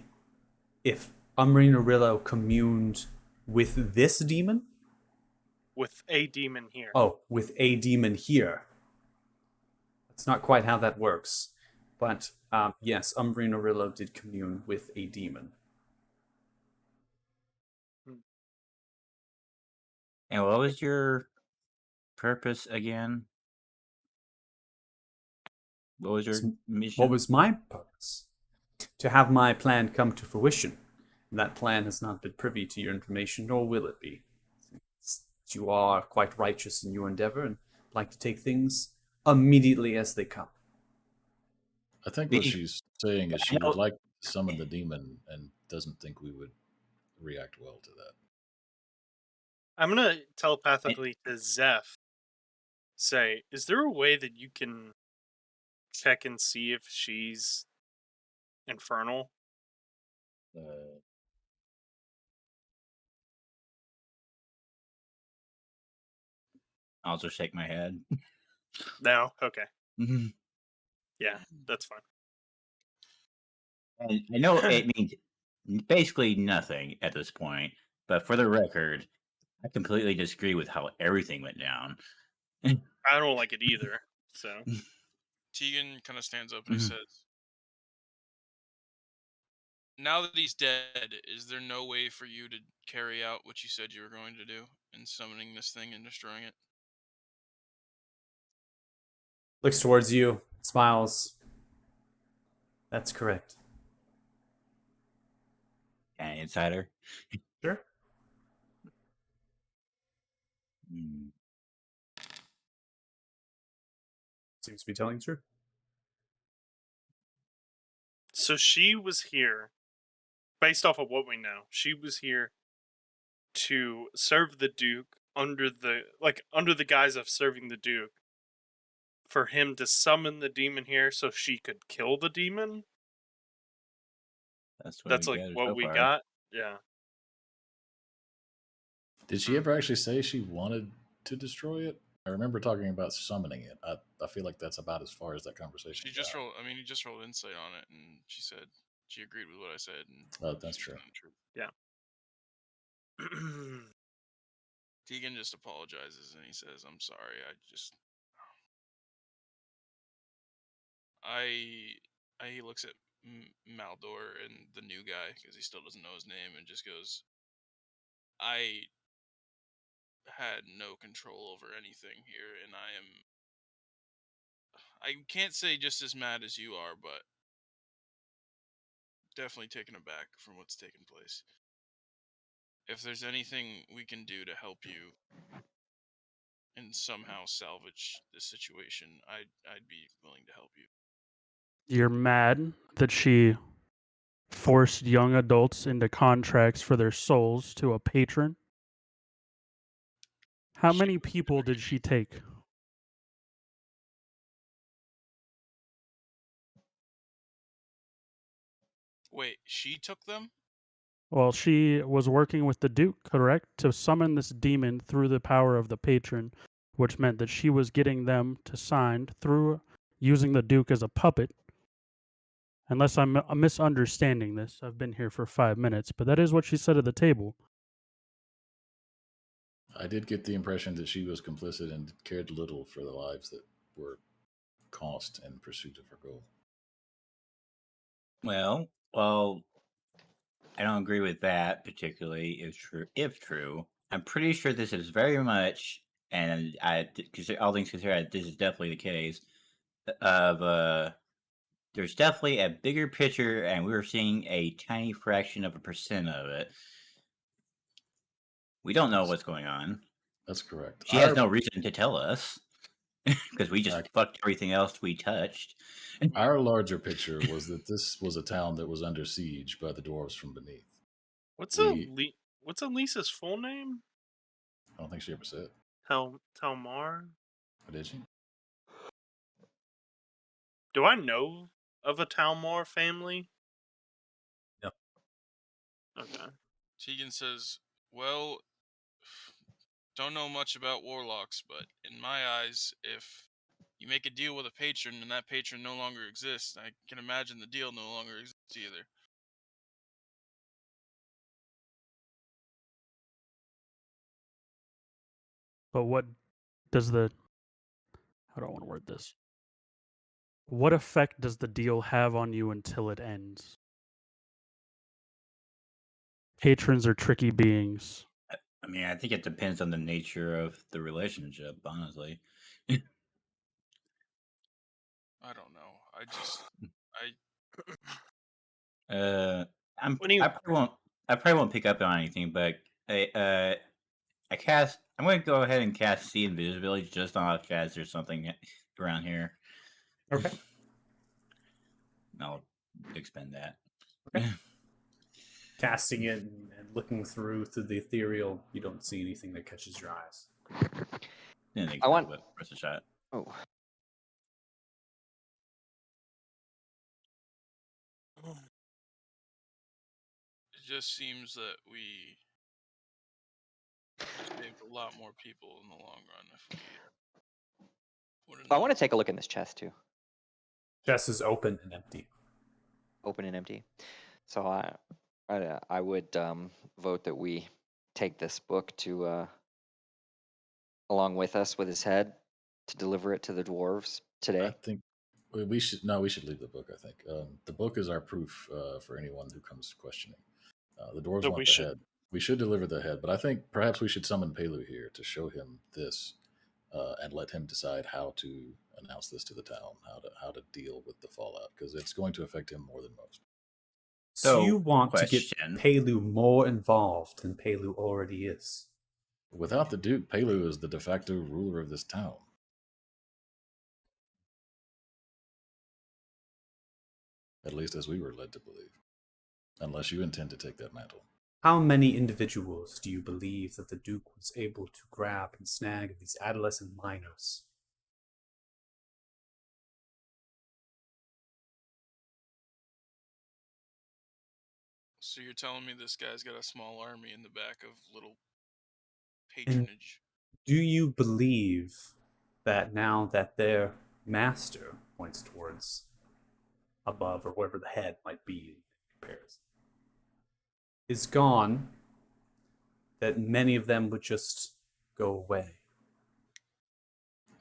if Umbrine Arillo communed with this demon? With a demon here. Oh, with a demon here. That's not quite how that works. But yes, Umbrine Arillo did commune with a demon. And what was your purpose again? What was your mission? What was my purpose? To have my plan come to fruition. And that plan has not been privy to your information, nor will it be. You are quite righteous in your endeavor and like to take things immediately as they come. I think what she's saying is she would like to summon the demon and doesn't think we would react well to that. I'm going to telepathically to Zeph say, is there a way that you can check and see if she's infernal? I'll just shake my head. No? Okay. Yeah, that's fine. And I know it means basically nothing at this point, but for the record, I completely disagree with how everything went down. I don't like it either, so. Tegan kind of stands up and he says, now that he's dead, is there no way for you to carry out what you said you were going to do in summoning this thing and destroying it? Looks towards you, smiles. That's correct. An insider? Sure. Seems to be telling the truth. So she was here, based off of what we know, she was here to serve the Duke under the guise of serving the Duke, for him to summon the demon here so she could kill the demon. That's like what we got. Yeah. Did she ever actually say she wanted to destroy it? I remember talking about summoning it. I feel like that's about as far as that conversation. He just rolled insight on it, and she said she agreed with what I said. And that's true. Yeah. Tegan just apologizes and he says, "I'm sorry. He looks at Maldor and the new guy because he still doesn't know his name and just goes, I had no control over anything here, and I can't say just as mad as you are, but definitely taken aback from what's taken place. If there's anything we can do to help you and somehow salvage this situation, I'd be willing to help you." You're mad that she forced young adults into contracts for their souls to a patron? How She many was people did she take? Wait, she took them? Well, she was working with the Duke, correct, to summon this demon through the power of the patron, which meant that she was getting them to sign through using the Duke as a puppet. Unless I'm misunderstanding this. I've been here for 5 minutes, but that is what she said at the table. I did get the impression that she was complicit and cared little for the lives that were cost in pursuit of her goal. Well, I don't agree with that particularly. If true, I'm pretty sure this is very much, and all things considered, this is definitely the case. There's definitely a bigger picture, and we're seeing a tiny fraction of a percent of it. We don't know what's going on. That's correct. She has no reason to tell us because we just fucked everything else we touched. Our larger picture was that this was a town that was under siege by the dwarves from beneath. What's We- what's Elisa's full name? I don't think she ever said. Talmar? Or did she? Do I know of a Talmar family? No. Okay. Tegan says, well, don't know much about warlocks, but in my eyes, if you make a deal with a patron and that patron no longer exists, I can imagine the deal no longer exists either. But what does the... How do I want to word this? What effect does the deal have on you until it ends? Patrons are tricky beings. I mean, I think it depends on the nature of the relationship, honestly. I don't know. I just, I When probably won't pick up on anything, but I'm going to go ahead and cast See Invisibility just on off chance there's something around here. Okay. I'll expend that. Okay. Casting it and looking through the ethereal, you don't see anything that catches your eyes. I want- press a shot. Oh, it just seems that we saved a lot more people in the long run if we would have I want to take a look in this chest too. Chest is open and empty. Open and empty. So I would vote that we take this book to along with us with his head to deliver it to the dwarves I today. think we should leave the book. I think the book is our proof for anyone who comes questioning. The dwarves That want we the should- head. We should deliver the head, but I think perhaps we should summon Pelu here to show him this and let him decide how to announce this to the town, how to deal with the fallout, because it's going to affect him more than most. So So, you want to get question. Pelu more involved than Pelu already is. Without the Duke, Pelu is the de facto ruler of this town. At least as we were led to believe. Unless you intend to take that mantle. How many individuals do you believe that the Duke was able to grab and snag these adolescent minors? So you're telling me this guy's got a small army in the back of little patronage? Do you believe that now that their master points towards above or wherever the head might be in comparison is gone, that many of them would just go away?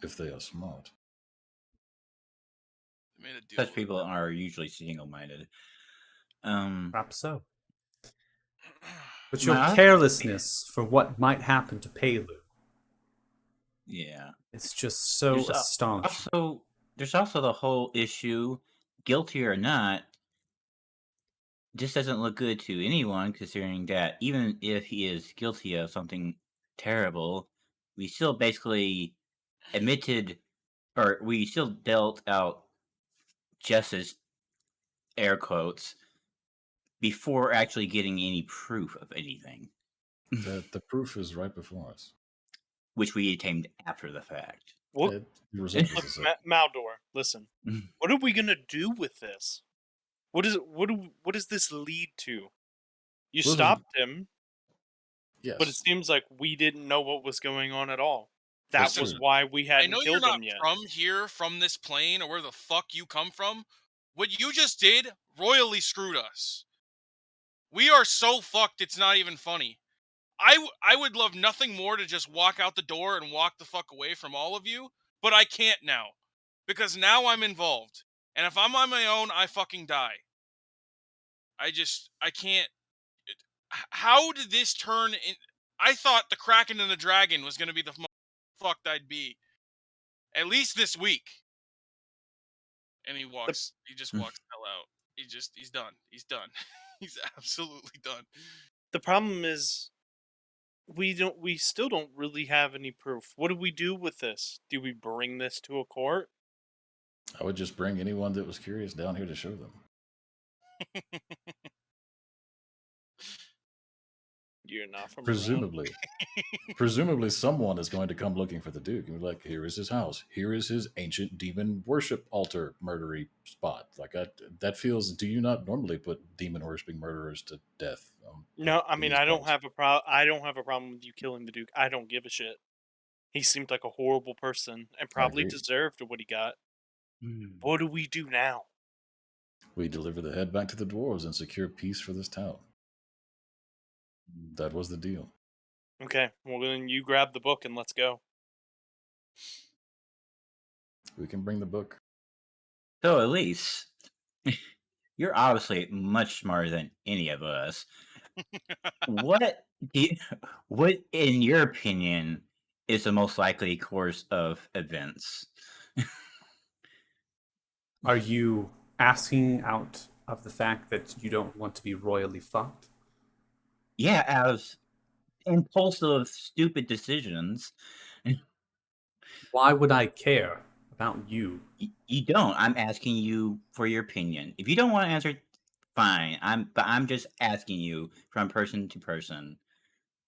If they are smart. They made a deal Such with people are usually single-minded. Perhaps so. But your My- carelessness for what might happen to Pelu, Yeah. it's just so There's astonishing. There's also the whole issue, guilty or not, this doesn't look good to anyone, considering that even if he is guilty of something terrible, we still basically admitted, or we still dealt out justice, air quotes, before actually getting any proof of anything, The proof is right before us. which we attained after the fact. What? The result Look, is the same. Maldor, listen. What are we gonna do with this? What does this lead to? You Well, stopped him, Yes. but it seems like we didn't know what was going on at all. That That's was true. why we I hadn't know you're killed not him yet. from here, from this plane, or where the fuck you come from. What you just did royally screwed us. We are so fucked, it's not even funny. I would love nothing more to just walk out the door and walk the fuck away from all of you, but I can't now. Because now I'm involved. And if I'm on my own, I fucking die. I can't. How did this turn in? I thought the Kraken and the Dragon was going to be the most fucked I'd be. At least this week. And he just walks the hell out. He's done. He's done. He's absolutely done. The problem is we still don't really have any proof. What do we do with this? Do we bring this to a court? I would just bring anyone that was curious down here to show them. You're not from around. Presumably someone is going to come looking for the Duke and be like, here is his house. Here is his ancient demon worship altar murdery spot. Like that feels, do you not normally put demon worshipping murderers to death? No, I mean these I don't parts? have I don't have a problem with you killing the Duke. I don't give a shit. He seemed like a horrible person and probably agree. deserved what he got. What do we do now? We deliver the head back to the dwarves and secure peace for this town. That was the deal. Okay, well then you grab the book and let's go. We can bring the book. So, Elise, you're obviously much smarter than any of us. What, what, in your opinion, is the most likely course of events? Are you asking out of the fact that you don't want to be royally fucked? Yeah, as impulsive, stupid decisions. Why would I care about you? You don't. I'm asking you for your opinion. If you don't want to answer, fine. But I'm just asking you from person to person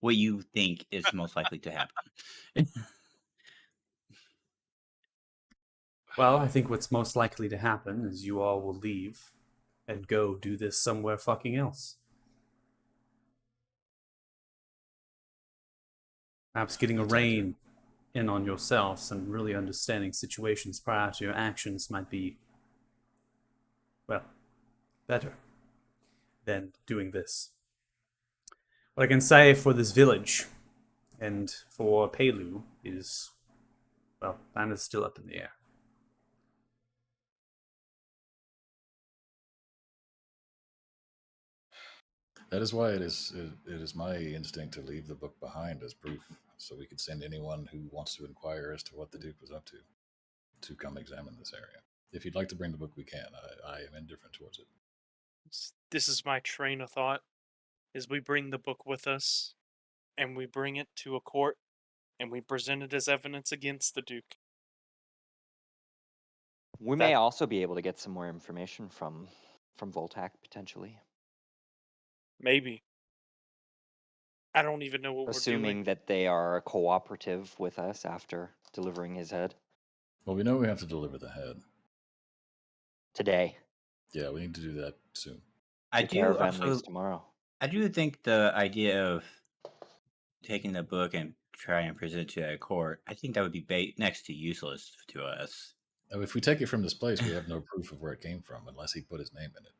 what you think is most likely to happen. Well, I think what's most likely to happen is you all will leave and go do this somewhere fucking else. Perhaps getting a rein in on yourselves and really understanding situations prior to your actions might be, well, better than doing this. What I can say for this village and for Pelu is, well, that is still up in the air. That is why it is my instinct to leave the book behind as proof, so we could send anyone who wants to inquire as to what the Duke was up to come examine this area. If you'd like to bring the book, we can. I am indifferent towards it. This is my train of thought, is we bring the book with us, and we bring it to a court, and we present it as evidence against the Duke. We may also be able to get some more information from Voltac, potentially. Maybe. I don't even know what we're Assuming doing. that they are cooperative with us after delivering his head Well, we know we have to deliver the head. today. Yeah, we need to do that soon. I The do caravan also, leaves tomorrow. I do think the idea of taking the book and trying to present it to a court, I think that would be next to useless to us. If we take it from this place, we have no proof of where it came from unless he put his name in it.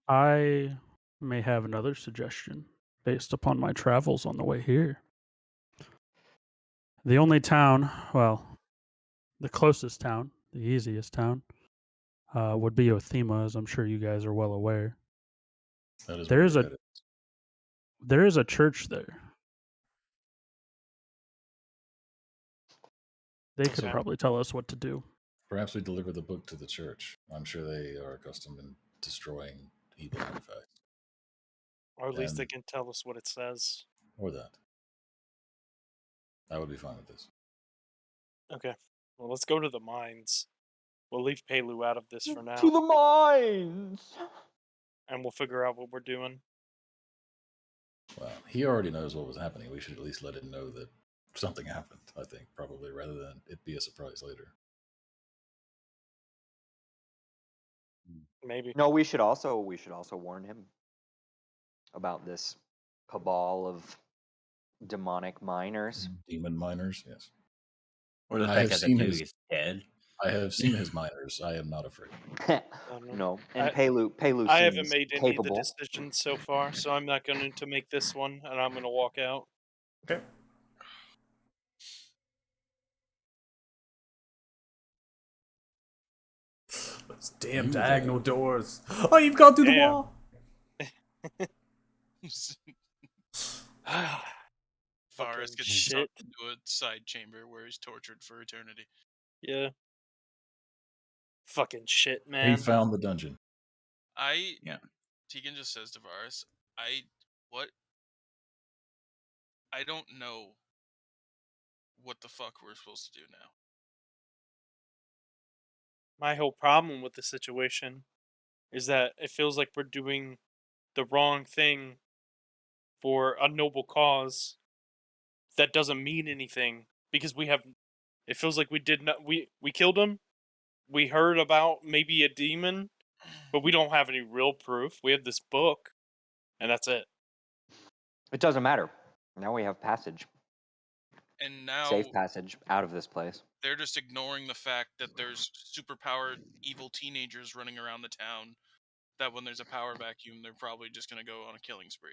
I may have another suggestion based upon my travels on the way here. The only town, well, the closest town, the easiest town, would be Othema, as I'm sure you guys are well aware. That is There where is we're a headed. there is a church there. They could Okay. probably tell us what to do. Perhaps we deliver the book to the church. I'm sure they are accustomed in destroying evil artifacts. Or at least they And- can tell us what it says. Or that. I would be fine with this. Okay. Well, let's go to the mines. We'll leave Pelu out of this for now, To the mines! and we'll figure out what we're doing. Well, he already knows what was happening. We should at least let him know that something happened, I think, probably, rather than it be a surprise later. Maybe. No, we should also warn him about this cabal of demonic miners. Demon miners, yes. Or the I fact have that the seen dude his- is dead. I have seen his miners. I am not afraid. No, and I- Pelu I haven't seems made any capable. of the decisions so far, so I'm not going to make this one, and I'm going to walk out. Okay. Those damn You diagonal doors. Oh, you've gone through the Damn. wall. Varus gets shit. sucked into a side chamber where he's tortured for eternity. Yeah. Fucking shit, He man. found the dungeon. Yeah. Tegan just says to Varus, I don't know what the fuck we're supposed to do now. My whole problem with the situation is that it feels like we're doing the wrong thing for a noble cause that doesn't mean anything because it feels like we did not we killed him. We heard about maybe a demon, but we don't have any real proof. We have this book and that's it. It doesn't matter. Now we have passage, And now safe passage out of this place. they're just ignoring the fact that there's superpowered evil teenagers running around the town, that when there's a power vacuum, they're probably just going to go on a killing spree.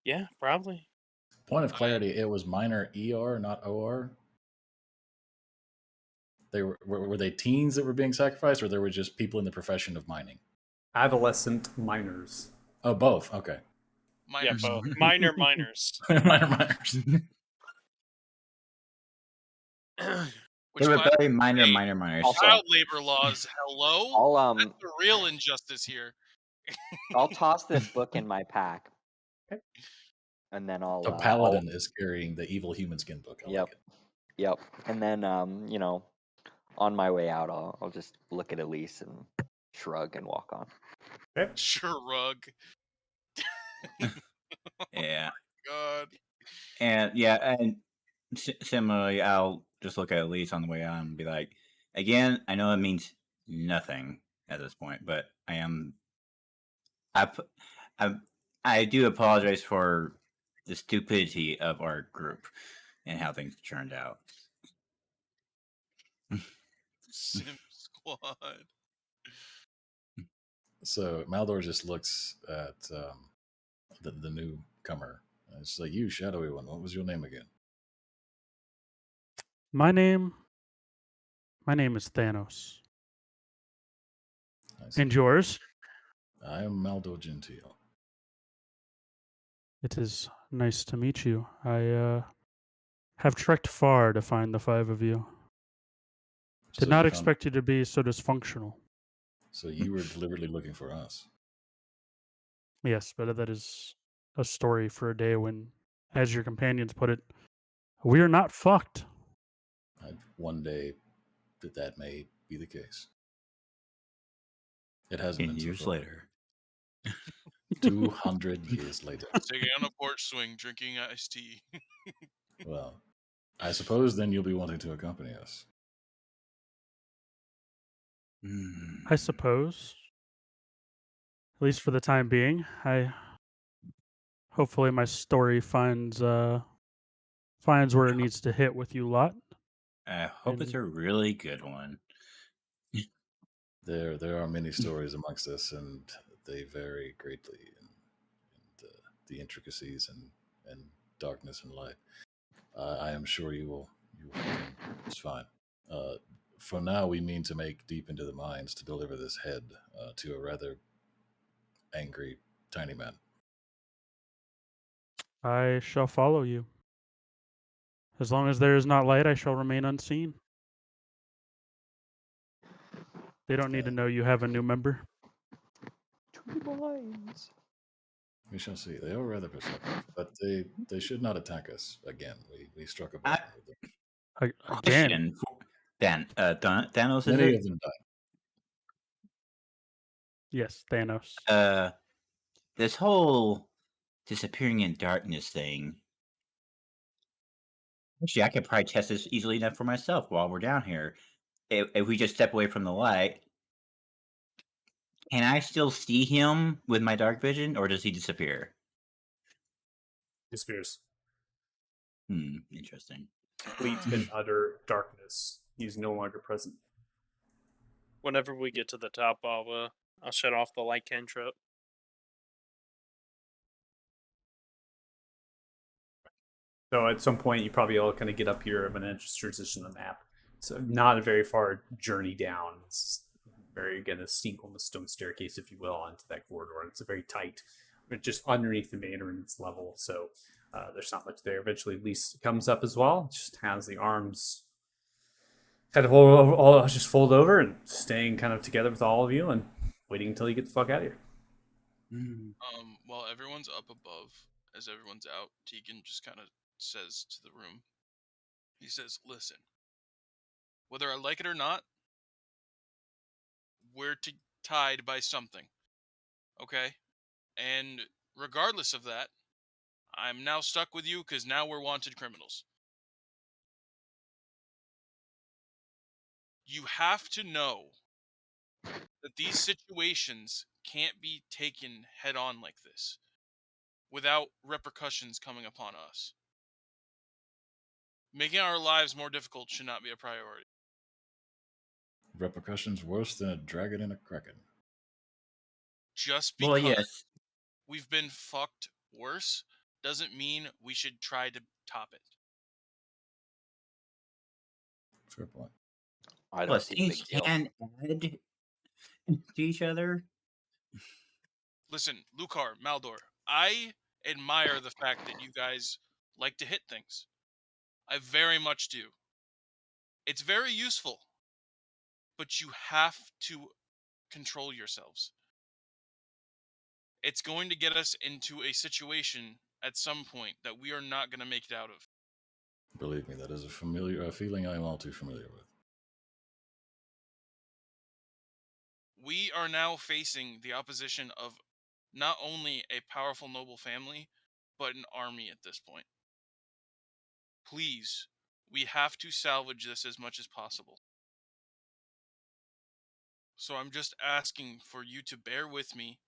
Yeah, probably. Point of clarity, it was minor ER, not OR. They were they teens that were being sacrificed, or there were just people in the profession of mining? Adolescent miners. Oh, both. Okay. Minors. Yeah, both. Minors. Minor miners. Which, They were by the very minor, way, minors. Also- child labor laws, hello? I'll That's the real injustice here. I'll toss this book in my pack. Okay. And then I'll The paladin is carrying the evil human skin book. I Yep. like it. Yep. And then on my way out I'll just look at Elise and shrug and walk on. Shrug. Yeah. God. And similarly, I'll just look at Elise on the way out and be like, again, I know it means nothing at this point, but I do apologize for the stupidity of our group and how things turned out. Sim Squad. So Maldor just looks at the newcomer. It's like, you shadowy one. What was your name again? My name is Thanos. I see. And yours? I am Maldor Gentile. It is nice to meet you. I have trekked far to find the five of you. So Did not you expect you to be so dysfunctional. So you were deliberately looking for us. Yes, but that is a story for a day when, as your companions put it, we are not fucked. One day that may be the case. It hasn't 10 been years so far. later. 200 years later. Taking on a porch swing, drinking iced tea. Well, I suppose then you'll be wanting to accompany us. I suppose. At least for the time being. Hopefully my story finds where it needs to hit with you lot. I hope it's a really good one. There are many stories amongst us, and they vary greatly in the intricacies and darkness and light. I am sure you will fit in just fine. For now, we mean to make deep into the mines to deliver this head to a rather angry tiny man. I shall follow you. As long as there is not light, I shall remain unseen. They don't need to know you have a new member. To the mines. We shall see. They are rather perceptive, but they should not attack us again. We struck a bargain with them. Again, Question. Thanos is Many it? of them died. Yes, Thanos. This whole disappearing in darkness thing. Actually, I could probably test this easily enough for myself while we're down here. If we just step away from the light, can I still see him with my dark vision, or does he disappear? Disappears. Interesting. Complete and utter darkness. He's no longer present. Whenever we get to the top, I'll shut off the light cantrip. So at some point, you probably all kind of get up here. I'm going to just transition the map. It's not a very far journey down. It's very, again, a steep, almost stone staircase, if you will, onto that corridor. And it's a very tight, but just underneath the maintenance level. So there's not much there. Eventually, Lise comes up as well. Just has the arms kind of all just fold over and staying kind of together with all of you and waiting until you get the fuck out of here. While everyone's up above, as everyone's out, Tegan just kind of says to the room, he says, listen, whether I like it or not, we're tied by something, okay? And regardless of that, I'm now stuck with you because now we're wanted criminals. You have to know that these situations can't be taken head on like this without repercussions coming upon us. Making our lives more difficult should not be a priority. Repercussions worse than a dragon and a kraken. Just Well, because yes. we've been fucked worse doesn't mean we should try to top it. Fair point. I don't Plus, see the things big deal. can add to each other. Listen, Lucar, Maldor, I admire the fact that you guys like to hit things. I very much do. It's very useful. But you have to control yourselves. It's going to get us into a situation at some point that we are not going to make it out of. Believe me, that is a feeling I am all too familiar with. We are now facing the opposition of not only a powerful noble family, but an army at this point. Please, we have to salvage this as much as possible. So I'm just asking for you to bear with me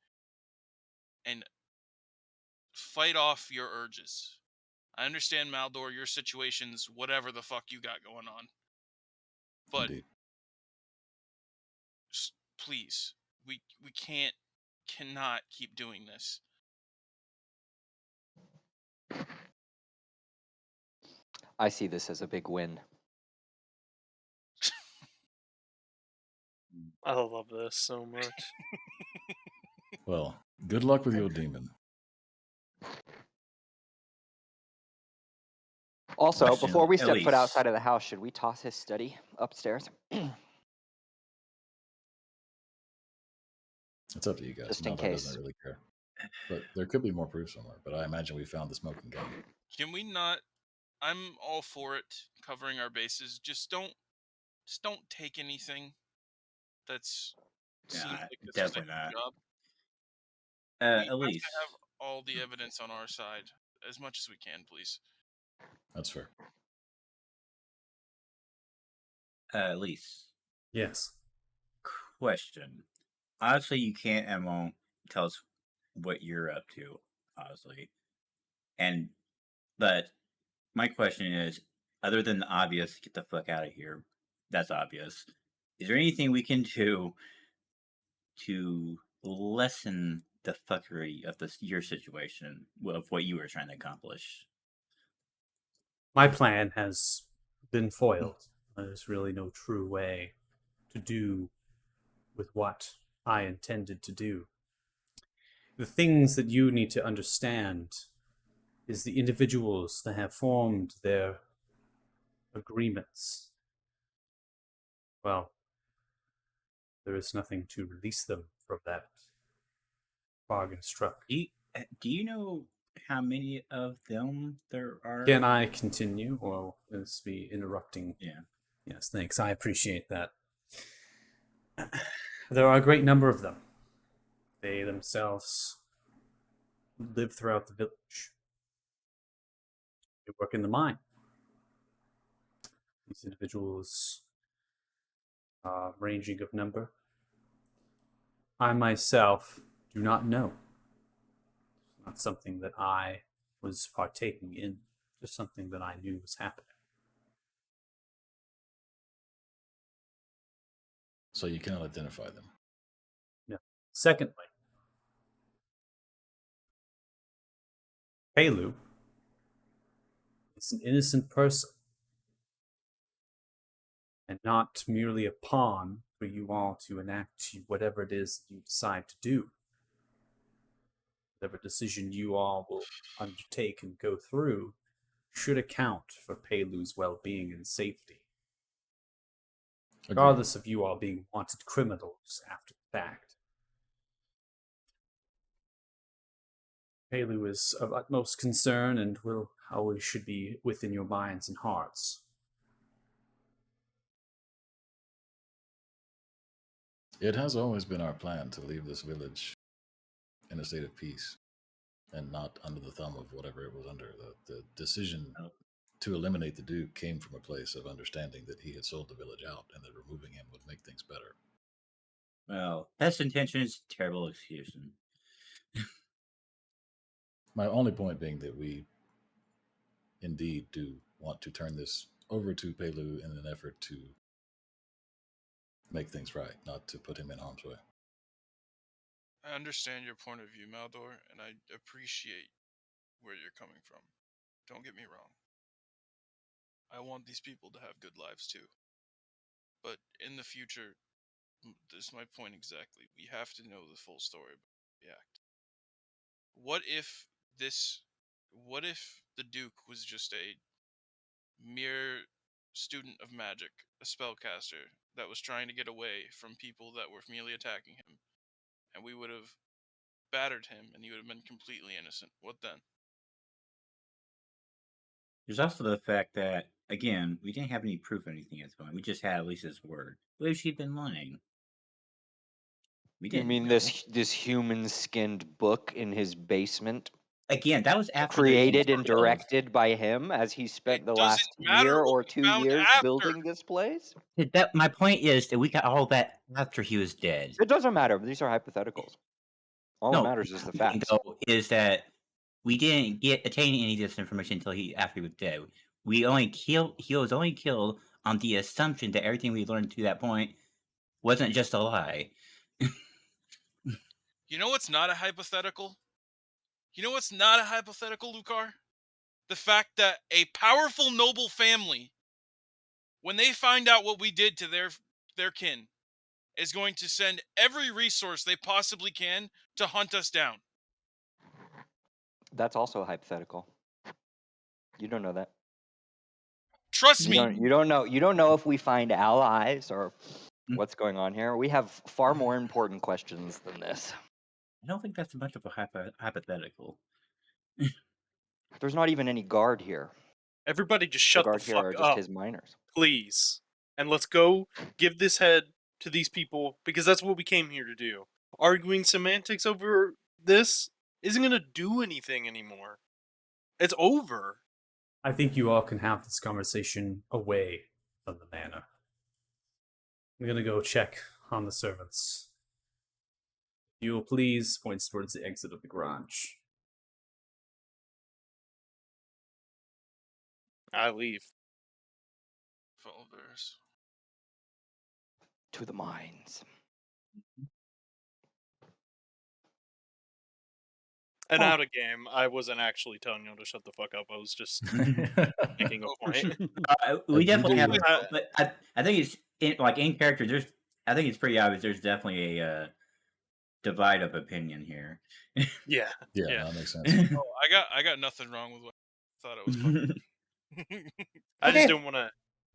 and fight off your urges. I understand, Maldor, your situation's whatever the fuck you got going on. But Indeed. please, we cannot keep doing this. I see this as a big win. I love this so much. Well, good luck with your demon. Also, Question, before we step foot Elise. outside of the house, should we toss his study upstairs? It's up to you guys. Just in Maldor case. doesn't really care. But there could be more proof somewhere. But I imagine we found the smoking gun. Can we not? I'm all for it, covering our bases. Just don't take anything that's seems Nah, like it's just definitely a not. job. We have Elise. to have all the evidence on our side as much as we can, please. That's fair. Elise. Yes. Question. Obviously, you can't and won't tell us what you're up to, obviously. But my question is, other than the obvious, get the fuck out of here. That's obvious. Is there anything we can do to lessen the fuckery of your situation, of what you were trying to accomplish? My plan has been foiled. There's really no true way to do with what I intended to do. The things that you need to understand is the individuals that have formed their agreements. Well, there is nothing to release them from that bargain struck. Do you know how many of them there are? Can I continue, or is me interrupting? Yeah. Yes, thanks. I appreciate that. There are a great number of them. They themselves live throughout the village. They work in the mine. These individuals are ranging of number. I myself do not know. It's not something that I was partaking in, just something that I knew was happening. So you cannot identify them. No. Secondly, Pelu is an innocent person and not merely a pawn for you all to enact whatever it is you decide to do. Whatever decision you all will undertake and go through should account for Pelu's well-being and safety, Agreed. regardless of you all being wanted criminals after the fact. Pelu is of utmost concern and will always should be within your minds and hearts. It has always been our plan to leave this village in a state of peace and not under the thumb of whatever it was under. The decision to eliminate the Duke came from a place of understanding that he had sold the village out and that removing him would make things better. Well, best intentions, terrible execution. My only point being that we indeed do want to turn this over to Pelu in an effort to make things right, not to put him in harm's way. I understand your point of view, Maldor, and I appreciate where you're coming from. Don't get me wrong. I want these people to have good lives too. But in the future, this is my point exactly. We have to know the full story about the act. What if the Duke was just a mere student of magic, a spellcaster that was trying to get away from people that were merely attacking him, and we would have battered him and he would have been completely innocent? What then? There's also the fact that, again, we didn't have any proof of anything at the point. We just had Lisa's word. What if she'd been lying? We You didn't mean know. this human-skinned book in his basement, Again, that was after created and killed. directed by him as he spent It the doesn't last matter year what or we 2 found years after. building this place? That my point is that we got all that after he was dead. It doesn't matter. These are hypotheticals. All that matters is the point, facts. though, is that we didn't attain any of this information until after he was dead. He was only killed on the assumption that everything we learned to that point wasn't just a lie. You know what's not a hypothetical? You know what's not a hypothetical, Lucar? The fact that a powerful noble family, when they find out what we did to their kin, is going to send every resource they possibly can to hunt us down. That's also hypothetical. You don't know that. Trust me. You don't know. You don't know if we find allies or what's going on here. We have far more important questions than this. I don't think that's much of a hypothetical. There's not even any guard here. Everybody just The shut the guard here are fuck just up, his miners. please. And let's go give this head to these people, because that's what we came here to do. Arguing semantics over this isn't going to do anything anymore. It's over. I think you all can have this conversation away from the manor. I'm gonna go check on the servants. If you will please, points towards the exit of the garage. I leave. Follow theirs. To the mines. And Oh. out of game, I wasn't actually telling you to shut the fuck up. I was just making a point. We definitely have, Uh, but I think it's in character. I think it's pretty obvious. There's definitely a divide of opinion here. Yeah. Yeah, that makes sense. Oh, I got nothing wrong with what I thought it was. Fucking. I Okay. just didn't want to.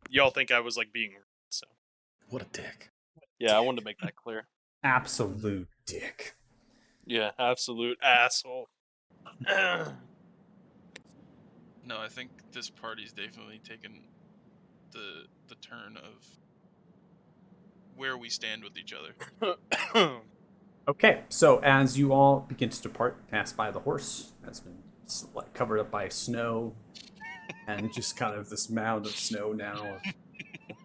Y'all think I was like being rude, so What a dick. yeah, I wanted to make that clear. Absolute dick. Yeah, absolute asshole. No, I think this party's definitely taken the turn of where we stand with each other. Okay, so as you all begin to depart, pass by the horse that's been covered up by snow, and just kind of this mound of snow now,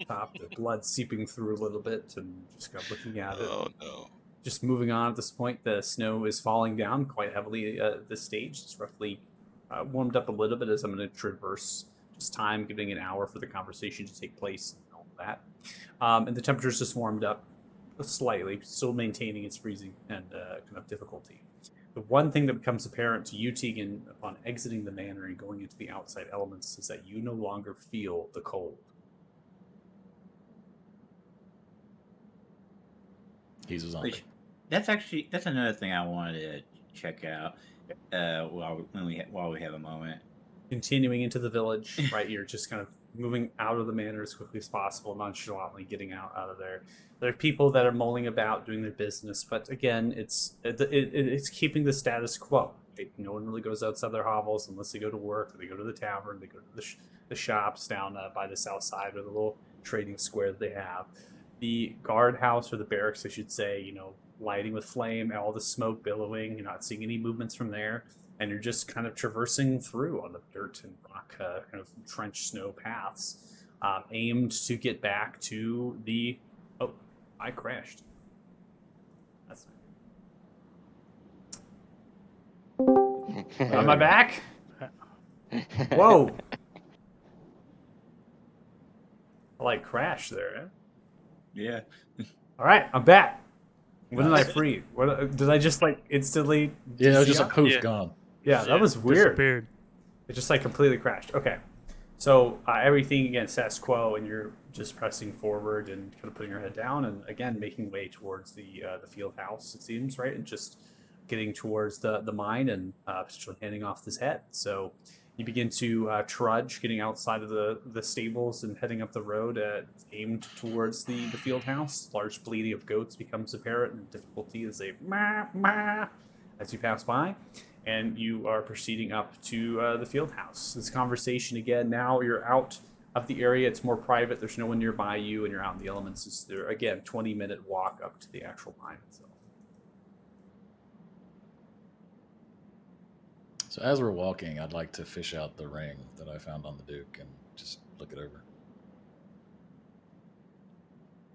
top, the blood seeping through a little bit, and just kind of looking at it. Oh no. Just moving on at this point, the snow is falling down quite heavily at this stage. It's roughly warmed up a little bit as I'm going to traverse just time, giving an hour for the conversation to take place and all that. And the temperature's just warmed up slightly, still maintaining its freezing and kind of difficulty. The one thing that becomes apparent to you, Tegan, upon exiting the manor and going into the outside elements is that you no longer feel the cold. He's a zombie. Which, that's another thing I wanted to check out while we have a moment. Continuing into the village, right? You're just kind of moving out of the manor as quickly as possible, nonchalantly getting out of there. There are people that are mulling about doing their business, but again, it's keeping the status quo. Right? No one really goes outside their hovels unless they go to work, or they go to the tavern, they go to the shops down by the south side, or the little trading square that they have. The guardhouse, or the barracks, I should say, lighting with flame, all the smoke billowing. You're not seeing any movements from there, and you're just kind of traversing through on the dirt and rock, kind of trench snow paths, aimed to get back to the. Oh, I crashed. That's not. Am I back? Whoa! I crashed there. Eh? Yeah. All right, I'm back. When did I free? What did I just instantly? Yeah, it was just see a poof Yeah. gone. Yeah, that was weird. Disappeared. It just completely crashed. Okay, so everything again status quo, and you're just pressing forward and kind of putting your head down, and again making way towards the field house. It seems right, and just getting towards the mine and potentially handing off this head. So you begin to trudge, getting outside of the stables and heading up the road aimed towards the field house. Large bleating of goats becomes apparent, and difficulty as they as you pass by. And you are proceeding up to the field house. This conversation again, now you're out of the area. It's more private. There's no one nearby you, and you're out in the elements. It's there, again, 20-minute walk up to the actual mine itself. So as we're walking, I'd like to fish out the ring that I found on the Duke and just look it over.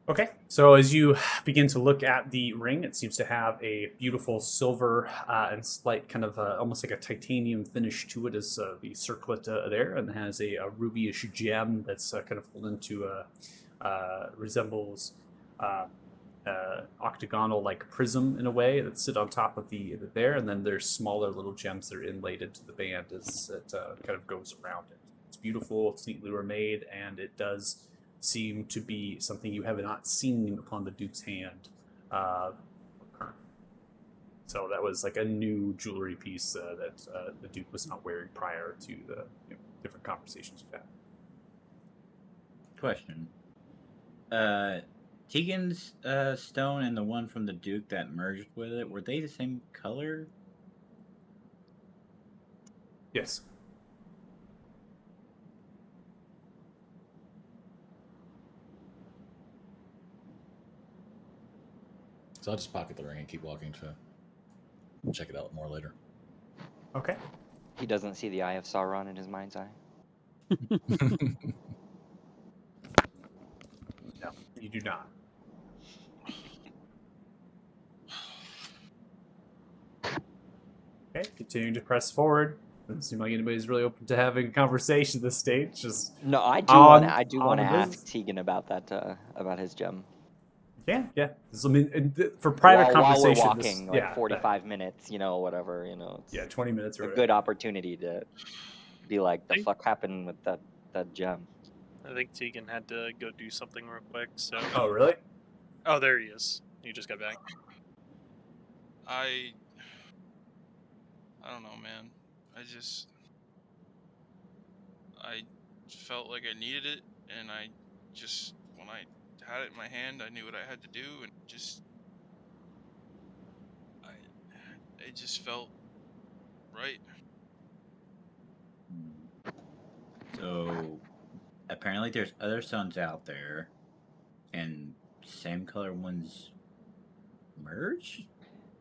Okay, so as you begin to look at the ring, it seems to have a beautiful silver and slight kind of almost like a titanium finish to it as the circlet there, and has a ruby-ish gem that's kind of pulled into resembles octagonal-like prism in a way that sit on top of the there, and then there's smaller little gems that are inlaid into the band as it kind of goes around it. It's beautiful, it's neatly remade, and it does seem to be something you have not seen upon the Duke's hand currently. So that was a new jewelry piece that the Duke was not wearing prior to the different conversations we've had. Question. Tegan's stone and the one from the Duke that merged with it, were they the same color? Yes. So I'll just pocket the ring and keep walking to check it out more later. Okay. He doesn't see the eye of Sauron in his mind's eye. No, you do not. Okay, continuing to press forward. Doesn't seem like anybody's really open to having a conversation at this stage. Just No, I do On- want to on ask business. Tegan about that, about his gem. yeah. So, I mean, for private while we're conversation, walking, this, like 45 minutes, whatever, it's yeah, 20 minutes or a whatever. good opportunity to be like, the fuck happened with that gem? I think Tegan had to go do something real quick. So. Oh, really? Oh, there he is. He just got back. I don't know, man. I felt like I needed it, and when I had it in my hand, I knew what I had to do, and it just felt right. So, apparently there's other suns out there, and same color ones merge.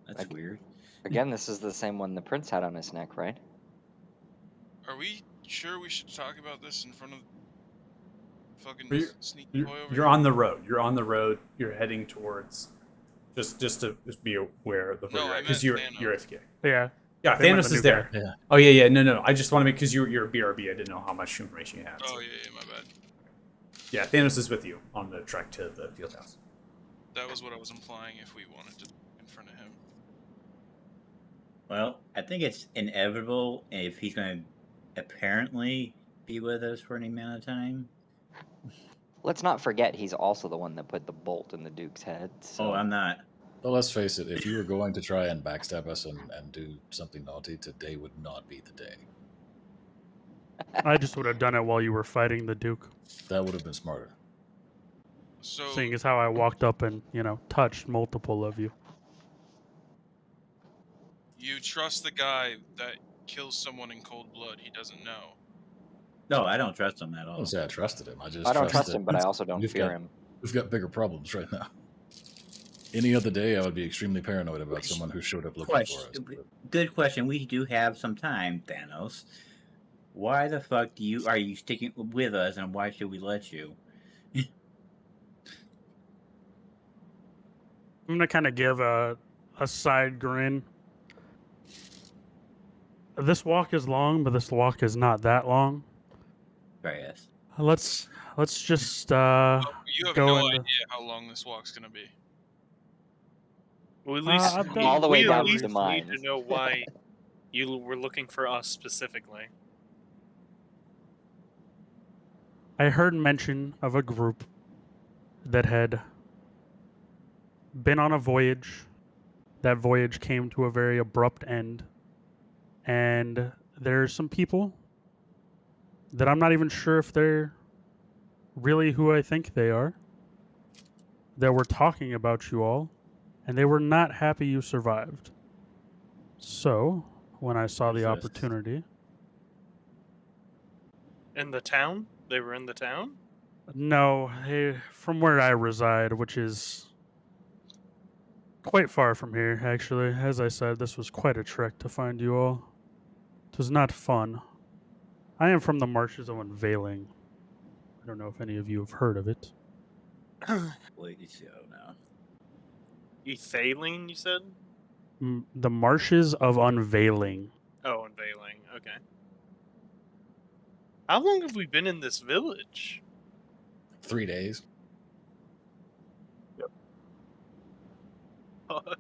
That's weird. Again, this is the same one the prince had on his neck, right? Are we sure we should talk about this in front of fucking You're- sneaky boy over You're here? on the road. You're on the road. You're heading towards. Just to be aware of the No, I because meant you're Thanos. AFK. Yeah. Yeah, They went Thanos the is new there. guy. Yeah. Oh yeah. No. I just want to make because you're a BRB. I didn't know how much information you had. Oh, yeah, my bad. Yeah, Thanos is with you on the trek to the field house. That was what I was implying if we wanted to in front of him. Well, I think it's inevitable if he's going to apparently be with us for any amount of time. Let's not forget he's also the one that put the bolt in the Duke's head. So. Oh, I'm not. Well, let's face it, if you were going to try and backstab us and do something naughty, today would not be the day. I just would have done it while you were fighting the Duke, That would have been smarter. So, seeing as how I walked up and, touched multiple of you. you trust the guy that kills someone in cold blood he doesn't know. No, I don't trust him at I all. don't say I trusted him. I just I don't trust trust that him, but I also don't we've fear got- him. We've got bigger problems right now. Any other day, I would be extremely paranoid about someone who showed up looking for us. Good question. We do have some time, Thanos. Why the fuck are you sticking with us, and why should we let you? I'm gonna kind of give a side grin. This walk is long, but this walk is not that long. Sorry, yes. Let's just You have go no into- idea how long this walk's gonna be. Well, at least I've done- All the way we down at to least the need mines. to know why you were looking for us specifically. I heard mention of a group that had been on a voyage. That voyage came to a very abrupt end. And there's some people that I'm not even sure if they're really who I think they are, that were talking about you all, and they were not happy you survived. So, when I saw the Who's this? opportunity, In the town? They were in the town? no, from where I reside, which is quite far from here, actually. As I said, this was quite a trek to find you all. It was not fun. I am from the marshes of Unveiling. I don't know if any of you have heard of it. Wait, so now. Ethaline, you said? The marshes of Unveiling. Oh, Unveiling. Okay. How long have we been in this village? 3 days. Fuck.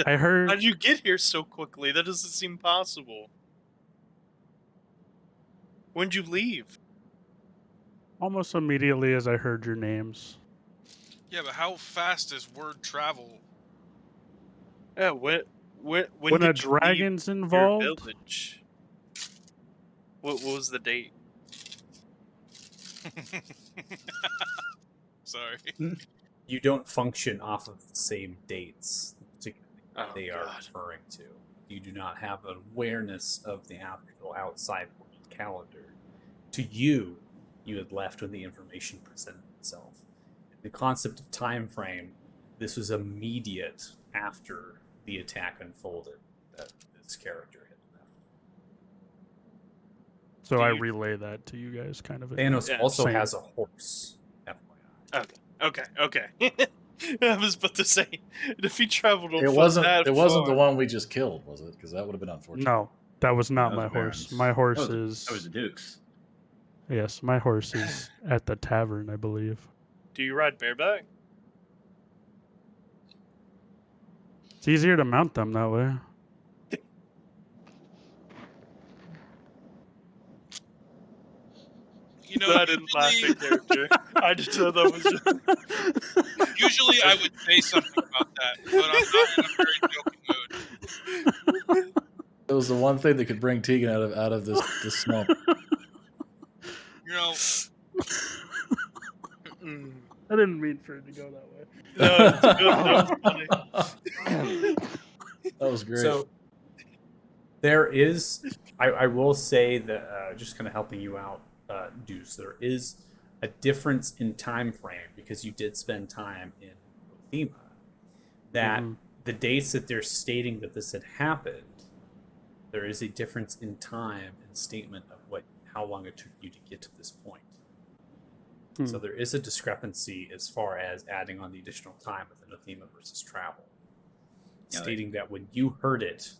I heard. How'd you get here so quickly? That doesn't seem possible. When'd you leave? Almost immediately as I heard your names. Yeah, but how fast does word travel? Yeah, when When did a you leave dragon's your involved, village? What was the date? Sorry. You don't function off of the same dates Oh, they are God. referring to. You do not have an awareness of the actual outside world calendar. To you, you had left when the information presented itself. The concept of time frame, this was immediate after the attack unfolded that this character had left. so Do I you- relay that to you guys, kind of. Thanos Yeah, also same. has a horse, FYI. Okay. I was about to say, if he traveled It wasn't the far- one we just killed, was it? Because that would have been unfortunate. No, that was not That my was horse. Baron's. My horse That is was the Duke's. yes, my horse is at the tavern, I believe. Do you ride bareback? It's easier to mount them that way. You know, I didn't laugh usually, at character. I just thought that was just... usually I would say something about that, but I'm not in a very joking mood. It was the one thing that could bring Tegan out of this swamp. You know, Mm. I didn't mean for it to go that way. No, it's good. That was funny. That was great. So, There is, I will say that just kind of helping you out, Deuce. There is a difference in time frame because you did spend time in Othema. That Mhm. the dates that they're stating that this had happened, there is a difference in time and statement of how long it took you to get to this point. So Hmm. there is a discrepancy as far as adding on the additional time within Othema versus travel, Yeah, stating that when you heard it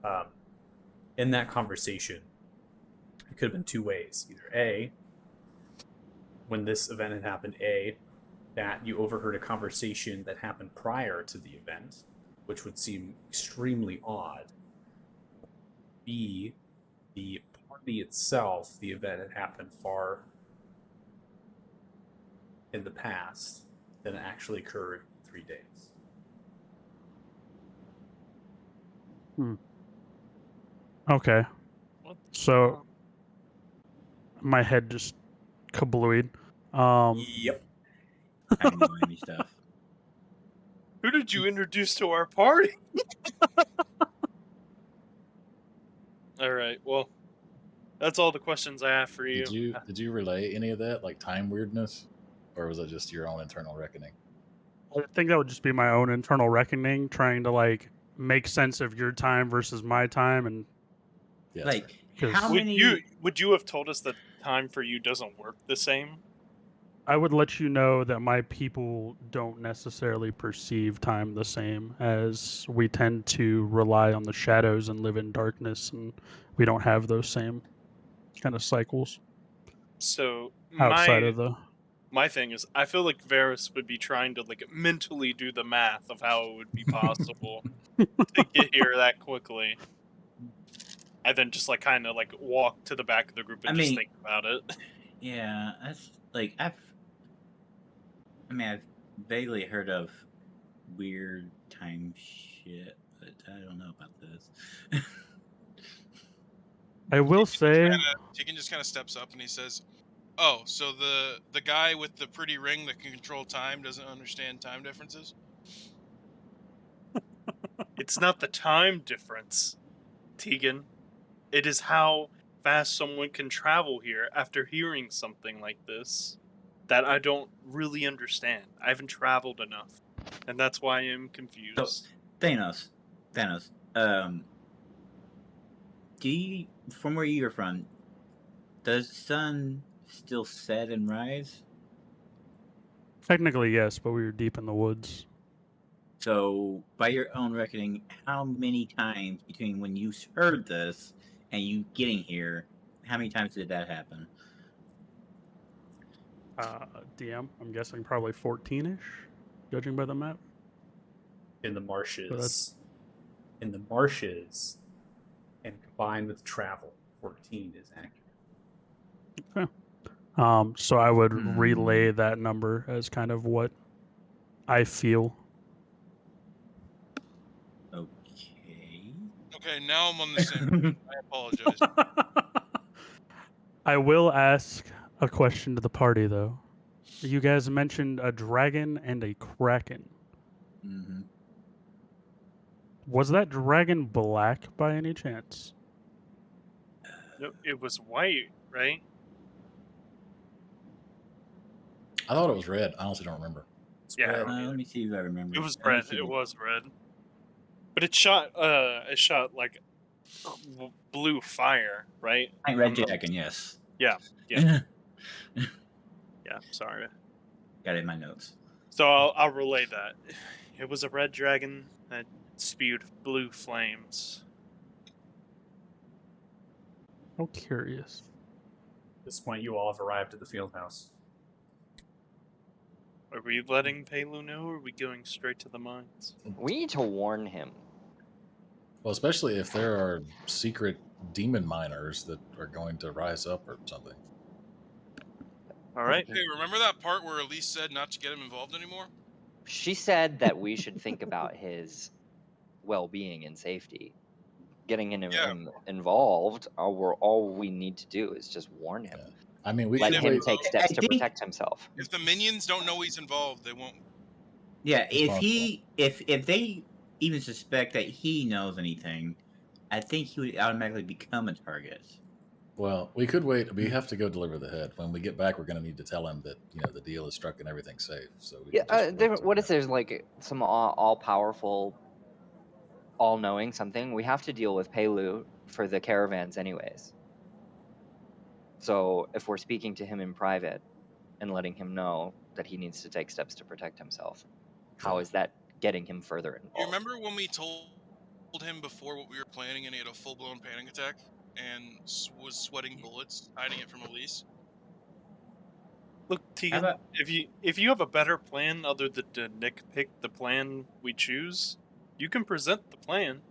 um, in that conversation, it could have been two ways. Either A, when this event had happened, A, that you overheard a conversation that happened prior to the event, which would seem extremely odd. B, the party itself, the event had happened far in the past than it actually occurred in 3 days. Okay. What? So my head just kablooied. Yep. timey-wimey stuff. Who did you introduce to our party? All right. Well, that's all the questions I have for you. Did you relay any of that, like time weirdness, or was it just your own internal reckoning? I think that would just be my own internal reckoning, trying to like make sense of your time versus my time, and Yes. Like, 'Cause how Would many? you have told us that time for you doesn't work the same? I would let you know that my people don't necessarily perceive time the same, as we tend to rely on the shadows and live in darkness, and we don't have those same kind of cycles So outside of the. my thing is, I feel like Varys would be trying to like mentally do the math of how it would be possible to get here that quickly, and then just like kind of like walk to the back of the group and I just mean- think about it. Yeah, that's like I've vaguely heard of weird time shit, but I don't know about this. I will say, Tegan just kind of steps up and he says, "Oh, so the guy with the pretty ring that can control time doesn't understand time differences?" It's not the time difference, Tegan. It is how fast someone can travel here after hearing something like this that I don't really understand. I haven't traveled enough, and that's why I'm confused. Thanos. From where you're from, does the sun still set and rise? technically yes, but we were deep in the woods. So, by your own reckoning, how many times between when you heard this and you getting here, how many times did that happen? DM, I'm guessing probably 14-ish, judging by the map. In the marshes. that's- In the marshes, and combined with travel, 14 is accurate. So I would Hmm. relay that number as kind of what I feel. Okay. Okay, now I'm on the same. I apologize. I will ask a question to the party, though. You guys mentioned a dragon and a kraken. hmm Was that dragon black by any chance? No, it was white, right? I thought it was red. I honestly don't remember. It's Yeah. red. let me see if I remember. It was Let me red. see It the- was red. But it shot like blue fire, right? Red dragon, yes. Yeah, yeah. Yeah, sorry. Got it in my notes. So I'll relay that. It was a red dragon that spewed blue flames. How curious. At this point, you all have arrived at the field house. Are we letting Pelu know, or are we going straight to the mines? We need to warn him. Well, especially if there are secret demon miners that are going to rise up or something. All right. Hey, remember that part where Elise said not to get him involved anymore? She said that we should think about his well-being and safety. Getting him Yeah. involved, all we need to do is just warn him. Yeah. I mean, we Let should him wait. take steps I to think- protect himself. If the minions don't know he's involved, they won't. Yeah, Responsible. if they even suspect that he knows anything, I think he would automatically become a target. Well, we could wait. We have to go deliver the head. When we get back, we're going to need to tell him that the deal is struck and everything's safe. So we Yeah, can just wait till what if that. there's like some all powerful, all knowing something? We have to deal with Pelu for the caravans, anyways. So if we're speaking to him in private and letting him know that he needs to take steps to protect himself, how Yeah. is that getting him further involved? You remember when we told him before what we were planning, and he had a full-blown panic attack and was sweating bullets, hiding it from Elise? Look, How Tegan, about if you have a better plan other than to nitpick the plan we choose, you can present the plan.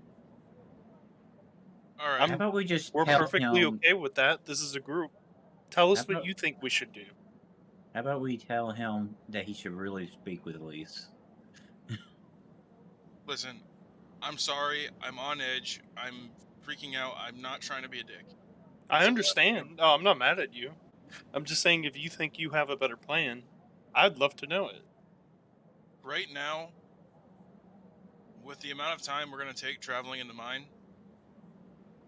All right. how about we just We're tell perfectly him? okay with that. This is a group. Tell us How what about- you think we should do. How about we tell him that he should really speak with Elise? Listen, I'm sorry. I'm on edge. I'm freaking out. I'm not trying to be a dick. I So, understand. No, I'm not mad at you. I'm just saying if you think you have a better plan, I'd love to know it. Right now, with the amount of time we're going to take traveling in the mine,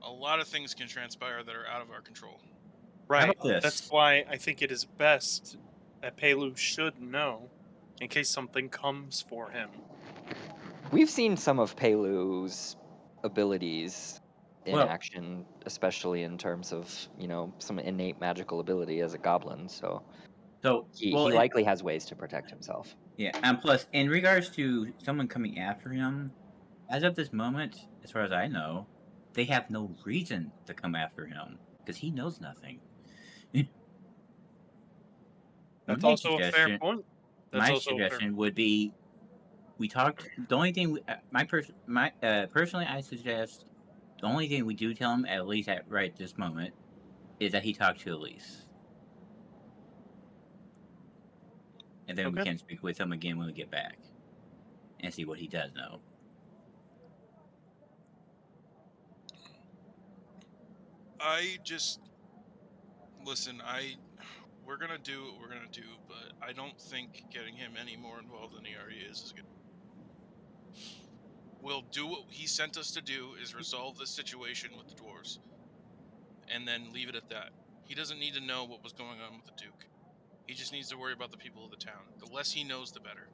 a lot of things can transpire that are out of our control. Right. about this? That's why I think it is best that Pelu should know in case something comes for him. We've seen some of Pelu's abilities in Well- action, especially in terms of some innate magical ability as a goblin. So So, he well, likely has ways to protect himself. yeah, and plus, in regards to someone coming after him, as of this moment, as far as I know, they have no reason to come after him because he knows nothing. That's My also a fair suggestion- point. That's My also a fair suggestion would be, we talked. The only thing, personally, I suggest the only thing we do tell him, at least at right this moment, is that he talked to Elise, and then we Okay. can speak with him again when we get back, and see what he does know. I just listen. We're gonna do what we're gonna do, but I don't think getting him any more involved than he already is good. We'll do what he sent us to do: is resolve this situation with the dwarves, and then leave it at that. He doesn't need to know what was going on with the Duke. He just needs to worry about the people of the town. The less he knows, the better.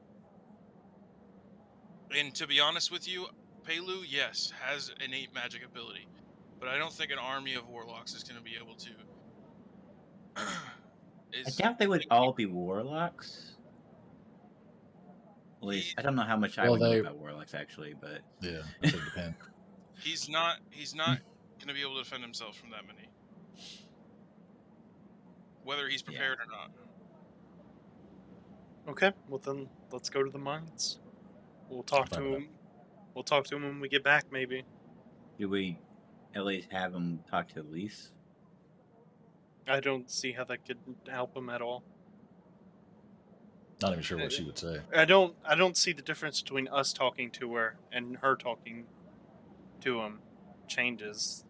And to be honest with you, Pelu, yes, has innate magic ability, but I don't think an army of warlocks is going to be able to. I doubt they would all be warlocks. At least I don't know how much I Well, would know they- about warlocks actually, but Yeah, it would depend. He's not going to be able to defend himself from that many. Whether he's prepared or not. Okay, well then let's go to the mines. We'll talk to fine with him. We'll talk to him when we get back, maybe. do we at least have him talk to Elise? I don't see how that could help him at all. Not even sure what she would say. I don't see the difference between us talking to her and her talking to him changes,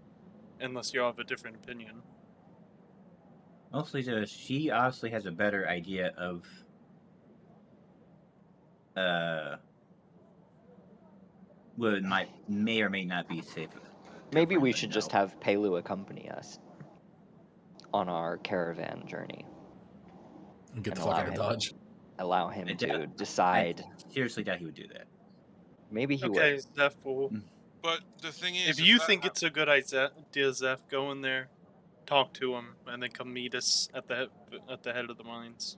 unless you have a different opinion. Mostly, she obviously has a better idea of what may or may not be safe. Maybe we Definitely should no. just have Pelu accompany us on our caravan journey. Get the And fuck out of allow him- Dodge. Allow him I to doubt- decide. I seriously doubt he would do that. Maybe he Okay, would. Zeph, will, But the thing is, if you that think it's a good idea, Zeph, go in there, talk to him, and then come meet us at the head of the mines.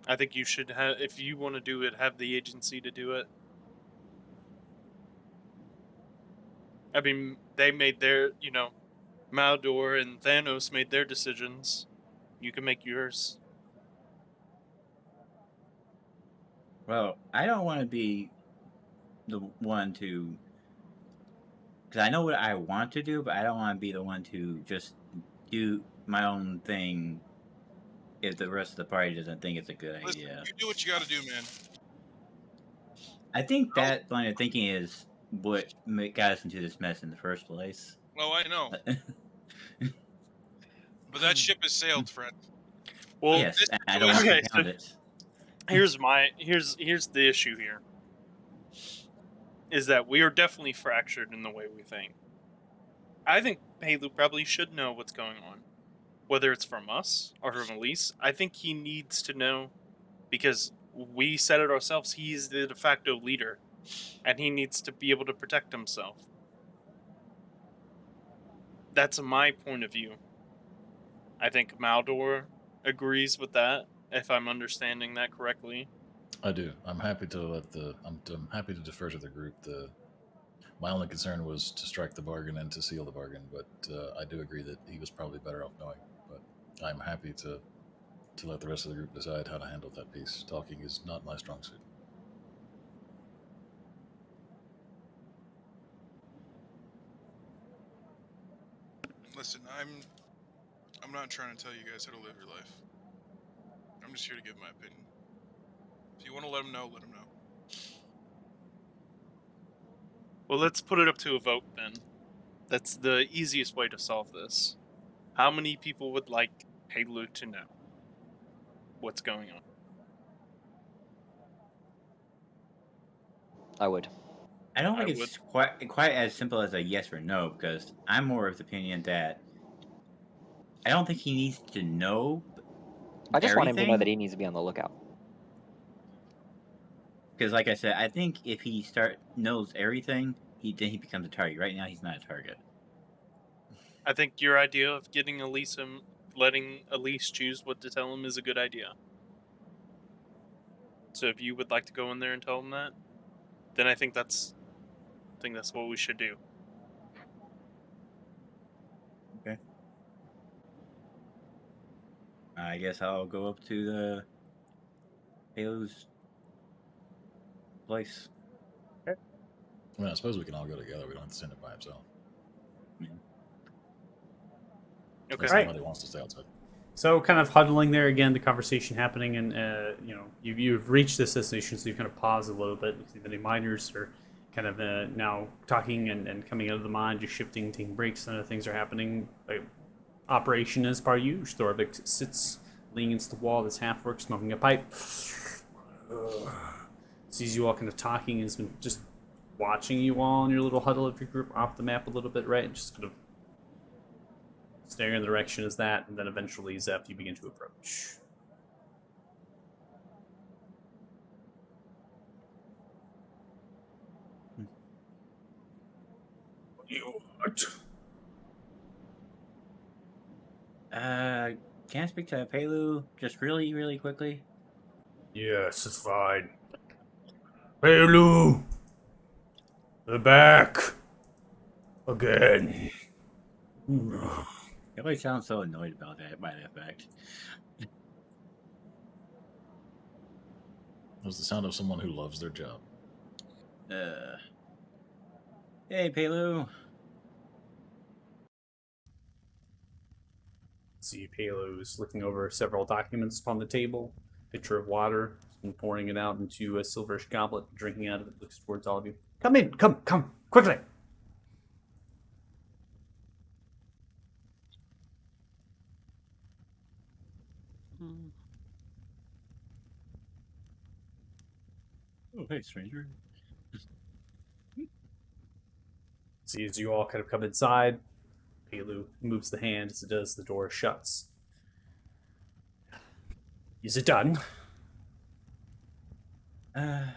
I think you should have, if you want to do it, have the agency to do it. I mean, they made their, Maldor and Thanos made their decisions. You can make yours. Well, I don't want to be the one to, because I know what I want to do, but I don't want to be the one to just do my own thing if the rest of the party doesn't think it's a good listen, idea. you do what you got to do, man. I think that line of thinking is what got us into this mess in the first place. Oh, I know, but that ship has sailed, friend. Well, Yes, this and I don't want okay, to count it. here's the issue here. Is that we are definitely fractured in the way we think. I think Palu probably should know what's going on. Whether it's from us or from Elise, I think he needs to know because we said it ourselves. He's the de facto leader, and he needs to be able to protect himself. That's my point of view. I think Maldor agrees with that, if I'm understanding that correctly. I do. I'm happy to I'm happy to defer to the group. My only concern was to strike the bargain and to seal the bargain, but I do agree that he was probably better off knowing. But I'm happy to let the rest of the group decide how to handle that piece. Talking is not my strong suit. Listen, I'm not trying to tell you guys how to live your life. I'm just here to give my opinion. If you want to let him know, let him know. Well, let's put it up to a vote then. That's the easiest way to solve this. How many people would like Palu to know what's going on? I would. I don't I think it's quite as simple as a yes or no, because I'm more of the opinion that I don't think he needs to know. I just want him to know everything. that he needs to be on the lookout. Because, like I said, I think if he knows everything, then he becomes a target. Right now, he's not a target. I think your idea of getting Elise and letting Elise choose what to tell him is a good idea. So if you would like to go in there and tell him that, then I think that's what we should do. Okay. I guess I'll go up to the Halo's place. I mean, I suppose we can all go together. We don't have to send it by himself. Okay. Unless Right. somebody wants to stay outside. So, kind of huddling there again, the conversation happening, and you've reached this destination, so you kind of pause a little bit. You see the miners are kind of now talking and coming out of the mine, just shifting, taking breaks, and other things are happening. Like, operation is part of you. Thorvik sits leaning against the wall, this half work, smoking a pipe. Sees you all kind of talking, and has been just watching you all in your little huddle of your group off the map a little bit, right? Just kind of staring in the direction as that, and then eventually, Zeph, you begin to approach. What do you want? Can I speak to Palu just really, really quickly? Yes, it's fine. Palu! They're back! Again. He always sounds so annoyed about that, by that fact. It was the sound of someone who loves their job. Hey, Palu. See Palu's looking over several documents upon the table. Pitcher of water. He's been pouring it out into a silverish goblet, drinking out of it, looks towards all of you. Come in, come, quickly! Oh, hey, stranger. See, as you all kind of come inside, Palu moves the hand as it does, the door shuts. Is it done? I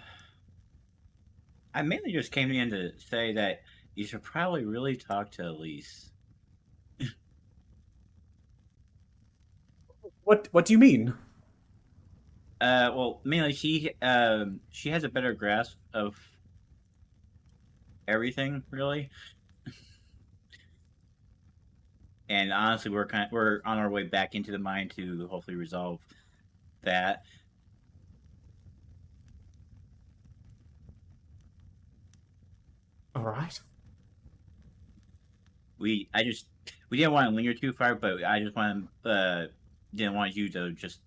mainly just came in to say that you should probably really talk to Elise. What do you mean? Well, mainly she has a better grasp of everything, really. And honestly, we're on our way back into the mine to hopefully resolve that. All right. We didn't want to linger too far, but I just didn't want you to just,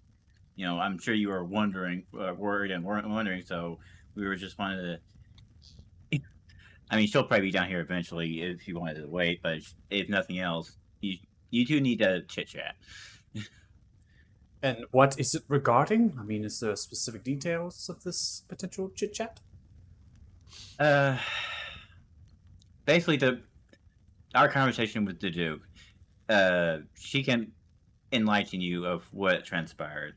I'm sure you were worried and wondering, so we were just wanted to. I mean, she'll probably be down here eventually if you wanted to wait, but if nothing else, you two need to chit chat. And what is it regarding? I mean, is there specific details of this potential chit chat? Basically, our conversation with the Duke, she can enlighten you of what transpired.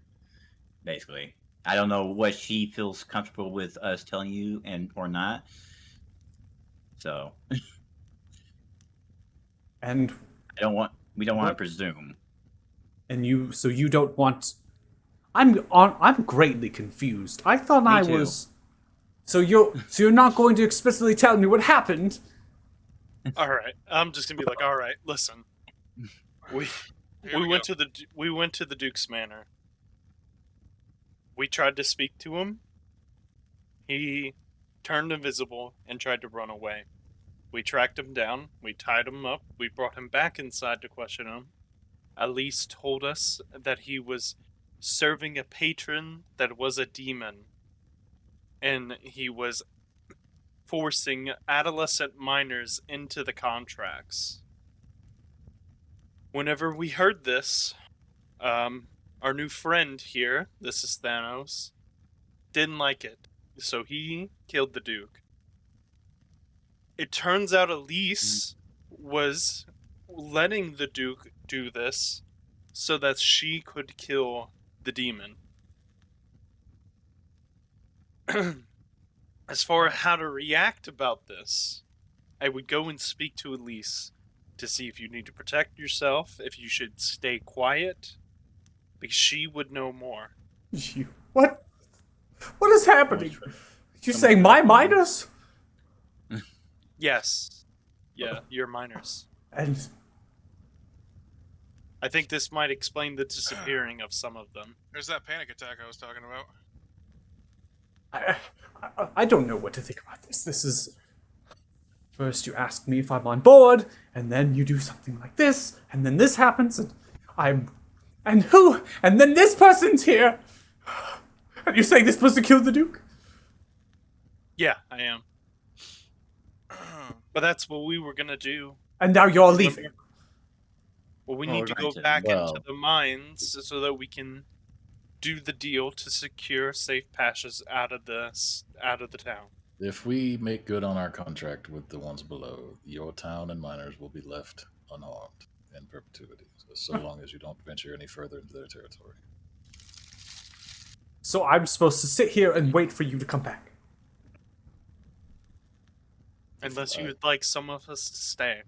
Basically, I don't know what she feels comfortable with us telling you and or not. So And we don't want to What? presume. so you don't want. I'm greatly confused. I thought Me I too. was. So you're not going to explicitly tell me what happened. All right, I'm just gonna be like, all right, listen, we Here we we went go. to the Duke's manor. We tried to speak to him. He turned invisible and tried to run away. We tracked him down. We tied him up. We brought him back inside to question him. Elise told us that he was serving a patron that was a demon, and he was forcing adolescent minors into the contracts. Whenever we heard this, our new friend here, this is Thanos, didn't like it, so he killed the Duke. It turns out Elise was letting the Duke do this so that she could kill the demon. As far as how to react about this, I would go and speak to Elise to see if you need to protect yourself, if you should stay quiet, because she would know more. What? What is happening? You saying my minors? Yes. Yeah, you're minors. And I think this might explain the disappearing of some of them. There's that panic attack I was talking about. I don't know what to think about this. This is. First, you ask me if I'm on board, and then you do something like this, and then this happens, and I'm. And who? And then this person's here! And you're saying this person killed the Duke? Yeah, I am. But that's what we were gonna do. And now you're leaving. Well, we Well, need we're to going go to- back well- into the mines so that we can do the deal to secure safe passages out of the town. If we make good on our contract with the ones below, your town and miners will be left unharmed in perpetuity, so long as you don't venture any further into their territory. So I'm supposed to sit here and wait for you to come back. Unless you would like some of us to stay.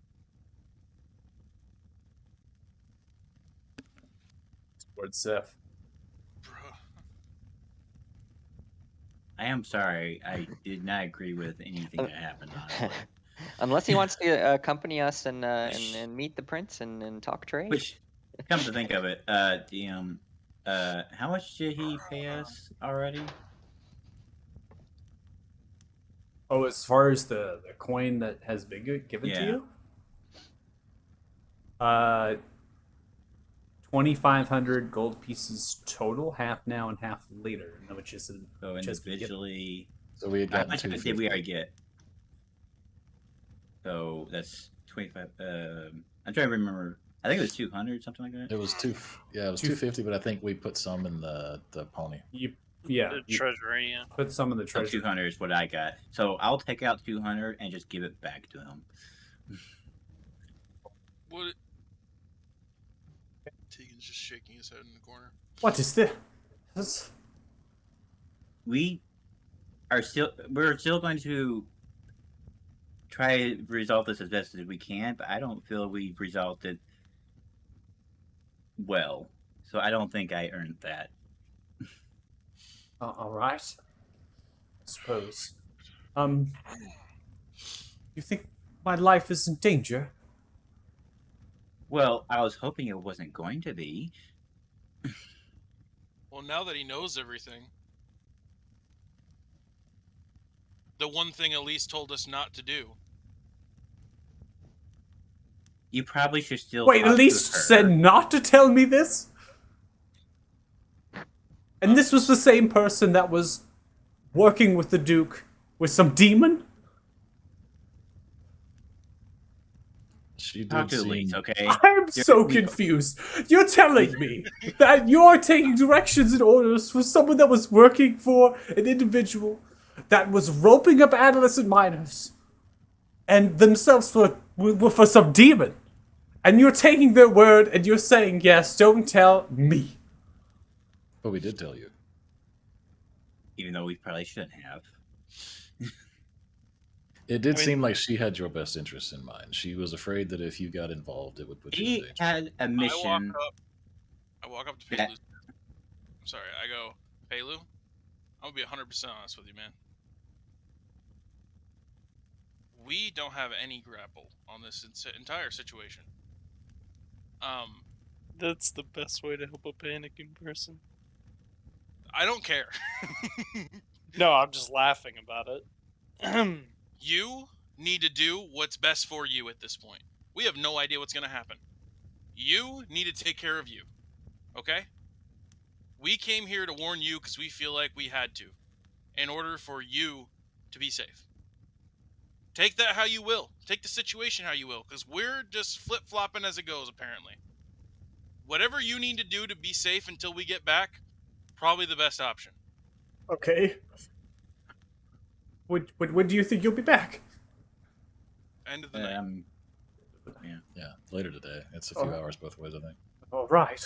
Towards Seth. Bruh. I am sorry. I did not agree with anything that happened. Honestly. Unless he wants to accompany us and meet the prince and talk trade. Which, come to think of it, DM, how much did he pay us already? Oh, as far as the coin that has been given to Yeah. you? 2,500 gold pieces total, half now and half later, which is So which has been given. individually, So we had how gotten much of it 250. did we already get? So that's 25. I'm trying to remember. I think it was 200, something like that. It was it was 250, but I think we put some in the pony. You The treasury, yeah. put some in the So treasure. 200 is what I got. So I'll take out 200 and just give it back to him. What? Tegan's just shaking his head in the corner. What is this? We're still going to try to resolve this as best as we can, but I don't feel we've resolved it well. So I don't think I earned that. All right. I suppose. You think my life is in danger? Well, I was hoping it wasn't going to be. Well, now that he knows everything, the one thing Elise told us not to do. You probably should still. Wait, talk Elise to her. said not to tell me this? And this was the same person that was working with the Duke with some demon? She Talk did to seem, Elise, okay? I'm so we- confused. You're telling me that you're taking directions and orders from someone that was working for an individual that was roping up adolescent minors and themselves for some demon. And you're taking their word and you're saying, yes, don't tell me. But we did tell you. Even though we probably shouldn't have. It did I mean- seem like she had your best interests in mind. She was afraid that if you got involved, it would put you in He danger. had a mission. I walk up to Yeah. Pelu. I'm sorry. I go, Pelu. I'm gonna be 100% honest with you, man. We don't have any grapple on this entire situation. That's the best way to help a panicking person. I don't care. No, I'm just laughing about it. You need to do what's best for you at this point. We have no idea what's gonna happen. You need to take care of you. Okay? We came here to warn you because we feel like we had to, in order for you to be safe. Take that how you will. Take the situation how you will, because we're just flip-flopping as it goes, apparently. Whatever you need to do to be safe until we get back, probably the best option. Okay. When do you think you'll be back? End of the night. Yeah, later today. It's a few Oh. hours both ways, I think. All right.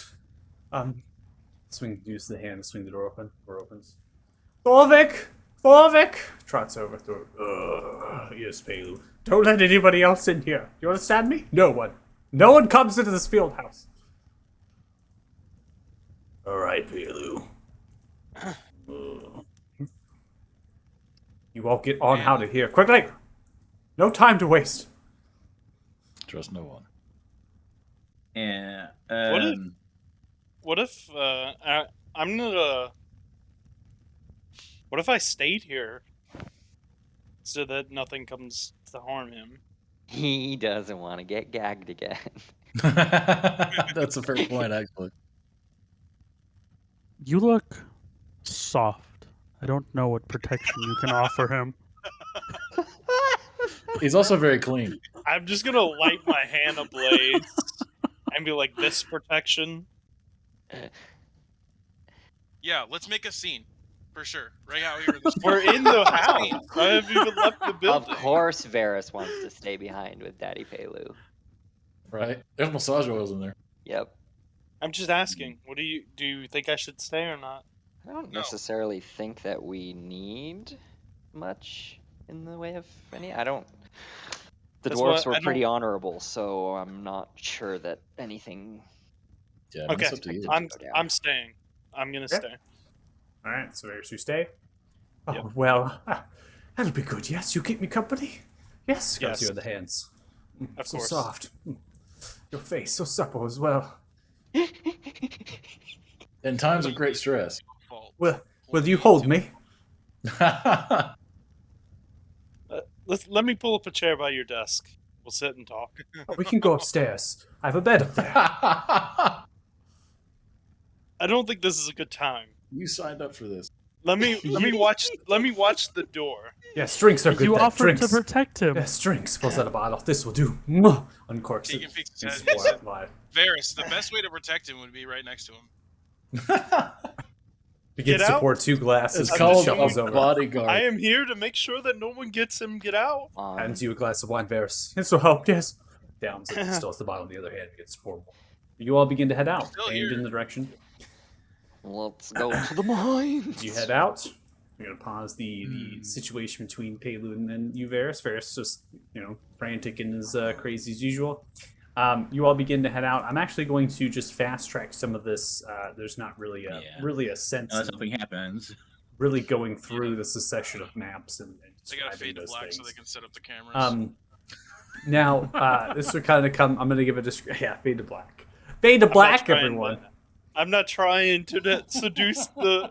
Use the hand to swing the door open. Door opens. Thorvik! Thorvik! Trots over. Yes, Pelu. Don't let anybody else in here. You understand me? No one. No one comes into this field house. All right, Pelu. You all get on out of here quickly. No time to waste. Trust no one. Yeah. What if I'm gonna? What if I stayed here so that nothing comes to harm him? He doesn't want to get gagged again. That's a fair point, actually. You look soft. I don't know what protection you can offer him. He's also very clean. I'm just gonna light my hand ablaze and be like, "This protection." Yeah, let's make a scene. For sure. Right out here in the We're in the house. I haven't even left the Of building. course, Varys wants to stay behind with Daddy Pelu. Right? There's massage oils in there. Yep. I'm just asking. What do you think I should stay or not? I don't No. necessarily think that we need much in the way of any. I don't. The That's dwarves what- were I pretty don't- honorable, so I'm not sure that anything. Yeah, I mean, Okay, it's up to you. I'm staying. I'm gonna Yeah. stay. All right, so there's you stay. Oh, Yep. well, that'll be good. Yes, you keep me company. Yes, grabs Yes. you in the hands. Of So course. soft. Your face so supple as well. In times of great stress. fault. Will you hold me? Let me pull up a chair by your desk. We'll sit and talk. Oh, we can go upstairs. I have a bed up there. I don't think this is a good time. You signed up for this. Let me watch the door. Yes, drinks are good. You then. offered drinks. to protect him. Yes, drinks. Pulls out a bottle. This will do. Mwah. Uncorks He it. can fix his It's head. pour out live. Varys, the best way to protect him would be right next to him. Begins Get to out. pour 2 glasses. It's and called shuffles a over. bodyguard. I am here to make sure that no one gets him. Get out. Hands you a glass of wine, Varys. This will help, yes. Downs it. Still has the bottle on the other hand. Gets poured more. You all begin to head out. Still And here. in the direction. Let's go to the mines. You head out. We're going to pause the situation between Pelu and you, Varys. Varys just, frantic and as crazy as usual. You all begin to head out. I'm actually going to just fast track some of this. There's not really a sense Unless in something happens. really going through the succession of maps and They gotta describing fade to those black things. so they can set up the cameras. Now, this would kind of come. I'm going to give a fade to black. Fade to black, trying everyone. I'm not trying to seduce the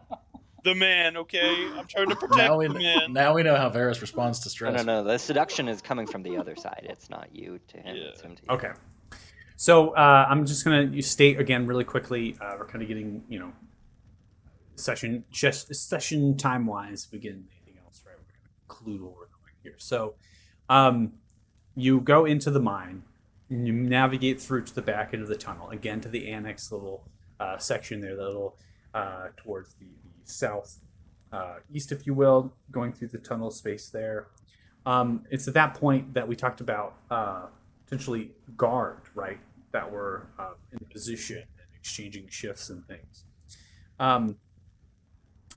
man. Okay, I'm trying to protect the man. Now we know how Varys responds to No, stress. no. The seduction is coming from the other side. It's not you to him. Yeah. It's him to you. Okay. So I'm just going to state again really quickly. We're kind of getting, session time wise. If we get anything else, right? We're going to conclude what we're going here. So you go into the mine. And you navigate through to the back end of the tunnel, again to the annex little section there, the little towards the south east, if you will, going through the tunnel space there. It's at that point that we talked about potentially guard, right? That were in position and exchanging shifts and things. Um,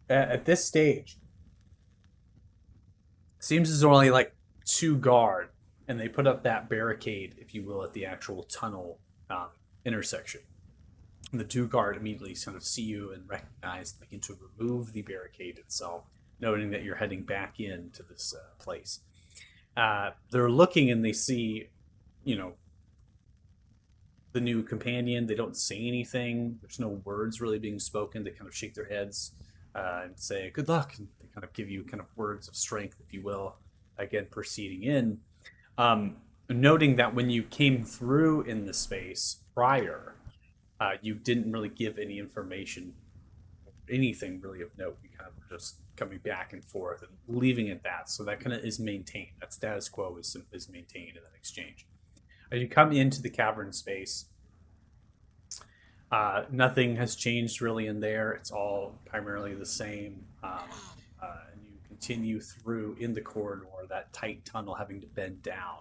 at this stage, seems there's only like 2 guard, and they put up that barricade, if you will, at the actual tunnel intersection. And the 2 guard immediately kind of see you and recognize, begin to remove the barricade itself, noting that you're heading back into this place. They're looking and they see, you know, the new companion. They don't say anything. There's no words really being spoken. They kind of shake their heads and say, "Good luck." And they kind of give you kind of words of strength, if you will, again, proceeding in. Noting that when you came through in the space prior, you didn't really give any information, anything really of note. You kind of were just coming back and forth and leaving it at that. So that kind of is maintained. That status quo is maintained in that exchange. As you come into the cavern space, nothing has changed really in there. It's all primarily the same. And you continue through in the corridor, that tight tunnel having to bend down.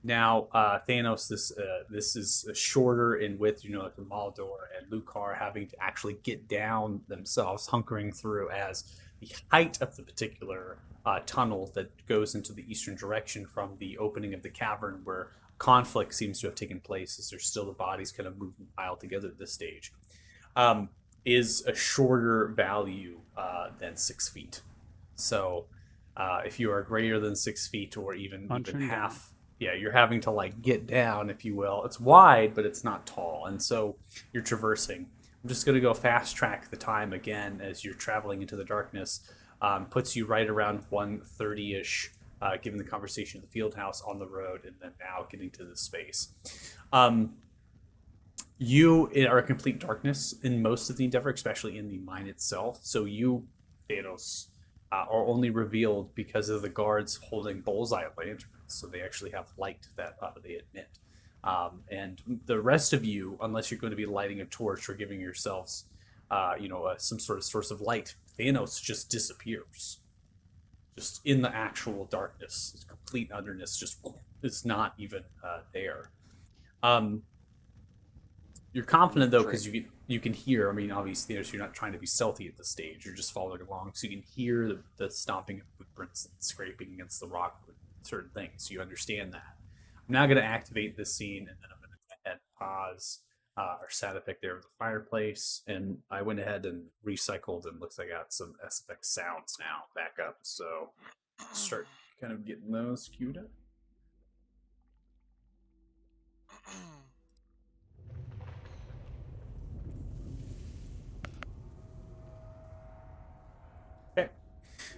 Now, Thanos, this is shorter in width, you know, like the Maldor and Lucar having to actually get down themselves, hunkering through, as the height of the particular tunnel that goes into the eastern direction from the opening of the cavern, where conflict seems to have taken place, as there's still the bodies kind of moving piled together at this stage, is a shorter value than 6 feet. So if you are greater than 6 feet, or even half, yeah, you're having to like get down, if you will. It's wide, but it's not tall, and so you're traversing. I'm just going to go fast track the time again as you're traveling into the darkness. Puts you right around 1:30ish, given the conversation in the field house, on the road, and then now getting to the space. You are in complete darkness in most of the Endeavor, especially in the mine itself. So you, Thanos, are only revealed because of the guards holding bullseye lanterns. So they actually have light that they emit. And the rest of you, unless you're going to be lighting a torch or giving yourselves, some sort of source of light, Thanos just disappears. Just in the actual darkness, complete otherness, just it's not even there. You're confident though, because you can hear. I mean, obviously, you're not trying to be stealthy at this stage. You're just following along, so you can hear the stomping of footprints and scraping against the rock with certain things. You understand that. I'm now going to activate this scene, and then I'm going to add pause our sound effect there with the fireplace, and I went ahead and recycled, and looks like I got some SFX sounds now back up. So start kind of getting those queued up. Okay.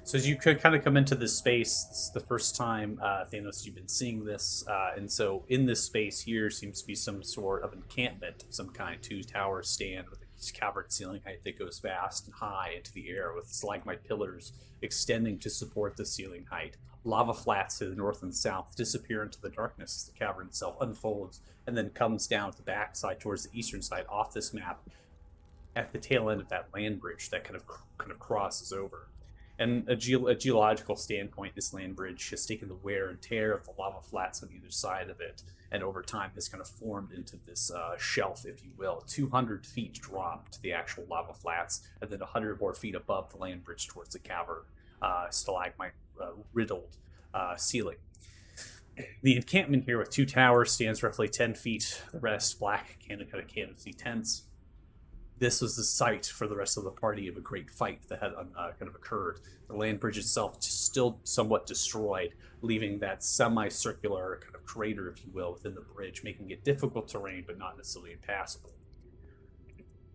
So as you could kind of come into this space, this is the first time, Thanos, you've been seeing this. And so in this space here seems to be some sort of encampment of some kind. 2 towers stand with a cavern ceiling height that goes vast and high into the air, with stalagmite pillars extending to support the ceiling height. Lava flats to the north and south disappear into the darkness as the cavern itself unfolds, and then comes down to the back side towards the eastern side off this map, at the tail end of that land bridge that kind of crosses over. And a geological standpoint, this land bridge has taken the wear and tear of the lava flats on either side of it, and over time has kind of formed into this shelf, if you will. 200 feet drop to the actual lava flats, and then 100 more feet above the land bridge towards the cavern, stalagmite riddled ceiling. The encampment here with 2 towers stands roughly 10 feet. The rest black canopy tents. This was the site for the rest of the party of a great fight that had kind of occurred. The land bridge itself still somewhat destroyed, leaving that semicircular kind of crater, if you will, within the bridge, making it difficult terrain but not necessarily impassable.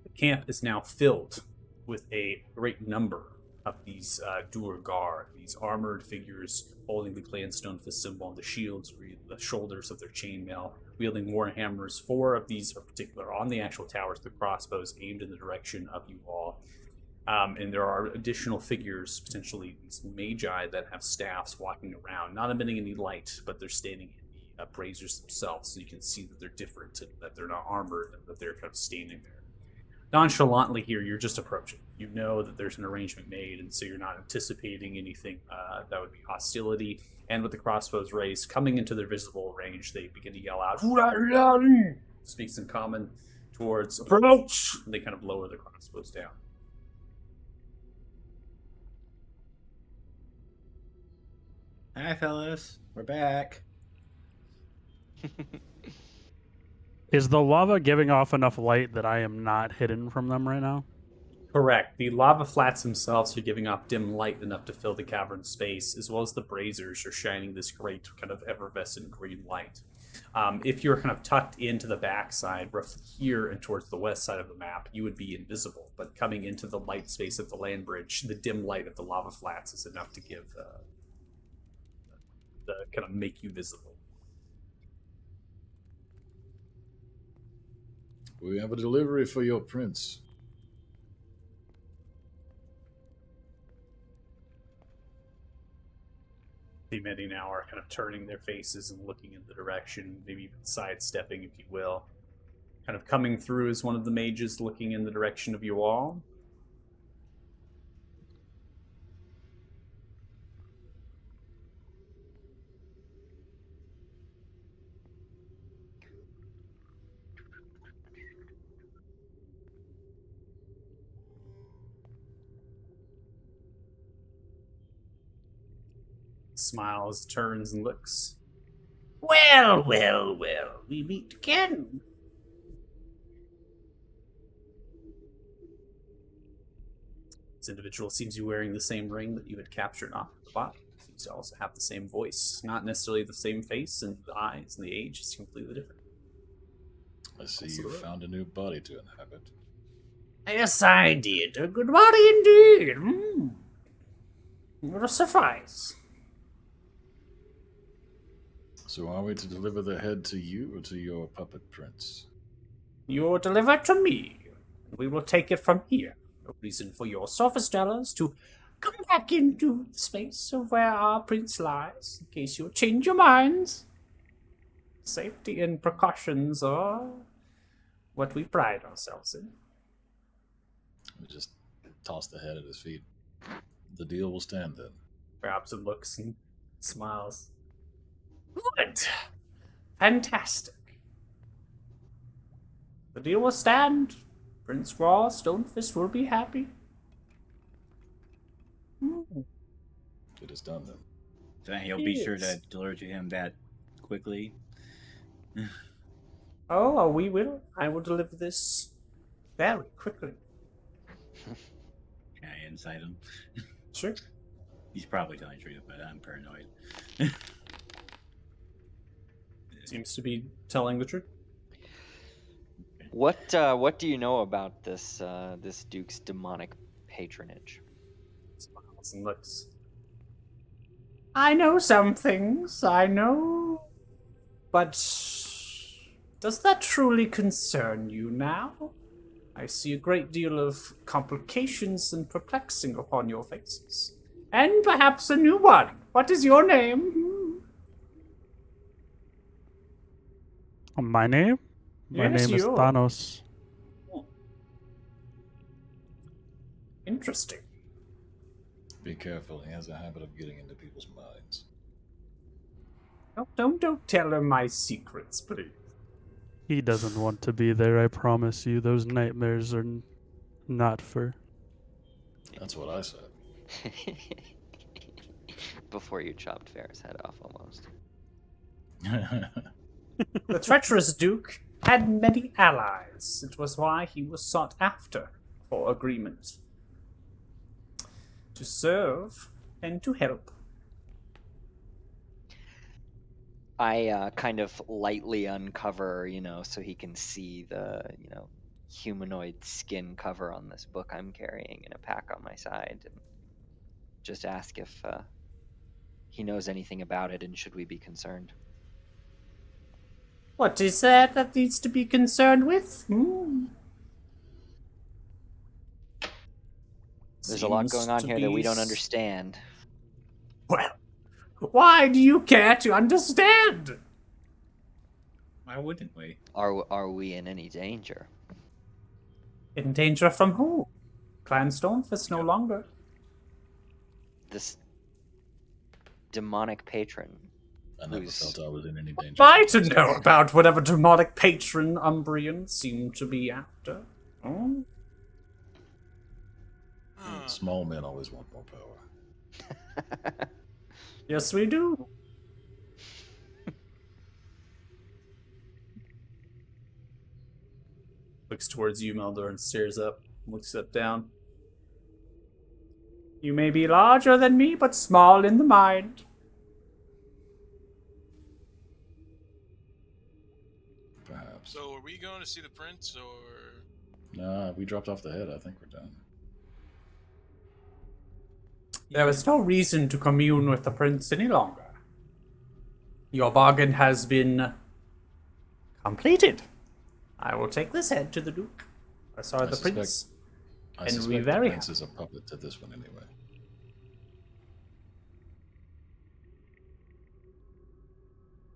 The camp is now filled with a great number of these Duergar, these armored figures holding the Clanstone Fist symbol on the shields, the shoulders of their chainmail, wielding war hammers. 4 of these are particular on the actual towers, the crossbows aimed in the direction of you all. And there are additional figures, potentially these magi, that have staffs walking around, not emitting any light, but they're standing in the braziers themselves, so you can see that they're different, and that they're not armored, and that they're kind of standing there. nonchalantly here, you're just approaching. You know that there's an arrangement made, and so you're not anticipating anything that would be hostility. And with the crossbows raised, coming into their visible range, they begin to yell out, speaks in common towards approach. And they kind of lower the crossbows down. Hi, fellas. We're back. Is the lava giving off enough light that I am not hidden from them right now? Correct. The lava flats themselves are giving off dim light enough to fill the cavern space, as well as the braziers are shining this great kind of effervescent green light. If you're kind of tucked into the backside, roughly here and towards the west side of the map, you would be invisible. But coming into the light space of the land bridge, the dim light of the lava flats is enough to give the kind of make you visible. We have a delivery for your prince. The many now are kind of turning their faces and looking in the direction, maybe even sidestepping, if you will. Kind of coming through as one of the mages looking in the direction of you all. Smiles, turns, and looks. Well, well, well, we meet again. This individual seems to be wearing the same ring that you had captured off the body. Seems to also have the same voice. Not necessarily the same face, and the eyes and the age is completely different. I see you found a new body to inhabit. Yes, I did. A good body indeed. Will suffice. So are we to deliver the head to you or to your puppet prince? You will deliver it to me. We will take it from here. No reason for your surface dwellers to come back into the space of where our prince lies, in case you change your minds. Safety and precautions are what we pride ourselves in. We just toss the head at his feet. The deal will stand then. Grabs and looks and smiles. Good. Fantastic. The deal will stand. Prince Raw, Stonefist will be happy. It is done then. So he'll be sure to deliver to him that quickly. Oh, we will. I will deliver this very quickly. Can I insight him? Sure. He's probably telling the truth, but I'm paranoid. Seems to be telling the truth. What do you know about this this Duke's demonic patronage? Smiles and looks. I know some things, I know. But does that truly concern you now? I see a great deal of complications and perplexing upon your faces. And perhaps a new one. What is your name? My name? My Yes, name is yours. Thanos. Interesting. Be careful, he has a habit of getting into people's minds. Don't tell him my secrets, please. He doesn't want to be there, I promise you. Those nightmares are not for... That's what I said. Before you chopped Farrah's head off, almost. The treacherous Duke had many allies. It was why he was sought after for agreement. To serve and to help. I kind of lightly uncover, so he can see the, humanoid skin cover on this book I'm carrying in a pack on my side, and just ask if he knows anything about it and should we be concerned. What is that needs to be concerned with? There's a lot Seems going on to here that we be don't understand. Well, why do you care to understand? Why wouldn't we? Are we in any danger? In danger from who? Clan Stonefist no longer. This demonic patron. I never Who's- felt I was in any danger. Am I to know about whatever demonic patron Umbrians seem to be after? Oh? Small men always want more power. Yes, we do. Looks towards you, Meldor, and stares up, looks up down. You may be larger than me, but small in the mind. Perhaps. So, are we going to see the prince, or Nah, we dropped off the head. I think we're done. There is no reason to commune with the prince any longer. Your bargain has been completed. I will take this head to the Duke. I saw the suspect- prince. I And we suspect very the prince is a puppet to this one anyway.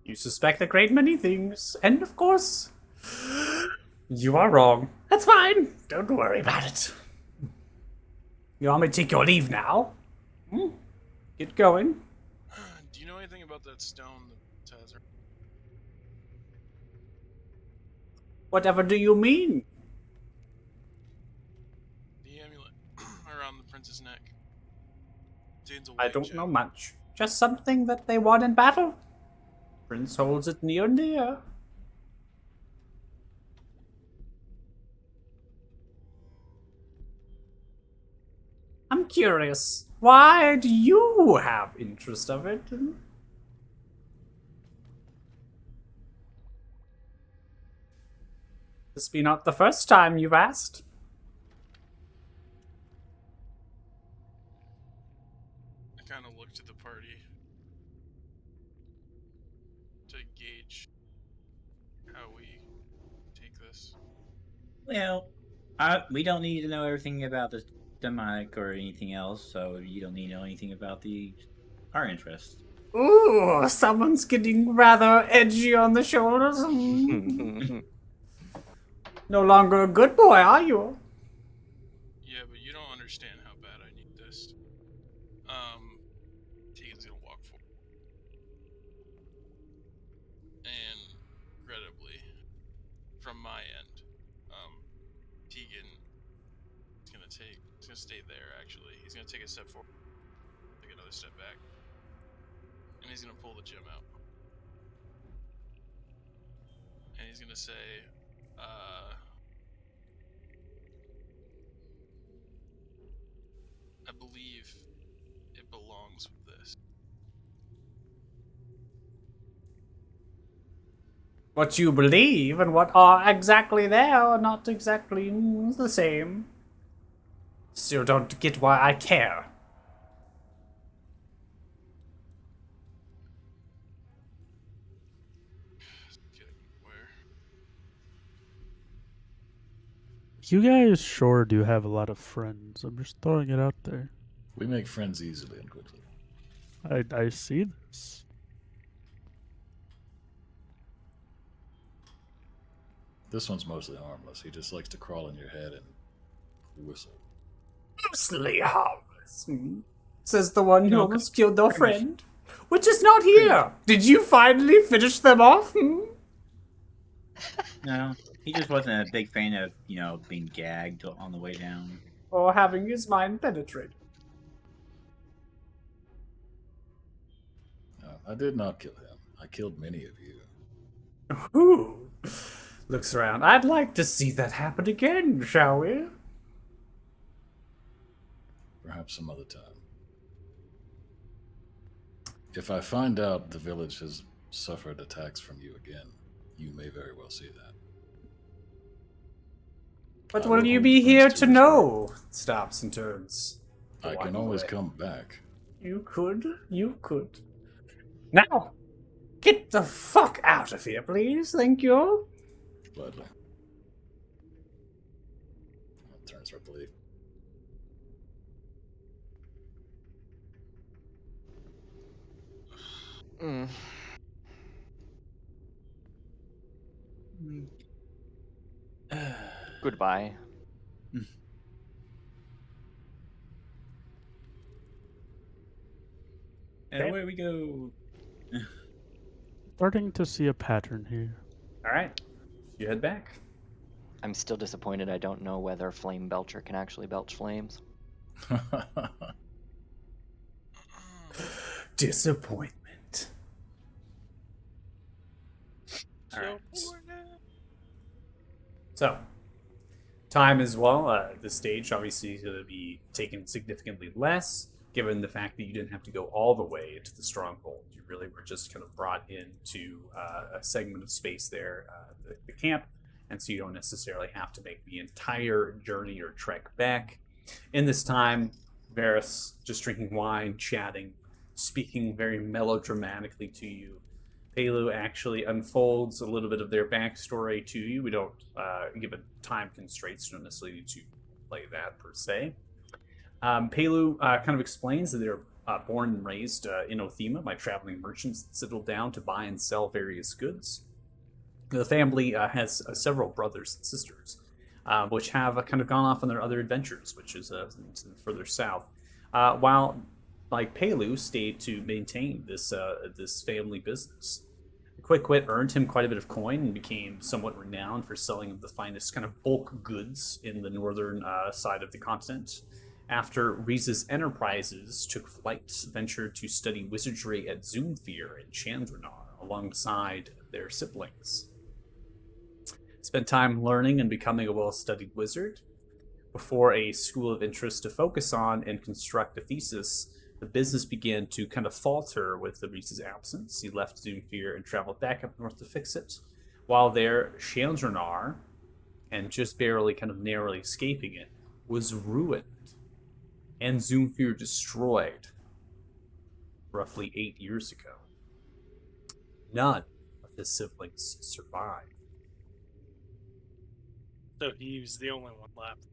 You suspect a great many things, and of course, you are wrong. That's fine. Don't worry about it. You want me to take your leave now? Get going. do you know anything about that stone that has her? Whatever do you mean? The amulet around the prince's neck. Contains a I white don't gem. know much. Just something that they won in battle. Prince holds it near and dear. I'm curious. Why do you have interest of it? This be not the first time you've asked. I kind of looked at the party to gauge how we take this. Well, we don't need to know everything about the demonic or anything else, so you don't need to know anything about our interests. Ooh, someone's getting rather edgy on the shoulders. No longer a good boy, are you? Yeah, but you don't understand how bad I need this. Tegan's gonna walk forward. And regrettably, from my end, Tegan is gonna stay there actually. He's gonna take a step forward, take another step back. And he's gonna pull the gem out. And he's gonna say, I believe it belongs with this. What you believe and what are exactly there are not exactly the same. Still don't get why I care. Kidding. Where? You guys sure do have a lot of friends. I'm just throwing it out there. We make friends easily and quickly. I see this. This one's mostly harmless. He just likes to crawl in your head and whistle. Mostly harmless, says the one who No, almost killed their pretty much. friend. Which is not here. Did you finally finish them off? No, he just wasn't a big fan of, being gagged on the way down. Or having his mind penetrated? No, I did not kill him. I killed many of you. Ooh. Looks around. I'd like to see that happen again, shall we? Perhaps some other time. If I find out the village has suffered attacks from you again, you may very well see that. But I will will you hold be the here prince to to his know? Stops and turns. I can always come back. You could. You could. Now, get the fuck out of here, please. Thank you. Gladly. Turns for leave. Mm. Goodbye. And Okay. away we go. Starting to see a pattern here. All right, you head back. I'm still disappointed I don't know whether Flame Belcher can actually belch flames. Disappointment. All right. So, time as well. This stage obviously is going to be taken significantly less, given the fact that you didn't have to go all the way into the stronghold. You really were just kind of brought into a segment of space there, the camp, and so you don't necessarily have to make the entire journey or trek back. In this time, Varys just drinking wine, chatting, speaking very melodramatically to you. Pelu actually unfolds a little bit of their backstory to you. We don't give a time constraints, so don't necessarily need to play that per se. Pelu kind of explains that they're born and raised in Othema by traveling merchants that settled down to buy and sell various goods. The family has several brothers and sisters, which have kind of gone off on their other adventures, which is further south. While like Pelu stayed to maintain this family business. The Quick Wit earned him quite a bit of coin and became somewhat renowned for selling of the finest kind of bulk goods in the northern side of the continent. After Riza's enterprises took flight, ventured to study wizardry at Zoomfear in Chandrannar alongside their siblings. Spent time learning and becoming a well-studied wizard. Before a school of interest to focus on and construct a thesis, the business began to kind of falter with the Riza's absence. He left Zoomfear and traveled back up north to fix it. While there, Chandrannar, and just barely kind of narrowly escaping it, was ruined and Zoomfear destroyed roughly 8 years ago. None of his siblings survived. So he was the only one left.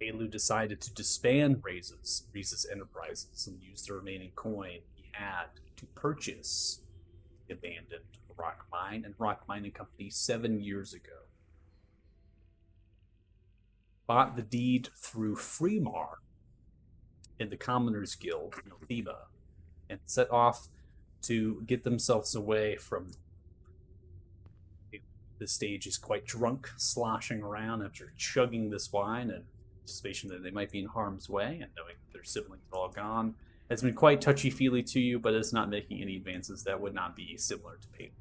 Pelu decided to disband Riza's enterprises and use the remaining coin he had to purchase the abandoned rock mine and rock mining company 7 years ago. Bought the deed through Freemar in the Commoners Guild in Othema and set off to get themselves away from the stage. Is quite drunk, sloshing around after chugging this wine and anticipation that they might be in harm's way, and knowing that their siblings are all gone has been quite touchy-feely to you, but is not making any advances that would not be similar to Peyton.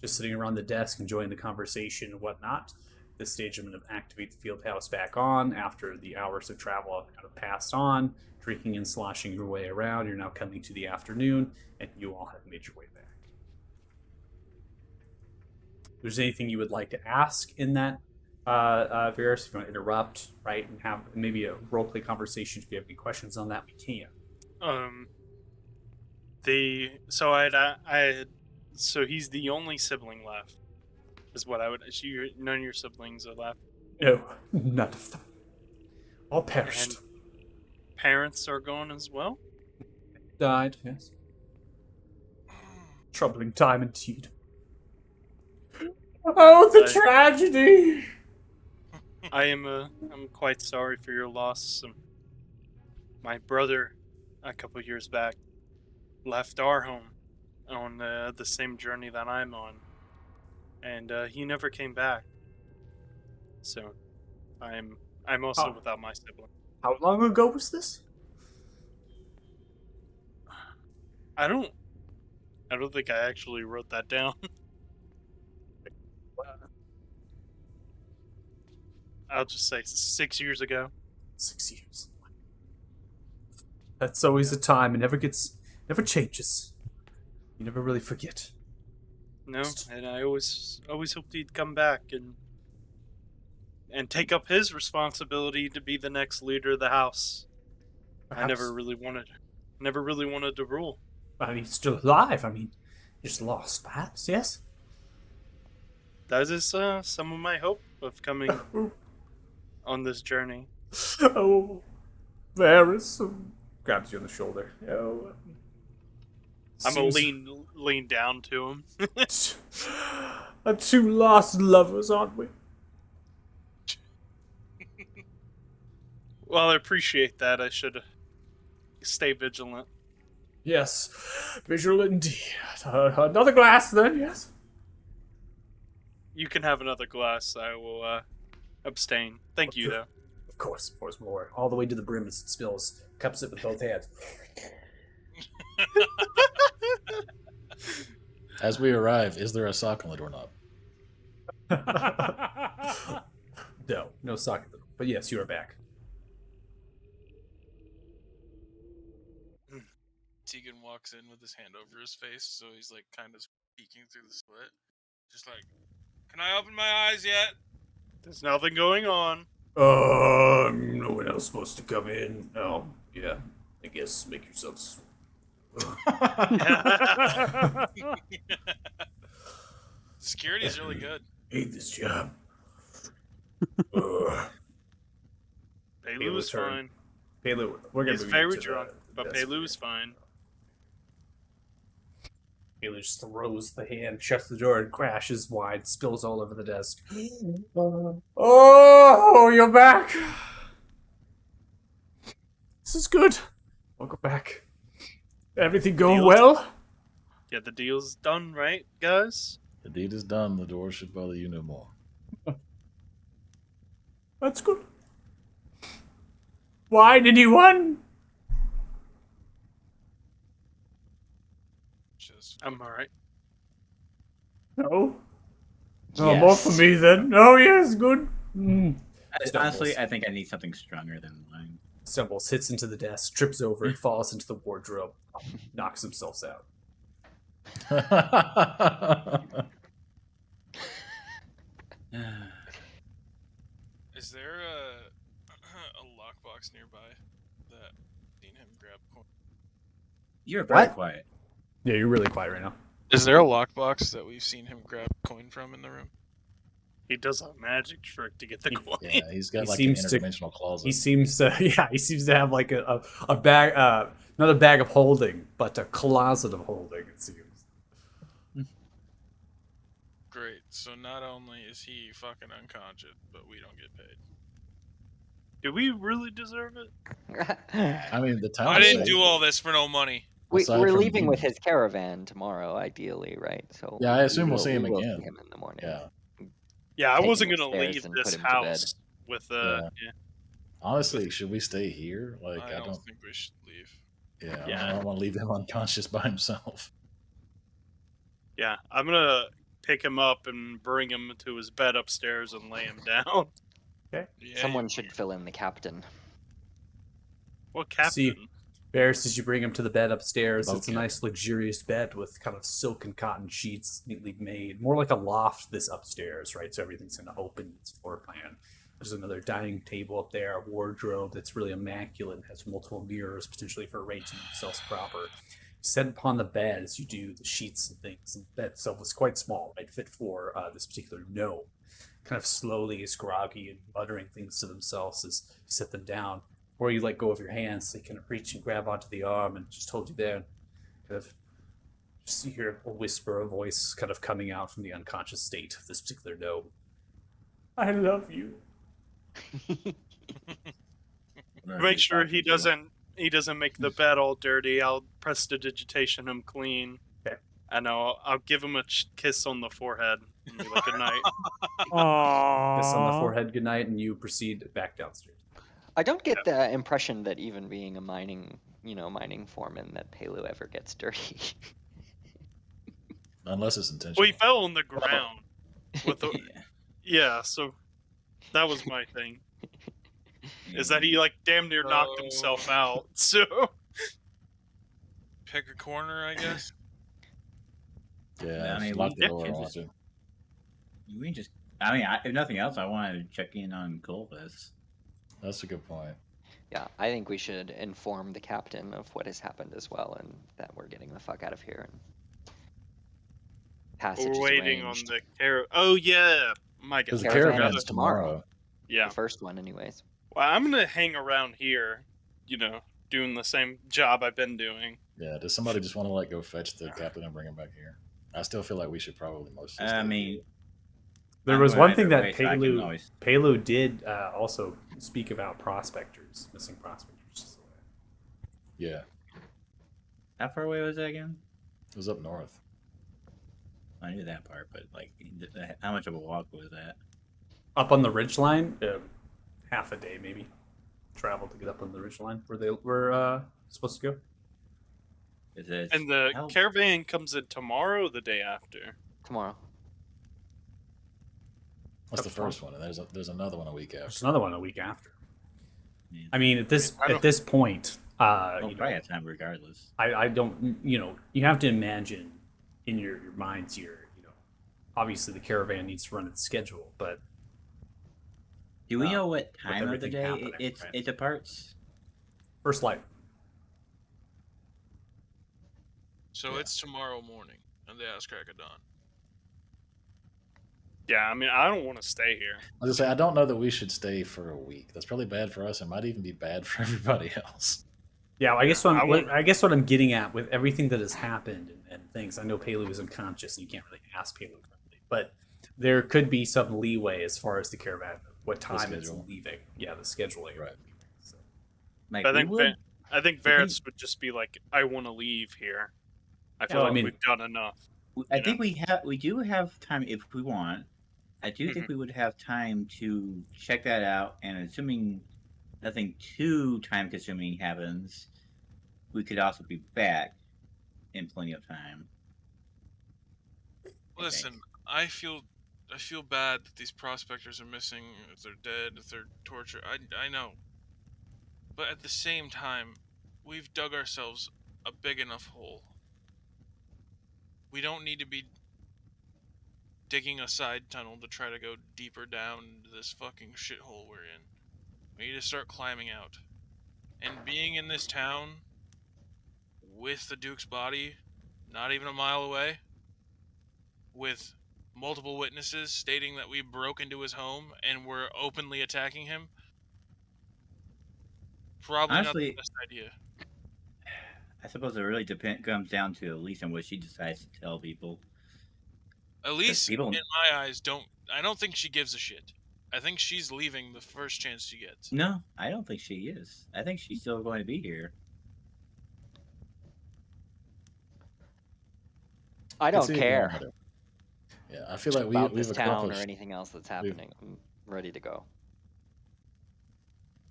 Just sitting around the desk, enjoying the conversation and whatnot. This stage, I'm going to activate the field house back on after the hours of travel have kind of passed on, drinking and sloshing your way around. You're now coming to the afternoon, and you all have made your way back. If there's anything you would like to ask in that, Varys, if you want to interrupt, right, and have maybe a roleplay conversation, if you have any questions on that, we can. So he's the only sibling left, is what I would. None of your siblings are left. No, none of them. All perished. And parents are gone as well. Died, yes. Troubling time indeed. Oh, the tragedy! I'm quite sorry for your loss. My brother, a couple years back, left our home on the same journey that I'm on, and he never came back. So, I'm also without my sibling. How long ago was this? I don't think I actually wrote that down. I'll just say 6 years ago. 6 years. That's always the time. It never changes. You never really forget. No, and I always hoped he'd come back and take up his responsibility to be the next leader of the house. Perhaps, I never really wanted to rule. I mean, he's still alive. I mean, just lost, perhaps. Yes. That is some of my hope of coming on this journey. Oh, Varys grabs you on the shoulder. Oh, I'm gonna lean down to him. Two lost lovers, aren't we? Well, I appreciate that. I should stay vigilant. Yes, visual indeed. Another glass, then. Yes. You can have another glass. I will abstain. Thank you, though. Of course, more. All the way to the brim as it spills. Cups it with both hands. As we arrive, is there a sock on the doorknob? No socket. But yes, you are back. Tegan walks in with his hand over his face, so he's like kind of peeking through the slit. Just like, can I open my eyes yet? There's nothing going on. No one else supposed to come in. Oh, yeah. I guess make yourselves. Security's really good. Hate this job. Pelu is fine. Pelu, we're gonna He's move you very to drunk, the but desk. Pelu is fine. Pelu just throws the hand, shuts the door, and crashes wide, spills all over the desk. Oh, you're back. This is good. Welcome back. Everything going well? Yeah, the deal's done, right, guys? The deed is done. The door should bother you no more. That's good. Wine, anyone? Just I'm alright. No? No, more for me then. Oh, yes, good. Honestly, I think I need something stronger than wine. Stumbles, hits into the desk, trips over it, falls into the wardrobe, knocks himself out. is there a lockbox nearby that seen him grab coin? You're very What? quiet. Yeah, you're really quiet right now. Is there a lockbox that we've seen him grab coin from in the room? He does a magic trick to get the coin. Yeah, he's got He like an seems to- interdimensional closet. He seems to, he seems to have like a bag, not a bag of holding, but a closet of holding, it seems. Great. So not only is he fucking unconscious, but we don't get paid. Do we really deserve it? I mean, the town. I didn't saved do it. all this for no money. Aside We're from leaving with demons. his caravan tomorrow, ideally, right? So Yeah, I assume we'll see him we will again. see him in the morning. Yeah. Yeah, I Take him wasn't gonna upstairs leave and put this him to bed. house with Yeah. Honestly, should we stay here? Like, I don't think we should leave. Yeah, Yeah. I don't want to leave him unconscious by himself. Yeah, I'm gonna pick him up and bring him to his bed upstairs and lay him down. Yeah, Someone you- should fill in the captain. What captain? See, Varys, as you bring him to the bed upstairs, it's a Okay. nice, luxurious bed with kind of silk and cotton sheets neatly made. More like a loft, this upstairs, right? So everything's kind of open, it's floor plan. There's another dining table up there, a wardrobe that's really immaculate, has multiple mirrors, potentially for arranging themselves proper. Set upon the bed as you do the sheets and things. And the bed itself was quite small, right? Fit for this particular gnome. Kind of slowly is groggy and muttering things to themselves as you set them down. Or you let go of your hands, they kind of reach and grab onto the arm and just hold you there. And kind of just hear a whisper, a voice kind of coming out from the unconscious state of this particular gnome. I love you. Make sure he doesn't make the bed all dirty. I'll prestidigitation him clean. Okay. And I'll give him a kiss on the forehead and be like, good night. Aww. Kiss on the forehead, goodnight, and you proceed back downstairs. I don't get the impression that even being a mining foreman, that Pelu ever gets dirty. Unless it's intentional. Well, he fell on the ground. With the, Yeah. yeah, so that was my thing. Is that he like damn near knocked himself out. So pick a corner, I guess. Yeah, I mean, lock the we- door. yeah, I want just- to. We just, if nothing else, I wanted to check in on Clovis. That's a good point. Yeah, I think we should inform the captain of what has happened as well, and that we're getting the fuck out of here. And passage we're is waiting on arranged. the Oh yeah, my Because God. the Caravan caravan's is tomorrow. tomorrow. Yeah. The first one, anyways. Well, I'm gonna hang around here. Doing the same job I've been doing. Yeah, does somebody just want to like go fetch the captain and bring him back here? I still feel like we should probably mostly. I stay mean, There I'm was going one either thing that way, so I can Palu always- Palu did also speak about prospectors, missing prospectors. Yeah, How far away was that again? it was up north. I knew that part, but like, how much of a walk was that? Up on the ridgeline, half a day maybe. Travel to get up on the ridgeline where they were supposed to go. Is it? And the how- caravan comes in tomorrow or the day after? Tomorrow. That's the Up front. first one, and there's another one a week There's after. another one a week after. Yeah. I mean, at this I don't- at this point, We'll you probably know, have time regardless. I don't, you know, you have to imagine in your minds here, you know, obviously the caravan needs to run its schedule, but Do we know what with time of the everything day happening, it right? it departs? first light. So Yeah. it's tomorrow morning, and they ask crack of dawn. Yeah, I mean, I don't want to stay here. I was gonna say I don't know that we should stay for a week. That's probably bad for us. It might even be bad for everybody else. Yeah, I guess I won't- I guess what I'm getting at with everything that has happened and things. I know Palu is unconscious, and you can't really ask Palu directly, but there could be some leeway as far as the caravan, what time it's schedule. leaving. Yeah, the scheduling. Right. So, Like, I we think would, I think I think- Varys would just be like, I want to leave here. I feel well, I like mean- we've done enough. I you think we do have time if we want. I do think we would have time to check that out, and assuming nothing too time consuming happens, we could also be back in plenty of time. I Listen, think. I feel bad that these prospectors are missing, if they're dead, if they're tortured. I know. But at the same time, we've dug ourselves a big enough hole. We don't need to be digging a side tunnel to try to go deeper down into this fucking shithole we're in. We need to start climbing out. And being in this town with the Duke's body not even a mile away, with multiple witnesses stating that we broke into his home and were openly attacking him, probably Honestly- not the best idea. I suppose it really comes down to Elise and what she decides to tell people. Elise, people- in my eyes, I don't think she gives a shit. I think she's leaving the first chance she gets. No, I don't think she is. I think she's still going to be here. I Could don't see it care going better. Yeah, I feel like about we've this town or accomplished. anything else that's happening. I'm ready to go.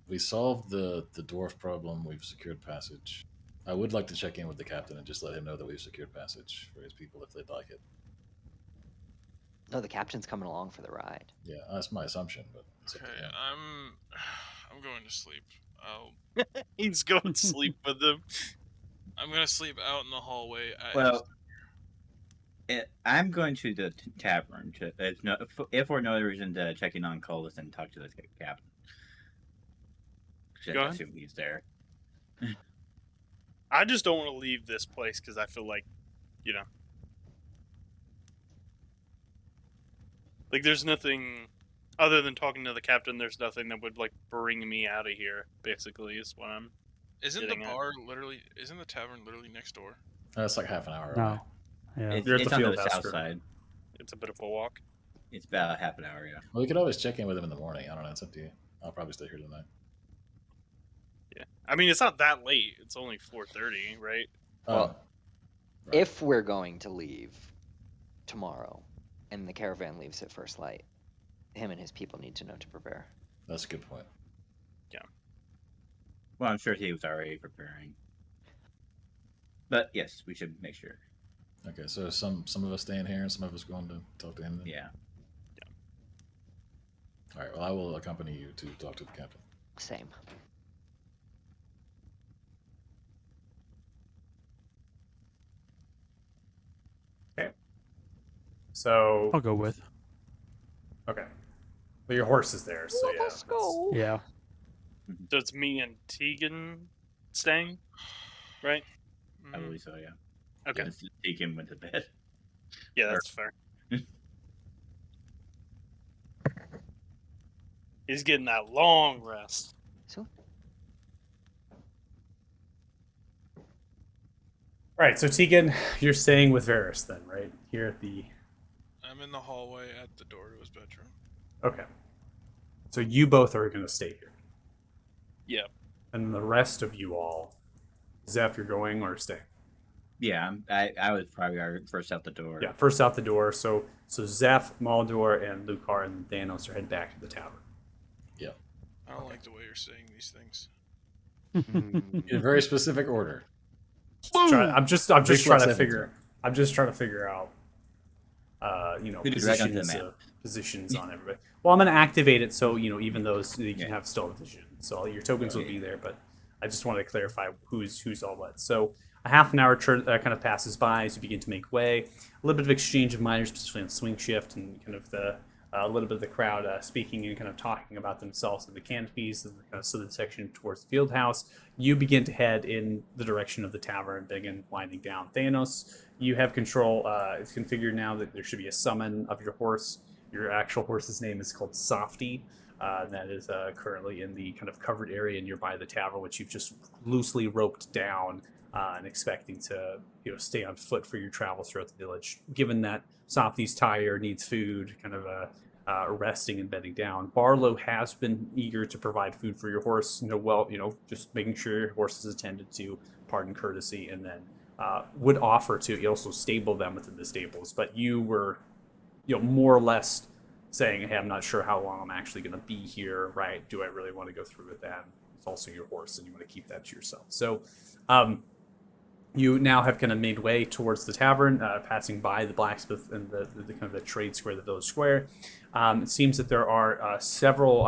We solved the dwarf problem. We've secured passage. I would like to check in with the captain and just let him know that we've secured passage for his people if they'd like it. No, the captain's coming along for the ride. Yeah, that's my assumption, but it's up to Okay, him. I'm going to sleep. He's going to sleep with them. I'm gonna sleep out in the hallway. Well, I'm going to the tavern to, if for no other reason, to check in on Colas and talk to the captain. Go I ahead. assume he's there. I just don't want to leave this place because I feel like, like there's nothing other than talking to the captain. There's nothing that would like bring me out of here. Basically, is what I'm. isn't the getting at. bar literally? Isn't the tavern literally next door? That's like half an hour away. No. Yeah. It's, You're at it's the on the field house south currently. side. It's a bit of a walk. It's about half an hour, yeah. Well, we could always check in with him in the morning. I don't know. It's up to you. I'll probably stay here tonight. Yeah, I mean it's not that late. It's only 4:30, right? Well, right. If we're going to leave tomorrow and the caravan leaves at first light, him and his people need to know to prepare. That's a good point. Well, I'm sure he was already preparing. But yes, we should make sure. Okay, so some of us staying here and some of us going to talk to him. Then? Yeah. All right. Well, I will accompany you to talk to the captain. Same. So I'll go with. okay, well your horse is there, so yeah. Let's go. Yeah. So it's me and Tegan staying, right? I Mm, believe so, yeah. Okay. Let's just take him into bed. Yeah, that's fair. He's getting that long rest. So Right, so Tegan, you're staying with Varys then, right? Here at the I'm in the hallway at the door to his bedroom. Okay. So you both are going to stay here. Yeah. And the rest of you all, Zeph, you're going or staying? Yeah, I was probably our first out the door. Yeah, first out the door. So Zeph, Maldor, and Lucar and Thanos are heading back to the tavern. I don't like the way you're saying these things. In a very specific order. I'm just Big trying to plus figure. I'm just trying to figure out. Put it right onto the Positions, map. positions on everybody. Well, I'm going to activate it so even those you can Yeah. have still vision. So all your tokens will be there, but I just wanted to clarify who's all what. So a half an hour kind of passes by as you begin to make way. A little bit of exchange of miners, especially on swing shift, and kind of a little bit of the crowd speaking and kind of talking about themselves in the canopies and the kind of southern section towards the field house. You begin to head in the direction of the tavern, begin winding down. Thanos, you have control. It's configured now that there should be a summon of your horse. Your actual horse's name is called Softy. That is currently in the kind of covered area nearby the tavern, which you've just loosely roped down and expecting to stay on foot for your travels throughout the village. Given that Softy's tired, needs food, kind of resting and bedding down. Barlow has been eager to provide food for your horse. Just making sure your horse is attended to, pardon courtesy, and then would offer to also stable them within the stables. But you were, more or less saying, hey, I'm not sure how long I'm actually going to be here, right? Do I really want to go through with that? It's also your horse, and you want to keep that to yourself. So you now have kind of made way towards the tavern, passing by the blacksmith and the kind of the trade square, the village square. It seems that there are several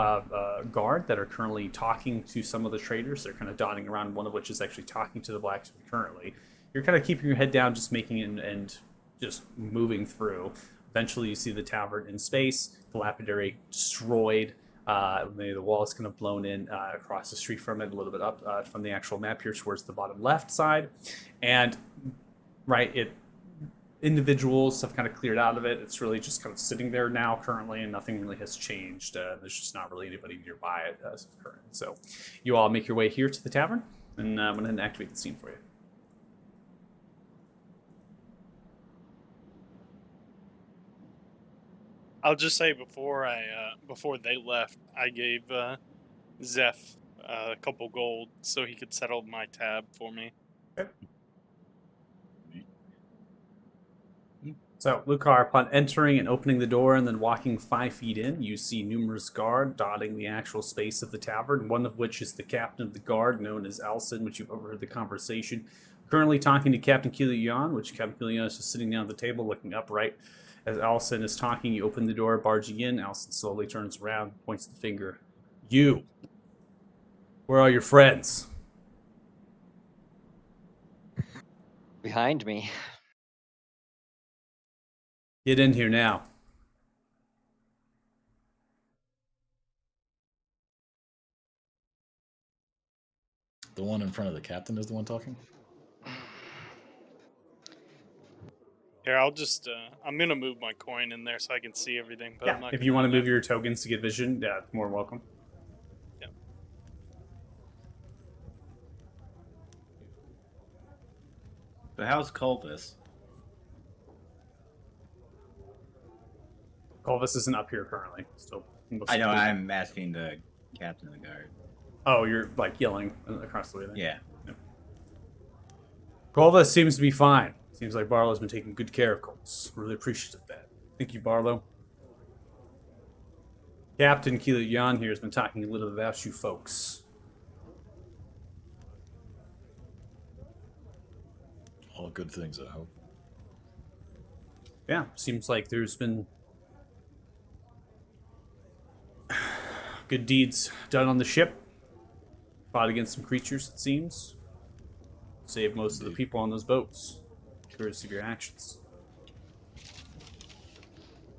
guard that are currently talking to some of the traders. They're kind of dotting around, one of which is actually talking to the blacksmith currently. You're kind of keeping your head down, just making it and just moving through. Eventually, you see the tavern in space, the lapidary destroyed. The wall is kind of blown in across the street from it, a little bit up from the actual map here towards the bottom left side. And, individuals have kind of cleared out of it. It's really just kind of sitting there now currently, and nothing really has changed. There's just not really anybody nearby it as of current. So you all make your way here to the tavern, and I'm going to activate the scene for you. I'll just say before they left, I gave Zeph a couple gold so he could settle my tab for me. So, Lucar, upon entering and opening the door and then walking 5 feet in, you see numerous guard dotting the actual space of the tavern, one of which is the captain of the guard, known as Elson, which you've overheard the conversation. Currently talking to Captain Kilian, which Captain Kilian is just sitting down at the table looking upright. As Elson is talking, you open the door, barging in. Elson slowly turns around, points the finger. You! Where are your friends? Behind me. Get in here now. The one in front of the captain is the one talking? Here, I'll just I'm gonna move my coin in there so I can see everything. But I'm Yeah, not if you gonna want to do move that. your tokens to get vision, yeah, more than welcome. So how's Culvis? Colvis isn't up here currently. Still. I know. I'm asking the captain of the guard. Oh, you're yelling across the way there. Yeah. Colvis seems to be fine. Seems like Barlow's been taking good care of Colvis. Really appreciative of that. Thank you, Barlow. Captain Kilian here has been talking a little about you folks. All good things, I hope. Yeah, seems like there's been good deeds done on the ship. Fought against some creatures, it seems. Saved most of the people on those boats. Courtesy of your actions.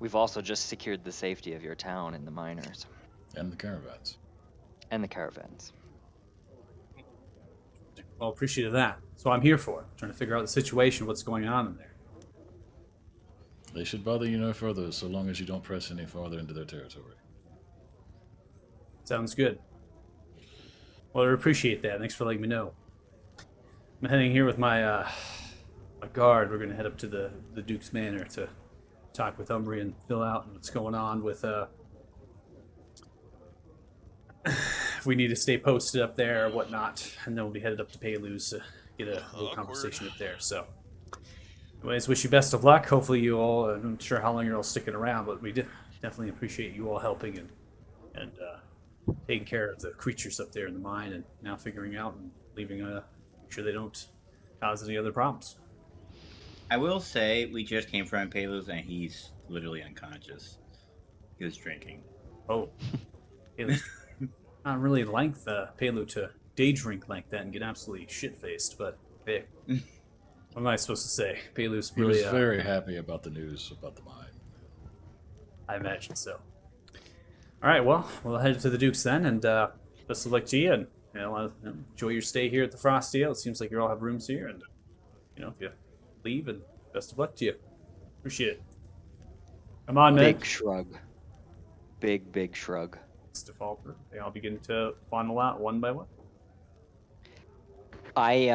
We've also just secured the safety of your town and the miners. And the caravans. And the caravans. Well, appreciative of that. That's what I'm here for. Trying to figure out the situation, what's going on in there. They should bother you no further so long as you don't press any farther into their territory. Sounds good. Well, I appreciate that. Thanks for letting me know. I'm heading here with my my guard. We're going to head up to the Duke's Manor to talk with Umbry and fill out what's going on with if we need to stay posted up there or whatnot, and then we'll be headed up to Payluz to get a little Awkward. conversation up there. So, anyways, wish you best of luck. Hopefully, you all. I'm not sure how long you're all sticking around, but we definitely appreciate you all helping and taking care of the creatures up there in the mine, and now figuring out and leaving make sure they don't cause any other problems. I will say we just came from Palos and he's literally unconscious. He was drinking. Oh, Payluz. Not really like the Palu to day drink like that and get absolutely shit faced, but hey, what am I supposed to say? Palu's He was really, very happy about the news about the mine. I imagine so. All right, well, we'll head to the Dukes then, and best of luck to you, and enjoy your stay here at the Frosty Ale. It seems like you all have rooms here, and if you leave, and best of luck to you. Appreciate it. Come on, man. Big shrug. Big shrug. Defaulter. They all begin to funnel out one by one. I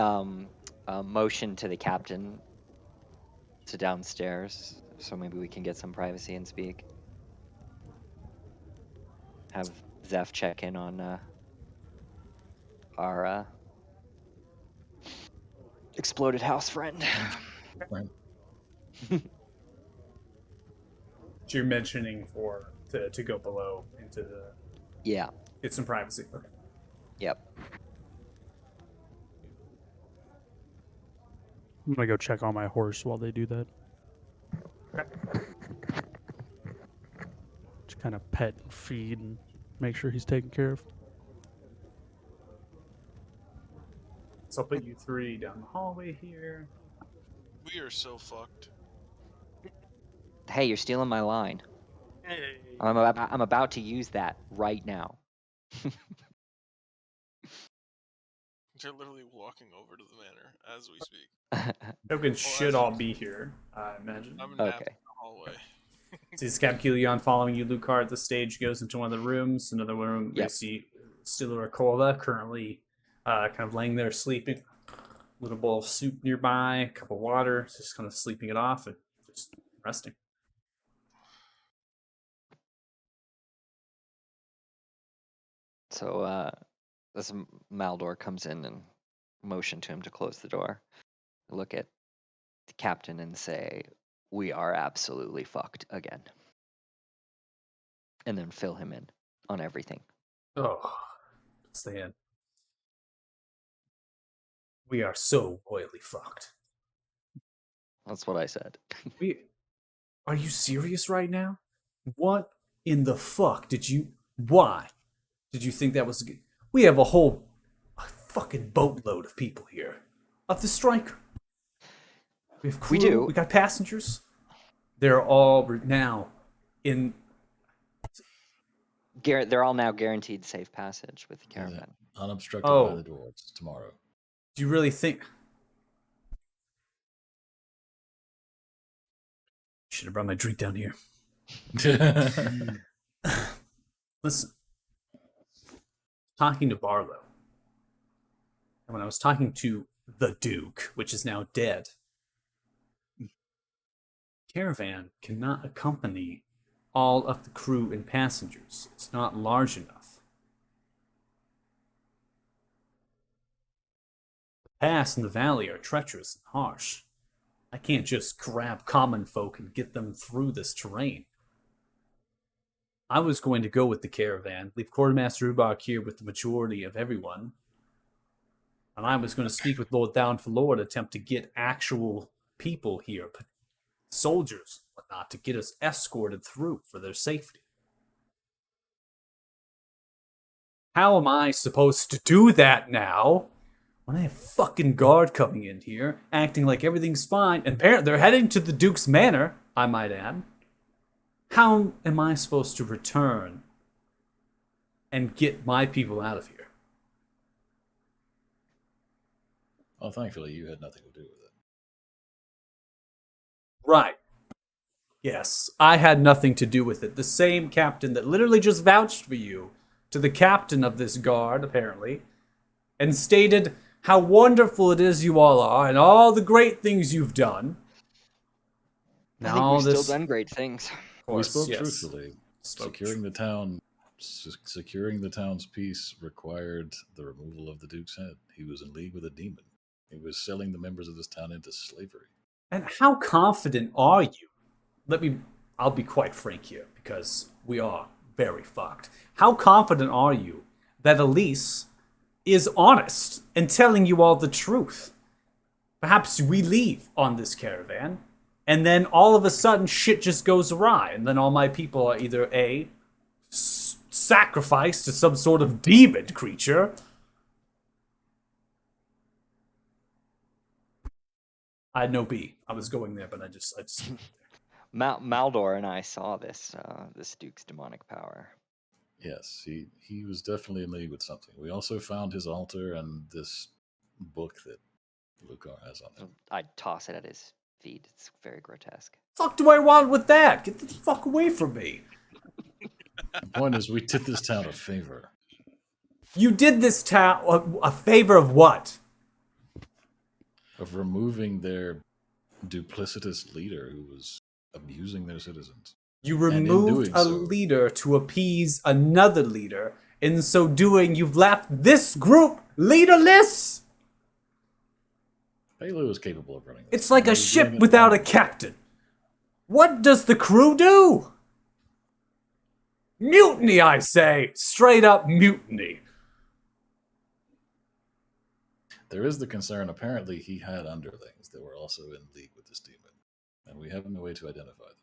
motion to the captain to downstairs, so maybe we can get some privacy and speak. Have Zeph check in on our exploded house friend. Right. So you're mentioning to go below into the Yeah. get some privacy. Okay. Yep. I'm gonna go check on my horse while they do that. Just kind of pet and feed and make sure he's taken care of. So I'll put you three down the hallway here. We are so fucked. Hey, you're stealing my line. Hey. I'm about to use that right now. They're literally walking over to the manor as we speak. Tokens should all be here, I imagine. I'm in the Okay. hallway. See Scapculion following you, Lucard. The stage goes into one of the rooms. Another room, you Yep. see Stilla Racola currently kind of laying there sleeping. Little bowl of soup nearby, a cup of water, just kind of sleeping it off and just resting. So this Maldor comes in and motion to him to close the door. Look at the captain and say, "We are absolutely fucked again." And then fill him in on everything. Oh, it's the end. We are so royally fucked. That's what I said. Are you serious right now? What in the fuck why did you think that was good? We have a fucking boatload of people here. Of the striker. We have crew, We do. We got passengers. They're all now in. They're all now guaranteed safe passage with the caravan. Unobstructed Oh. by the dwarves tomorrow. Do you really think? Should have brought my drink down here. Listen, talking to Barlow, and when I was talking to the Duke, which is now dead, caravan cannot accompany all of the crew and passengers. It's not large enough. The pass and the valley are treacherous and harsh. I can't just grab common folk and get them through this terrain. I was going to go with the caravan, leave Quartermaster Rubach here with the majority of everyone, and I was going to speak with Lord Downfalord to attempt to get actual people here, soldiers, whatnot, to get us escorted through for their safety. How am I supposed to do that now when I have fucking guard coming in here, acting like everything's fine, and apparently they're heading to the Duke's Manor, I might add? How am I supposed to return and get my people out of here? Well, thankfully, you had nothing to do with it. Right. Yes, I had nothing to do with it. The same captain that literally just vouched for you to the captain of this guard, apparently, and stated how wonderful it is you all are and all the great things you've done. I think Now we've still this, done great things. of We course, spoke yes. truthfully. Securing the town, securing the town's peace required the removal of the Duke's head. He was in league with a demon. He was selling the members of this town into slavery. And how confident are you? I'll be quite frank here, because we are very fucked. How confident are you that Elise is honest and telling you all the truth? Perhaps we leave on this caravan, and then all of a sudden shit just goes awry, and then all my people are either A, sacrificed to some sort of demon creature. I had no B. I was going there, but I just Maldor and I saw this Duke's demonic power. Yes, he was definitely in league with something. We also found his altar and this book that Lucar has on him. I'd toss it at his feet. It's very grotesque. fuck do I want with that? Get the fuck away from me. The point is, we did this town a favor. You did this town a favor of what? Of removing their duplicitous leader who was abusing their citizens. You in removed doing a so- leader to appease another leader. In so doing, you've left this group leaderless. Halo is capable of running this. It's like He a was ship doing it without a wrong. captain. What does the crew do? Mutiny, I say. Straight up mutiny. There is the concern, apparently he had underlings that were also in league with this demon, and we have no way to identify them.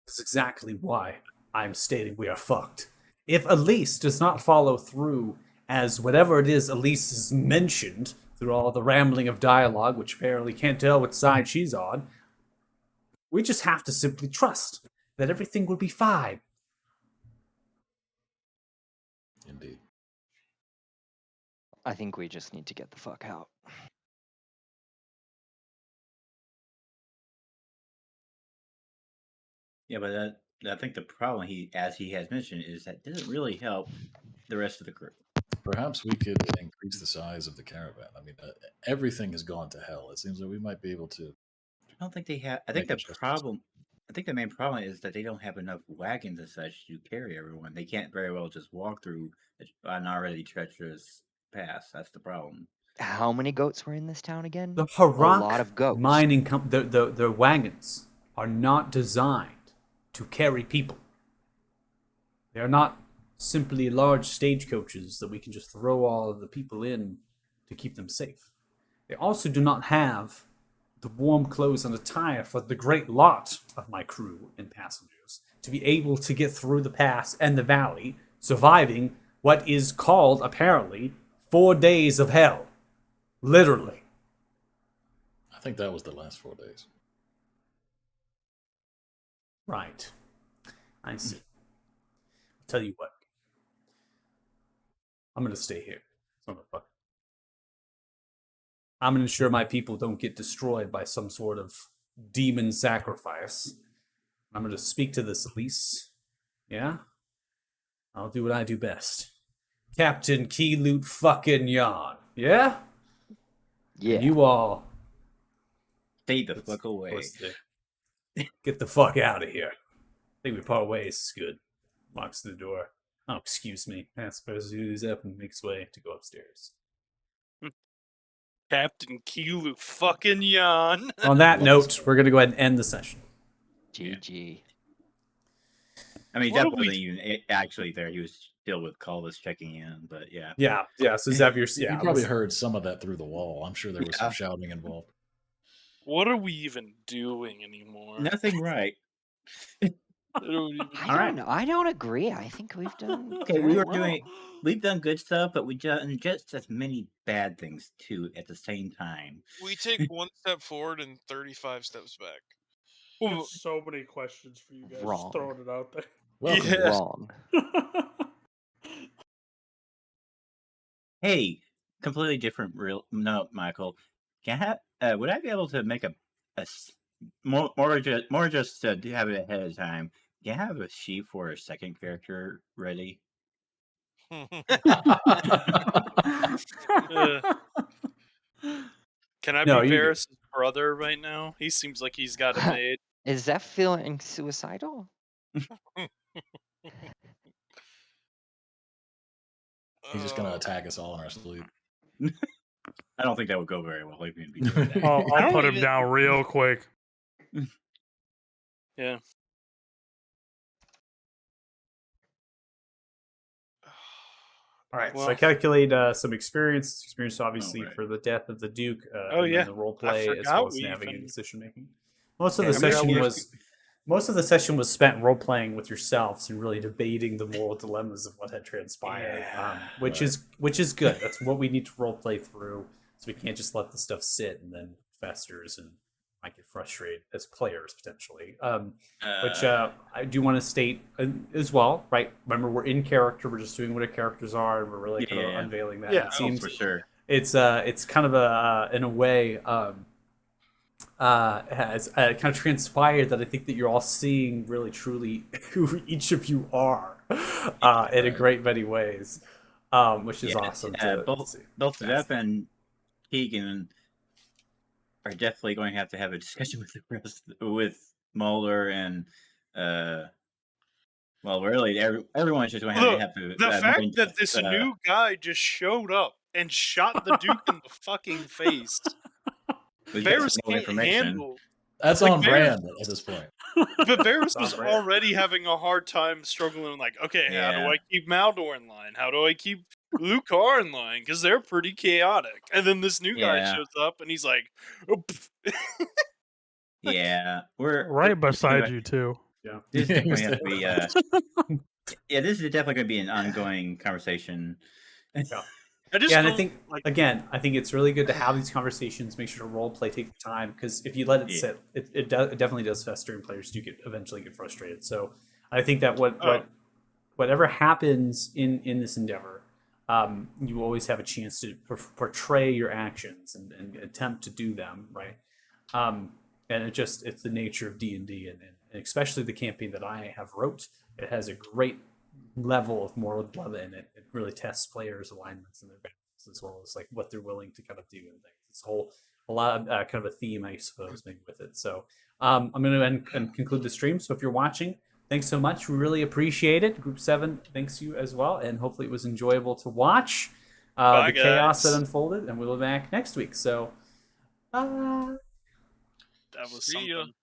That's exactly why I'm stating we are fucked. If Elise does not follow through as whatever it is Elise has mentioned through all the rambling of dialogue, which apparently can't tell which side she's on, we just have to simply trust that everything will be fine. Indeed. I think we just need to get the fuck out. Yeah, but I think the problem as he has mentioned, is that doesn't really help the rest of the group. Perhaps we could increase the size of the caravan. I mean, everything has gone to hell. It seems that we might be able to. I don't think they have. I think Make the adjustments. problem. I think the main problem is that they don't have enough wagons and such to carry everyone. They can't very well just walk through an already treacherous pass. That's the problem. How many goats were in this town again? The A Harak lot of goats. mining their wagons are not designed to carry people. They are not simply large stagecoaches that we can just throw all of the people in to keep them safe. They also do not have the warm clothes and attire for the great lot of my crew and passengers to be able to get through the pass and the valley, surviving what is called, apparently, 4 days of hell. Literally. I think that was the last 4 days. Right. I see. I'll tell you what. I'm going to stay here. Motherfucker. I'm going to ensure my people don't get destroyed by some sort of demon sacrifice. I'm going to speak to this Elise. Yeah? I'll do what I do best. Captain Keylute fucking Yarn. Yeah? Yeah. And you all Stay the fuck away. get the fuck out of here. I think we part ways is good. Locks the door. Oh, excuse me. I suppose he's up and makes way to go upstairs. Captain Keelu fucking yawn. On that note, we're going to go ahead and end the session. GG. I mean, What do that wasn't we- even actually there. He was still with Calvis checking in, but yeah. Yeah. So Xavier, You probably heard some of that through the wall. I'm sure there was Yeah. some shouting involved. What are we even doing anymore? Nothing right. I don't even- I All right. don't know. I don't agree. I think we've done. Okay, very we were well. we've done good stuff, but we've done just as many bad things too at the same time. We take one step forward and 35 steps back. I have so many questions for you guys. Wrong. Just throwing it out there. Welcome. Yeah. Wrong. Hey, completely different. No, Michael. Would I be able to make more just to have it ahead of time? Can I have a sheet for a second character ready? Can I No, be you do. Varys' brother right now. He seems like he's got it made. Is that feeling suicidal? He's just gonna attack us all in our sleep. I don't think that would go very well. If you'd be doing that. I'll I don't put him even- down real quick. Yeah. All right, so Well- I calculate some experience. Experience, obviously, right. for the death of the Duke. Oh, and yeah. then the role play as forgot well as we navigating even- decision making. Most of Yeah, the I mean, session we're- was spent role playing with yourselves and really debating the moral dilemmas of what had transpired, Yeah, which is good. That's what we need to role play through, so we can't just let the stuff sit and then festers and might get frustrated as players potentially. Which I do want to state as well, right? Remember, we're in character. We're just doing what our characters are, and we're really kind of Yeah. unveiling that. Yeah. It Oh, seems for sure. it's kind of a in a way has kind of transpired that I think that you're all seeing really truly who each of you are in a great many ways, which is Yeah, awesome. To both see. both Yes. Zeph and Keegan are definitely going to have a discussion with the rest with Mulder and well, really everyone's just going to Look, have to. The fact mind that this just, new guy just showed up and shot the Duke in the fucking face. we got Varys some more can't handle. That's Like, on Varys- brand at this point. But Varys on was brand. already having a hard time struggling. Like, okay, how do Yeah. I keep Maldor in line? How do I keep Lucar in line? Because they're pretty chaotic. And then this new guy Yeah. shows up, and he's like, oh, pff. Yeah, we're Right beside you too. This is Yeah, definitely have to be. Yeah, this is definitely going to be an ongoing conversation. I just Yeah, and I don't, think like, again, I think it's really good to have these conversations. Make sure to role play, take the time, because if you let it Yeah. sit, it definitely does fester, and players do eventually get frustrated. So I think that whatever happens in this endeavor, you always have a chance to portray your actions and attempt to do them right. And it's the nature of D&D, and especially the campaign that I have wrote. It has a great level of moral dilemma in it. It really tests players' alignments and their balance, as well as like what they're willing to kind of do and things. It's a lot of kind of a theme, I suppose, maybe with it. So I'm going to end and conclude the stream. So if you're watching, thanks so much. We really appreciate it. Group 7, thanks you as well, and hopefully it was enjoyable to watch Bye, the chaos guys. that unfolded. And we'll be back next week. So. that was See ya. something.